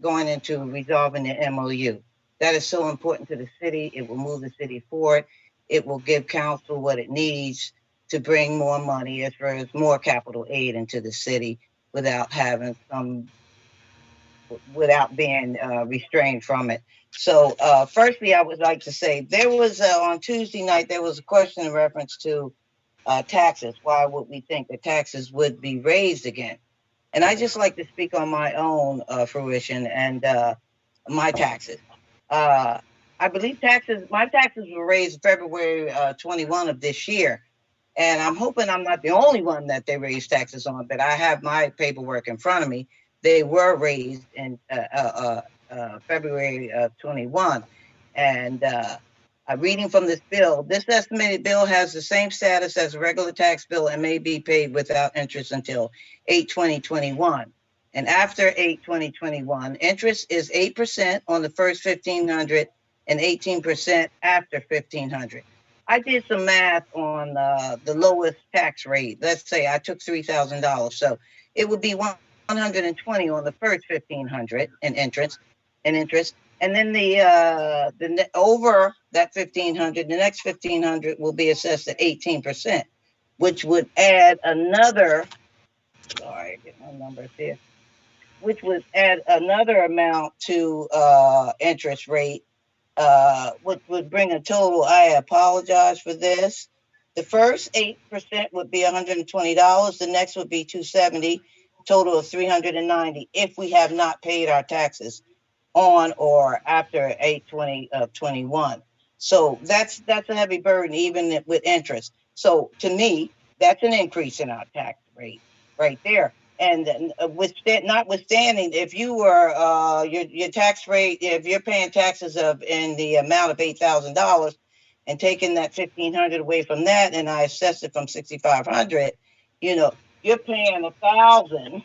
going into resolving the MOU. That is so important to the city. It will move the city forward. It will give council what it needs to bring more money as far as more capital aid into the city without having without being restrained from it. So firstly, I would like to say there was on Tuesday night, there was a question in reference to taxes. Why would we think that taxes would be raised again? And I just like to speak on my own fruition and my taxes. I believe my taxes were raised February 21 of this year. And I'm hoping I'm not the only one that they raised taxes on, but I have my paperwork in front of me. They were raised in February 21. And reading from this bill, this estimated bill has the same status as a regular tax bill and may be paid without interest until 8/20/21. And after 8/20/21, interest is 8% on the first $1,500 and 18% after $1,500. I did some math on the lowest tax rate. Let's say I took $3,000, so it would be 120 on the first $1,500 in interest, and then the over that $1,500, the next $1,500 will be assessed at 18%, which would add another. Sorry, get my numbers here. Which would add another amount to interest rate, which would bring a total. I apologize for this. The first 8% would be $120. The next would be $270. Total of $390 if we have not paid our taxes on or after 8/20/21. So that's a heavy burden, even with interest. So to me, that's an increase in our tax rate right there. And notwithstanding, if you were your tax rate, if you're paying taxes in the amount of $8,000 and taking that $1,500 away from that, and I assess it from $6,500, you're paying $1,000.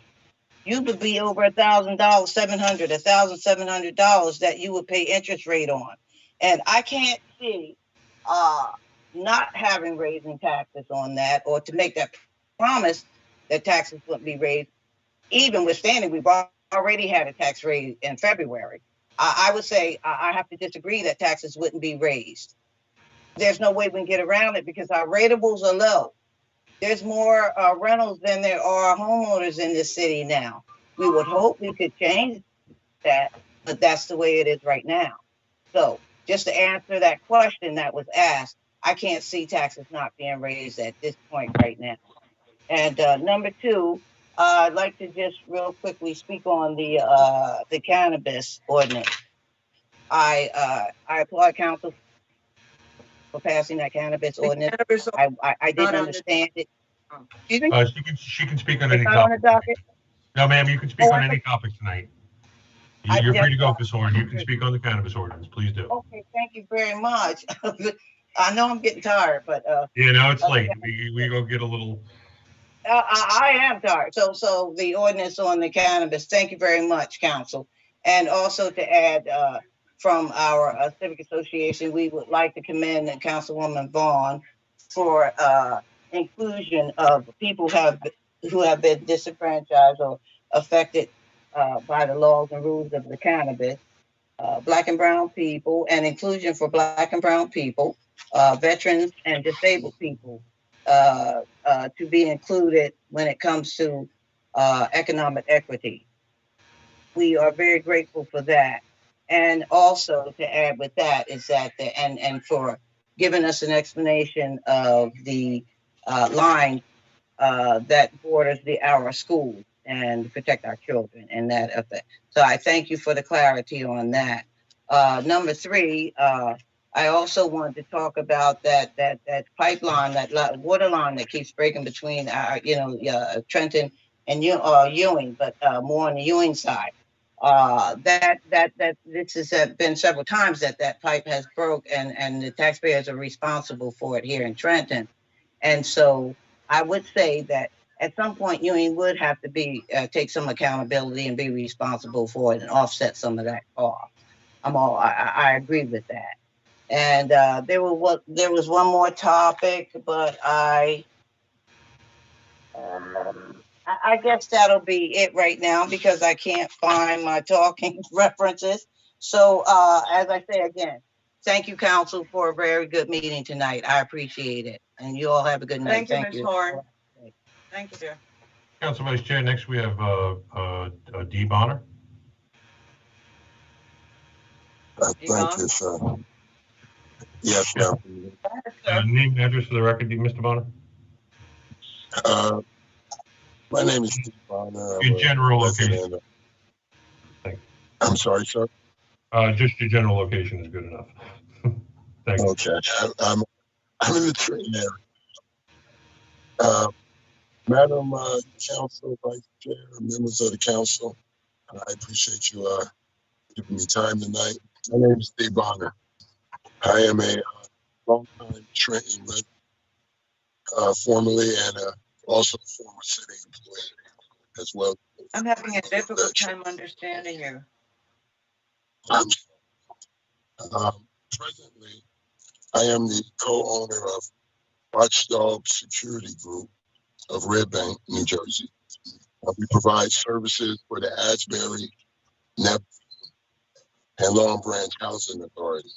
You would be over $1,000, $1,700 that you would pay interest rate on. And I can't see not having raising taxes on that, or to make that promise that taxes wouldn't be raised, even withstanding we've already had a tax raise in February. I would say I have to disagree that taxes wouldn't be raised. There's no way we can get around it because our ratables are low. There's more rentals than there are homeowners in this city now. We would hope we could change that, but that's the way it is right now. So just to answer that question that was asked, I can't see taxes not being raised at this point right now. And number two, I'd like to just real quickly speak on the cannabis ordinance. I applaud council for passing that cannabis ordinance. I didn't understand it. Excuse me? She can speak on any It's not on the topic. docket? No, ma'am, you can speak on any topic tonight. You're free to go, Ms. Horn. You can speak on the cannabis ordinance. Please do. Okay, thank you very much. I know I'm getting tired, but Yeah, no, it's late. We go get a little. I am tired. So the ordinance on the cannabis. Thank you very much, council. And also to add, from our civic association, we would like to commend Councilwoman Vaughn for inclusion of people who have been disenfranchised or affected by the laws and rules of the cannabis, Black and brown people, and inclusion for Black and brown people, veterans and disabled people to be included when it comes to economic equity. We are very grateful for that. And also to add with that is that, and for giving us an explanation of the line that borders our schools and protect our children and that effect. So I thank you for the clarity on that. Number three, I also wanted to talk about that pipeline, that water line that keeps breaking between Trenton and Ewing, but more on the Ewing side. This has been several times that pipe has broke, and the taxpayers are responsible for it here in Trenton. And so I would say that at some point Ewing would have to take some accountability and be responsible for it and offset some of that cost. I agree with that. And there was one more topic, but I I guess that'll be it right now because I can't find my talking references. So, as I say again, thank you, council, for a very good meeting tonight. I appreciate it. And you all have a good night. Thank you, Ms. Horn. Thank you, dear. Council Vice Chair, next we have Dee Bonner. Thank you, sir. Yes, yeah. Name and address for the record, Mr. Bonner. My name is Steve Bonner. Your general location. I'm sorry, sir. Just your general location is good enough. Thank you. Okay. I'm in the Trenton area. Madam Council, Vice Chair, members of the council, I appreciate you giving me time tonight. My name is Steve Bonner. I am a long-time Trenton resident, formerly and also a former city employee as well. I'm having a difficult time understanding you. Presently, I am the co-owner of Watchdog Security Group of Red Bank, New Jersey. We provide services for the Asbury, Neptune, and Long Branch Housing Authority.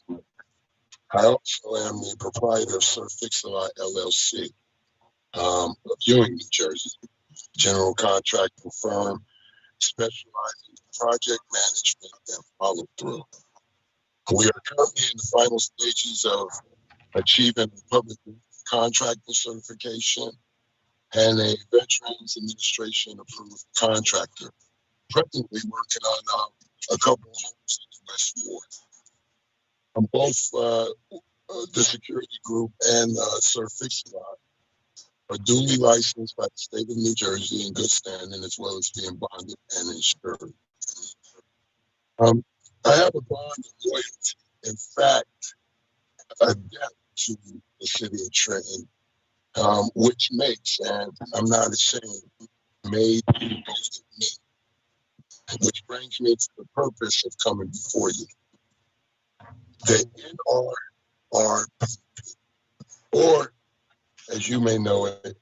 I also am the proprietor of Sir Fix-A-Lot LLC of Ewing, New Jersey, general contracting firm specializing in project management and follow-through. We are currently in the final stages of achieving public contractor certification and a Veterans Administration approved contractor. Presently working on a couple of homes in the West Ward. I'm both the security group and Sir Fix-A-Lot are duly licensed by the state of New Jersey in good standing, as well as being bonded and insured. I have a bond of loyalty. In fact, a debt to the city of Trenton, which makes, and I'm not ashamed, made me, which brings me to the purpose of coming before you. The NRRP, or as you may know it,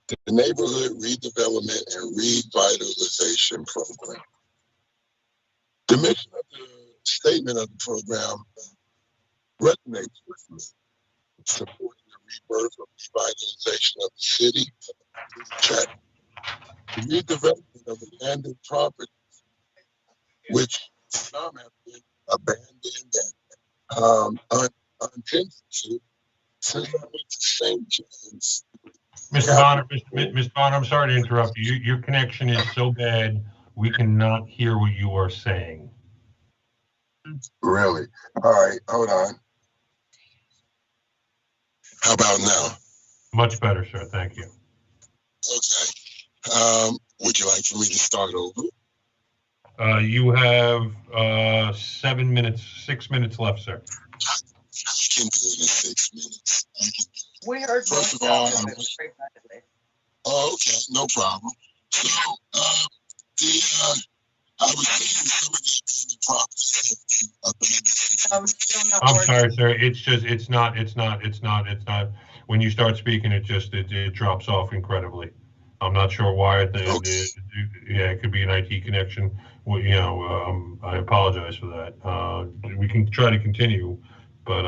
the Neighborhood Redevelopment and Revitalization Program. The mission of the statement of the program resonates with me, supporting the rebirth of revitalization of the city. Check. The redevelopment of abandoned properties, which some have been abandoned and untended to since I went to St. James. Mr. Bonner, I'm sorry to interrupt you. Your connection is so bad, we cannot hear what you are saying. Really? All right, hold on. How about now? Much better, sir. Thank you. Okay. Would you like for me to start over? You have 6 minutes left, sir. I can do it in 6 minutes. We heard First of all, okay, no problem. So, I was saying some of the abandoned properties have been abandoned. I'm sorry, sir. It's not. When you start speaking, it drops off incredibly. I'm not sure why. It could be an IT connection. Well, I apologize for that. We can try to continue, but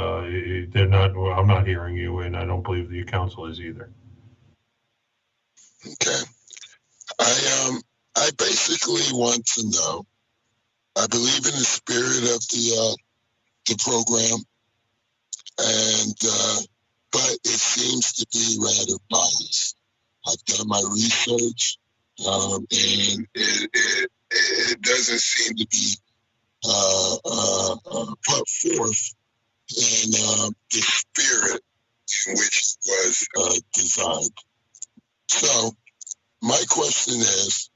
they're not. I'm not hearing you, and I don't believe the council is either. Okay. I basically want to know. I believe in the spirit of the program, and but it seems to be rather biased. I've done my research, and it doesn't seem to be put forth in the spirit in which it was designed. So, my question is,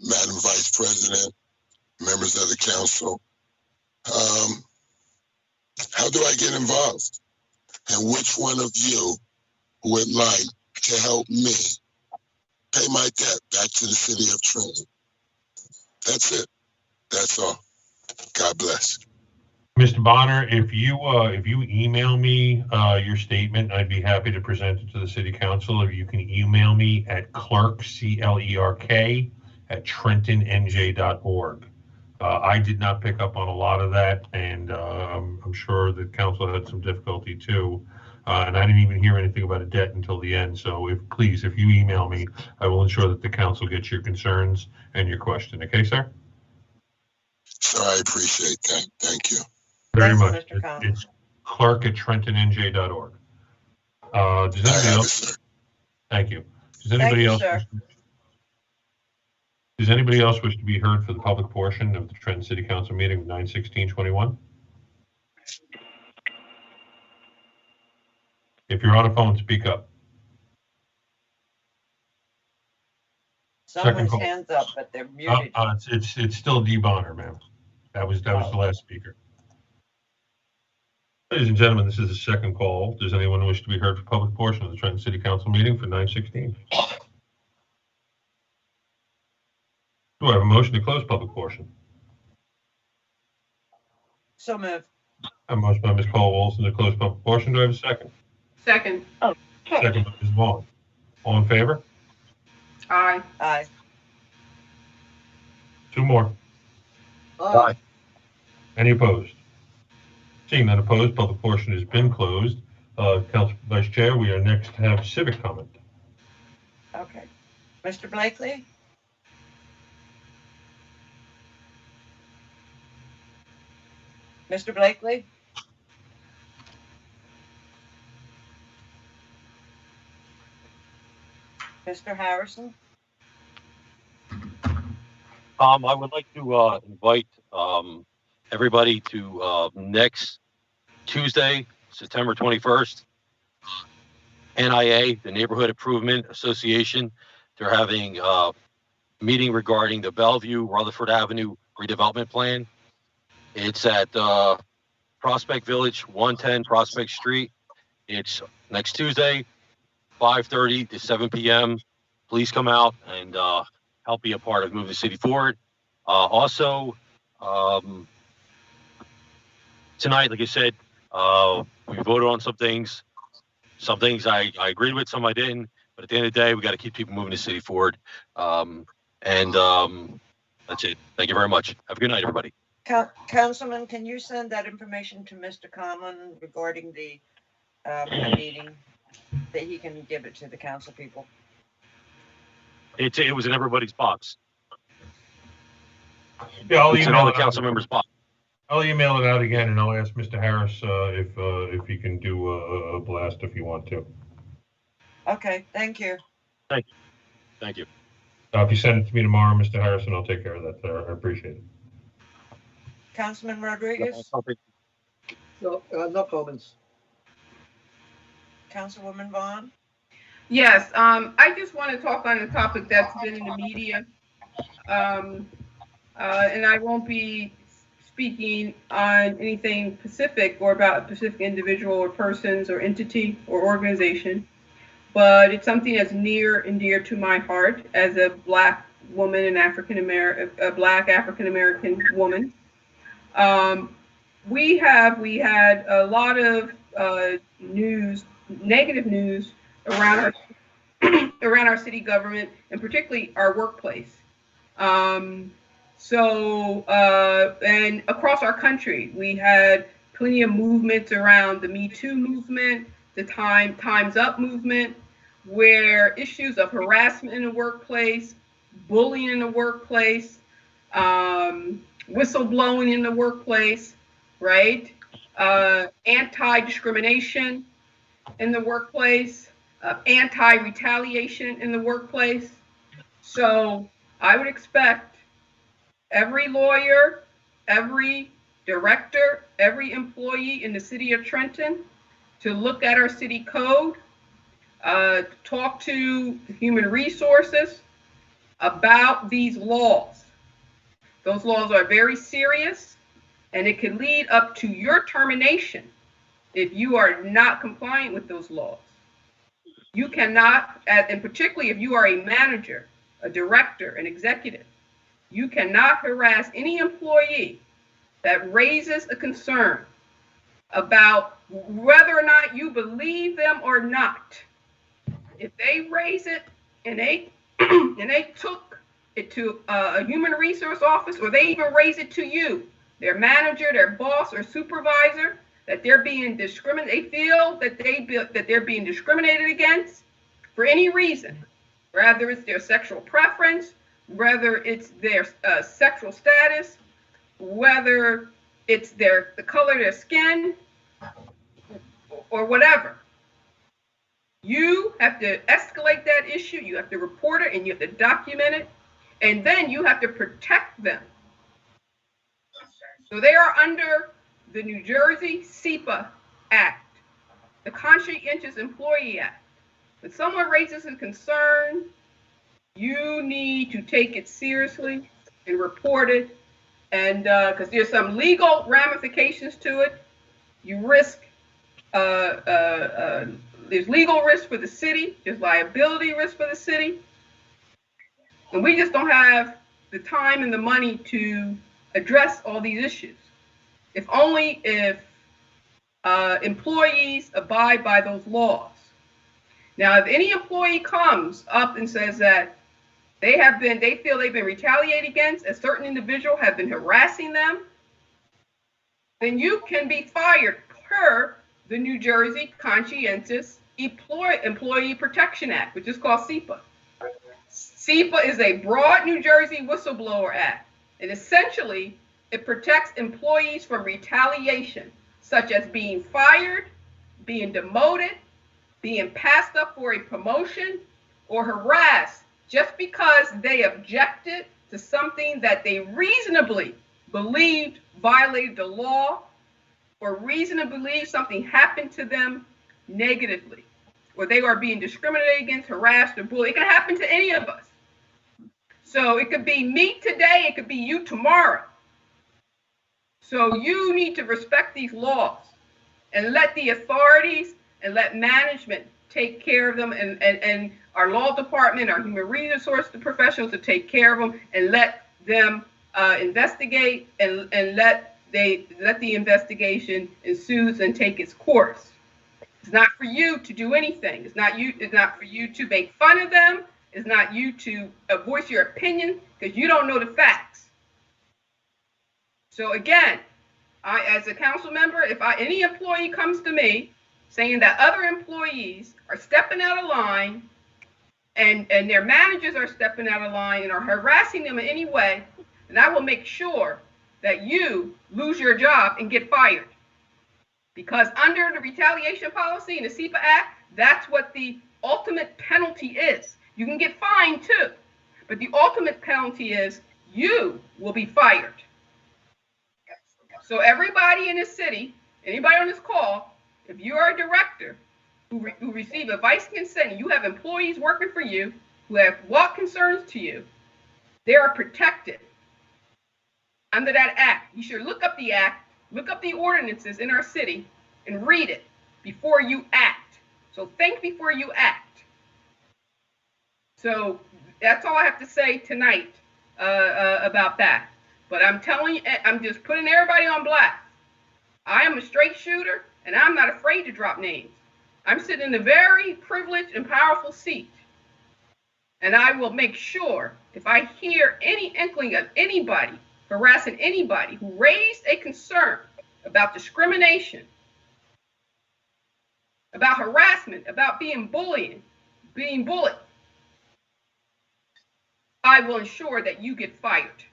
Madam Vice President, members of the council, how do I get involved? And which one of you would like to help me pay my debt back to the city of Trenton? That's it. That's all. God bless. Mr. Bonner, if you email me your statement, I'd be happy to present it to the city council. Or you can email me at clerk, CLERK, at TrentonNJ.org. I did not pick up on a lot of that, and I'm sure the council had some difficulty too. And I didn't even hear anything about a debt until the end. So please, if you email me, I will ensure that the council gets your concerns and your question. Okay, sir? Sir, I appreciate that. Thank you. Very Thank you, much. Mr. Conlon. It's clerk at TrentonNJ.org. Does I anybody have it, else? sir. Thank you. Does Thank anybody you, else? sir. Does anybody else wish to be heard for the public portion of the Trenton City Council meeting of 9/16/21? If you're on a phone, speak up. Someone's call. hands up, but they're muted. It's still D. Bonner, ma'am. That was the last speaker. Ladies and gentlemen, this is the second call. Does anyone wish to be heard for public portion of the Trenton City Council meeting for 9/16? Do I have a motion to close public portion? So moved. A motion by Ms. Cole-Wilson to close public portion. Do I have a second? Second. Second by Ms. Vaughn. All in favor? Aye. Aye. Two more. Aye. Any opposed? Seeing none opposed, public portion has been closed. Council Vice Chair, we are next to have civic comment. Okay. Mr. Blakely? Mr. Blakely? Mr. Harrison? I would like to invite everybody to next Tuesday, September 21st, NIA, the Neighborhood Improvement Association. They're having a meeting regarding the Bellevue Rutherford Avenue redevelopment plan. It's at Prospect Village, 110 Prospect Street. It's next Tuesday, 5:30 to 7 p.m. Please come out and help be a part of moving the city forward. Also, tonight, like I said, we voted on some things. Some things I agreed with, some I didn't. But at the end of the day, we got to keep people moving the city forward. That's it. Thank you very much. Have a good night, everybody. Councilman, can you send that information to Mr. Conlon regarding the meeting, that he can give it to the council people? It was in everybody's box. Yeah, I'll It's in email all the it council out. members' box. I'll email it out again, and I'll ask Mr. Harris if he can do a blast if you want to. Okay, thank you. Thank you. Thank you. If you send it to me tomorrow, Mr. Harrison, I'll take care of that, sir. I appreciate it. Councilman Rodriguez? No, no comments. Councilwoman Vaughn? Yes, I just want to talk on a topic that's been in the media. And I won't be speaking on anything specific or about a specific individual or persons or entity or organization, but it's something that's near and dear to my heart as a Black woman and a Black African-American woman. We had a lot of negative news around our city government, and particularly our workplace. And across our country, we had plenty of movements around the Me Too movement, the Time's Up movement, where issues of harassment in the workplace, bullying in the workplace, whistleblowing in the workplace, right? Anti-discrimination in the workplace, anti-retaliation in the workplace. So I would expect every lawyer, every director, every employee in the city of Trenton to look at our city code, talk to human resources about these laws. Those laws are very serious, and it can lead up to your termination if you are not compliant with those laws. You cannot, and particularly if you are a manager, a director, an executive, you cannot harass any employee that raises a concern about whether or not you believe them or not, if they raise it and they and they took it to a human resource office, or they even raise it to you, their manager, their boss, or supervisor, that they're being discriminated, they feel that they're being discriminated against for any reason, whether it's their sexual preference, whether it's their sexual status, whether it's the color of their skin, or whatever. You have to escalate that issue, you have to report it, and you have to document it, and then you have to protect them. So they are under the New Jersey SEPA Act, the Conscientious Employee Act. When someone raises a concern, you need to take it seriously and report it, and because there's some legal ramifications to it. You risk there's legal risk for the city, there's liability risk for the city, and we just don't have the time and the money to address all these issues. If only if employees abide by those laws. Now, if any employee comes up and says that they feel they've been retaliated against, a certain individual have been harassing them, then you can be fired per the New Jersey Conscientious Employee Protection Act, which is called SEPA. SEPA is a broad New Jersey whistleblower act, and essentially it protects employees from retaliation, such as being fired, being demoted, being passed up for a promotion, or harassed just because they objected to something that they reasonably believed violated the law, or reasonably believe something happened to them negatively, or they are being discriminated against, harassed, or bullied. It can happen to any of us. So it could be me today, it could be you tomorrow. So you need to respect these laws and let the authorities and let management take care of them, and our law department, our human resource professionals to take care of them, and let them investigate, and let the investigation ensues and take its course. It's not for you to do anything. It's not for you to make fun of them. It's not you to voice your opinion, because you don't know the facts. So again, as a council member, if any employee comes to me saying that other employees are stepping out of line, and their managers are stepping out of line and are harassing them in any way, then I will make sure that you lose your job and get fired. Because under the retaliation policy in the SEPA Act, that's what the ultimate penalty is. You can get fined too, but the ultimate penalty is you will be fired. So everybody in this city, anybody on this call, if you are a director who receive advice and consent, and you have employees working for you who have what concerns to you, they are protected under that act. You should look up the act, look up the ordinances in our city, and read it before you act. So think before you act. So that's all I have to say tonight about that. But I'm telling you, I'm just putting everybody on blast. I am a straight shooter, and I'm not afraid to drop names. I'm sitting in a very privileged and powerful seat. And I will make sure, if I hear any inkling of anybody harassing anybody who raised a concern about discrimination, about harassment, about being bullied, I will ensure that you get fired.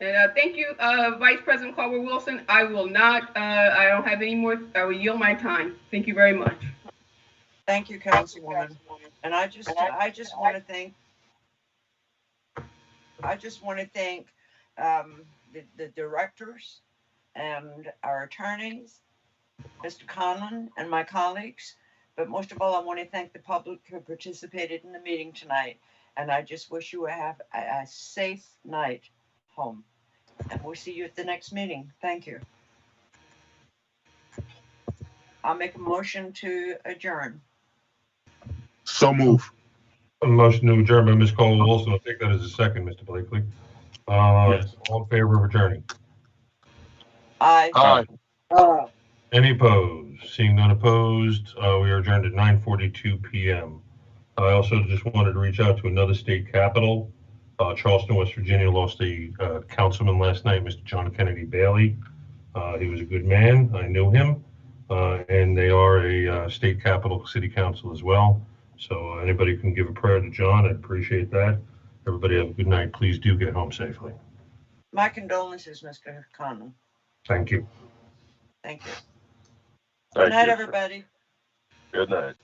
And thank you, Vice President Caldwell-Wilson. I will not, I don't have any more, I will yield my time. Thank you very much. Thank you, Councilwoman. And I just want to thank the directors and our attorneys, Mr. Conlon and my colleagues. But most of all, I want to thank the public who participated in the meeting tonight. And I just wish you have a safe night home. And we'll see you at the next meeting. Thank you. I'll make a motion to adjourn. So move. A motion to adjourn by Ms. Caldwell-Wilson. I'll take that as a second, Mr. Blakely. All in favor of adjourning? Aye. Aye. Any opposed? Seeing none opposed, we are adjourned at 9:42 p.m. I also just wanted to reach out to another state capital. Charleston, West Virginia lost a councilman last night, Mr. John Kennedy Bailey. He was a good man. I knew him. And they are a state capital city council as well. So anybody can give a prayer to John. I'd appreciate that. Everybody have a good night. Please do get home safely. My condolences, Mr. Conlon. Thank you. Thank you. Thank Good night, you. everybody. Good night.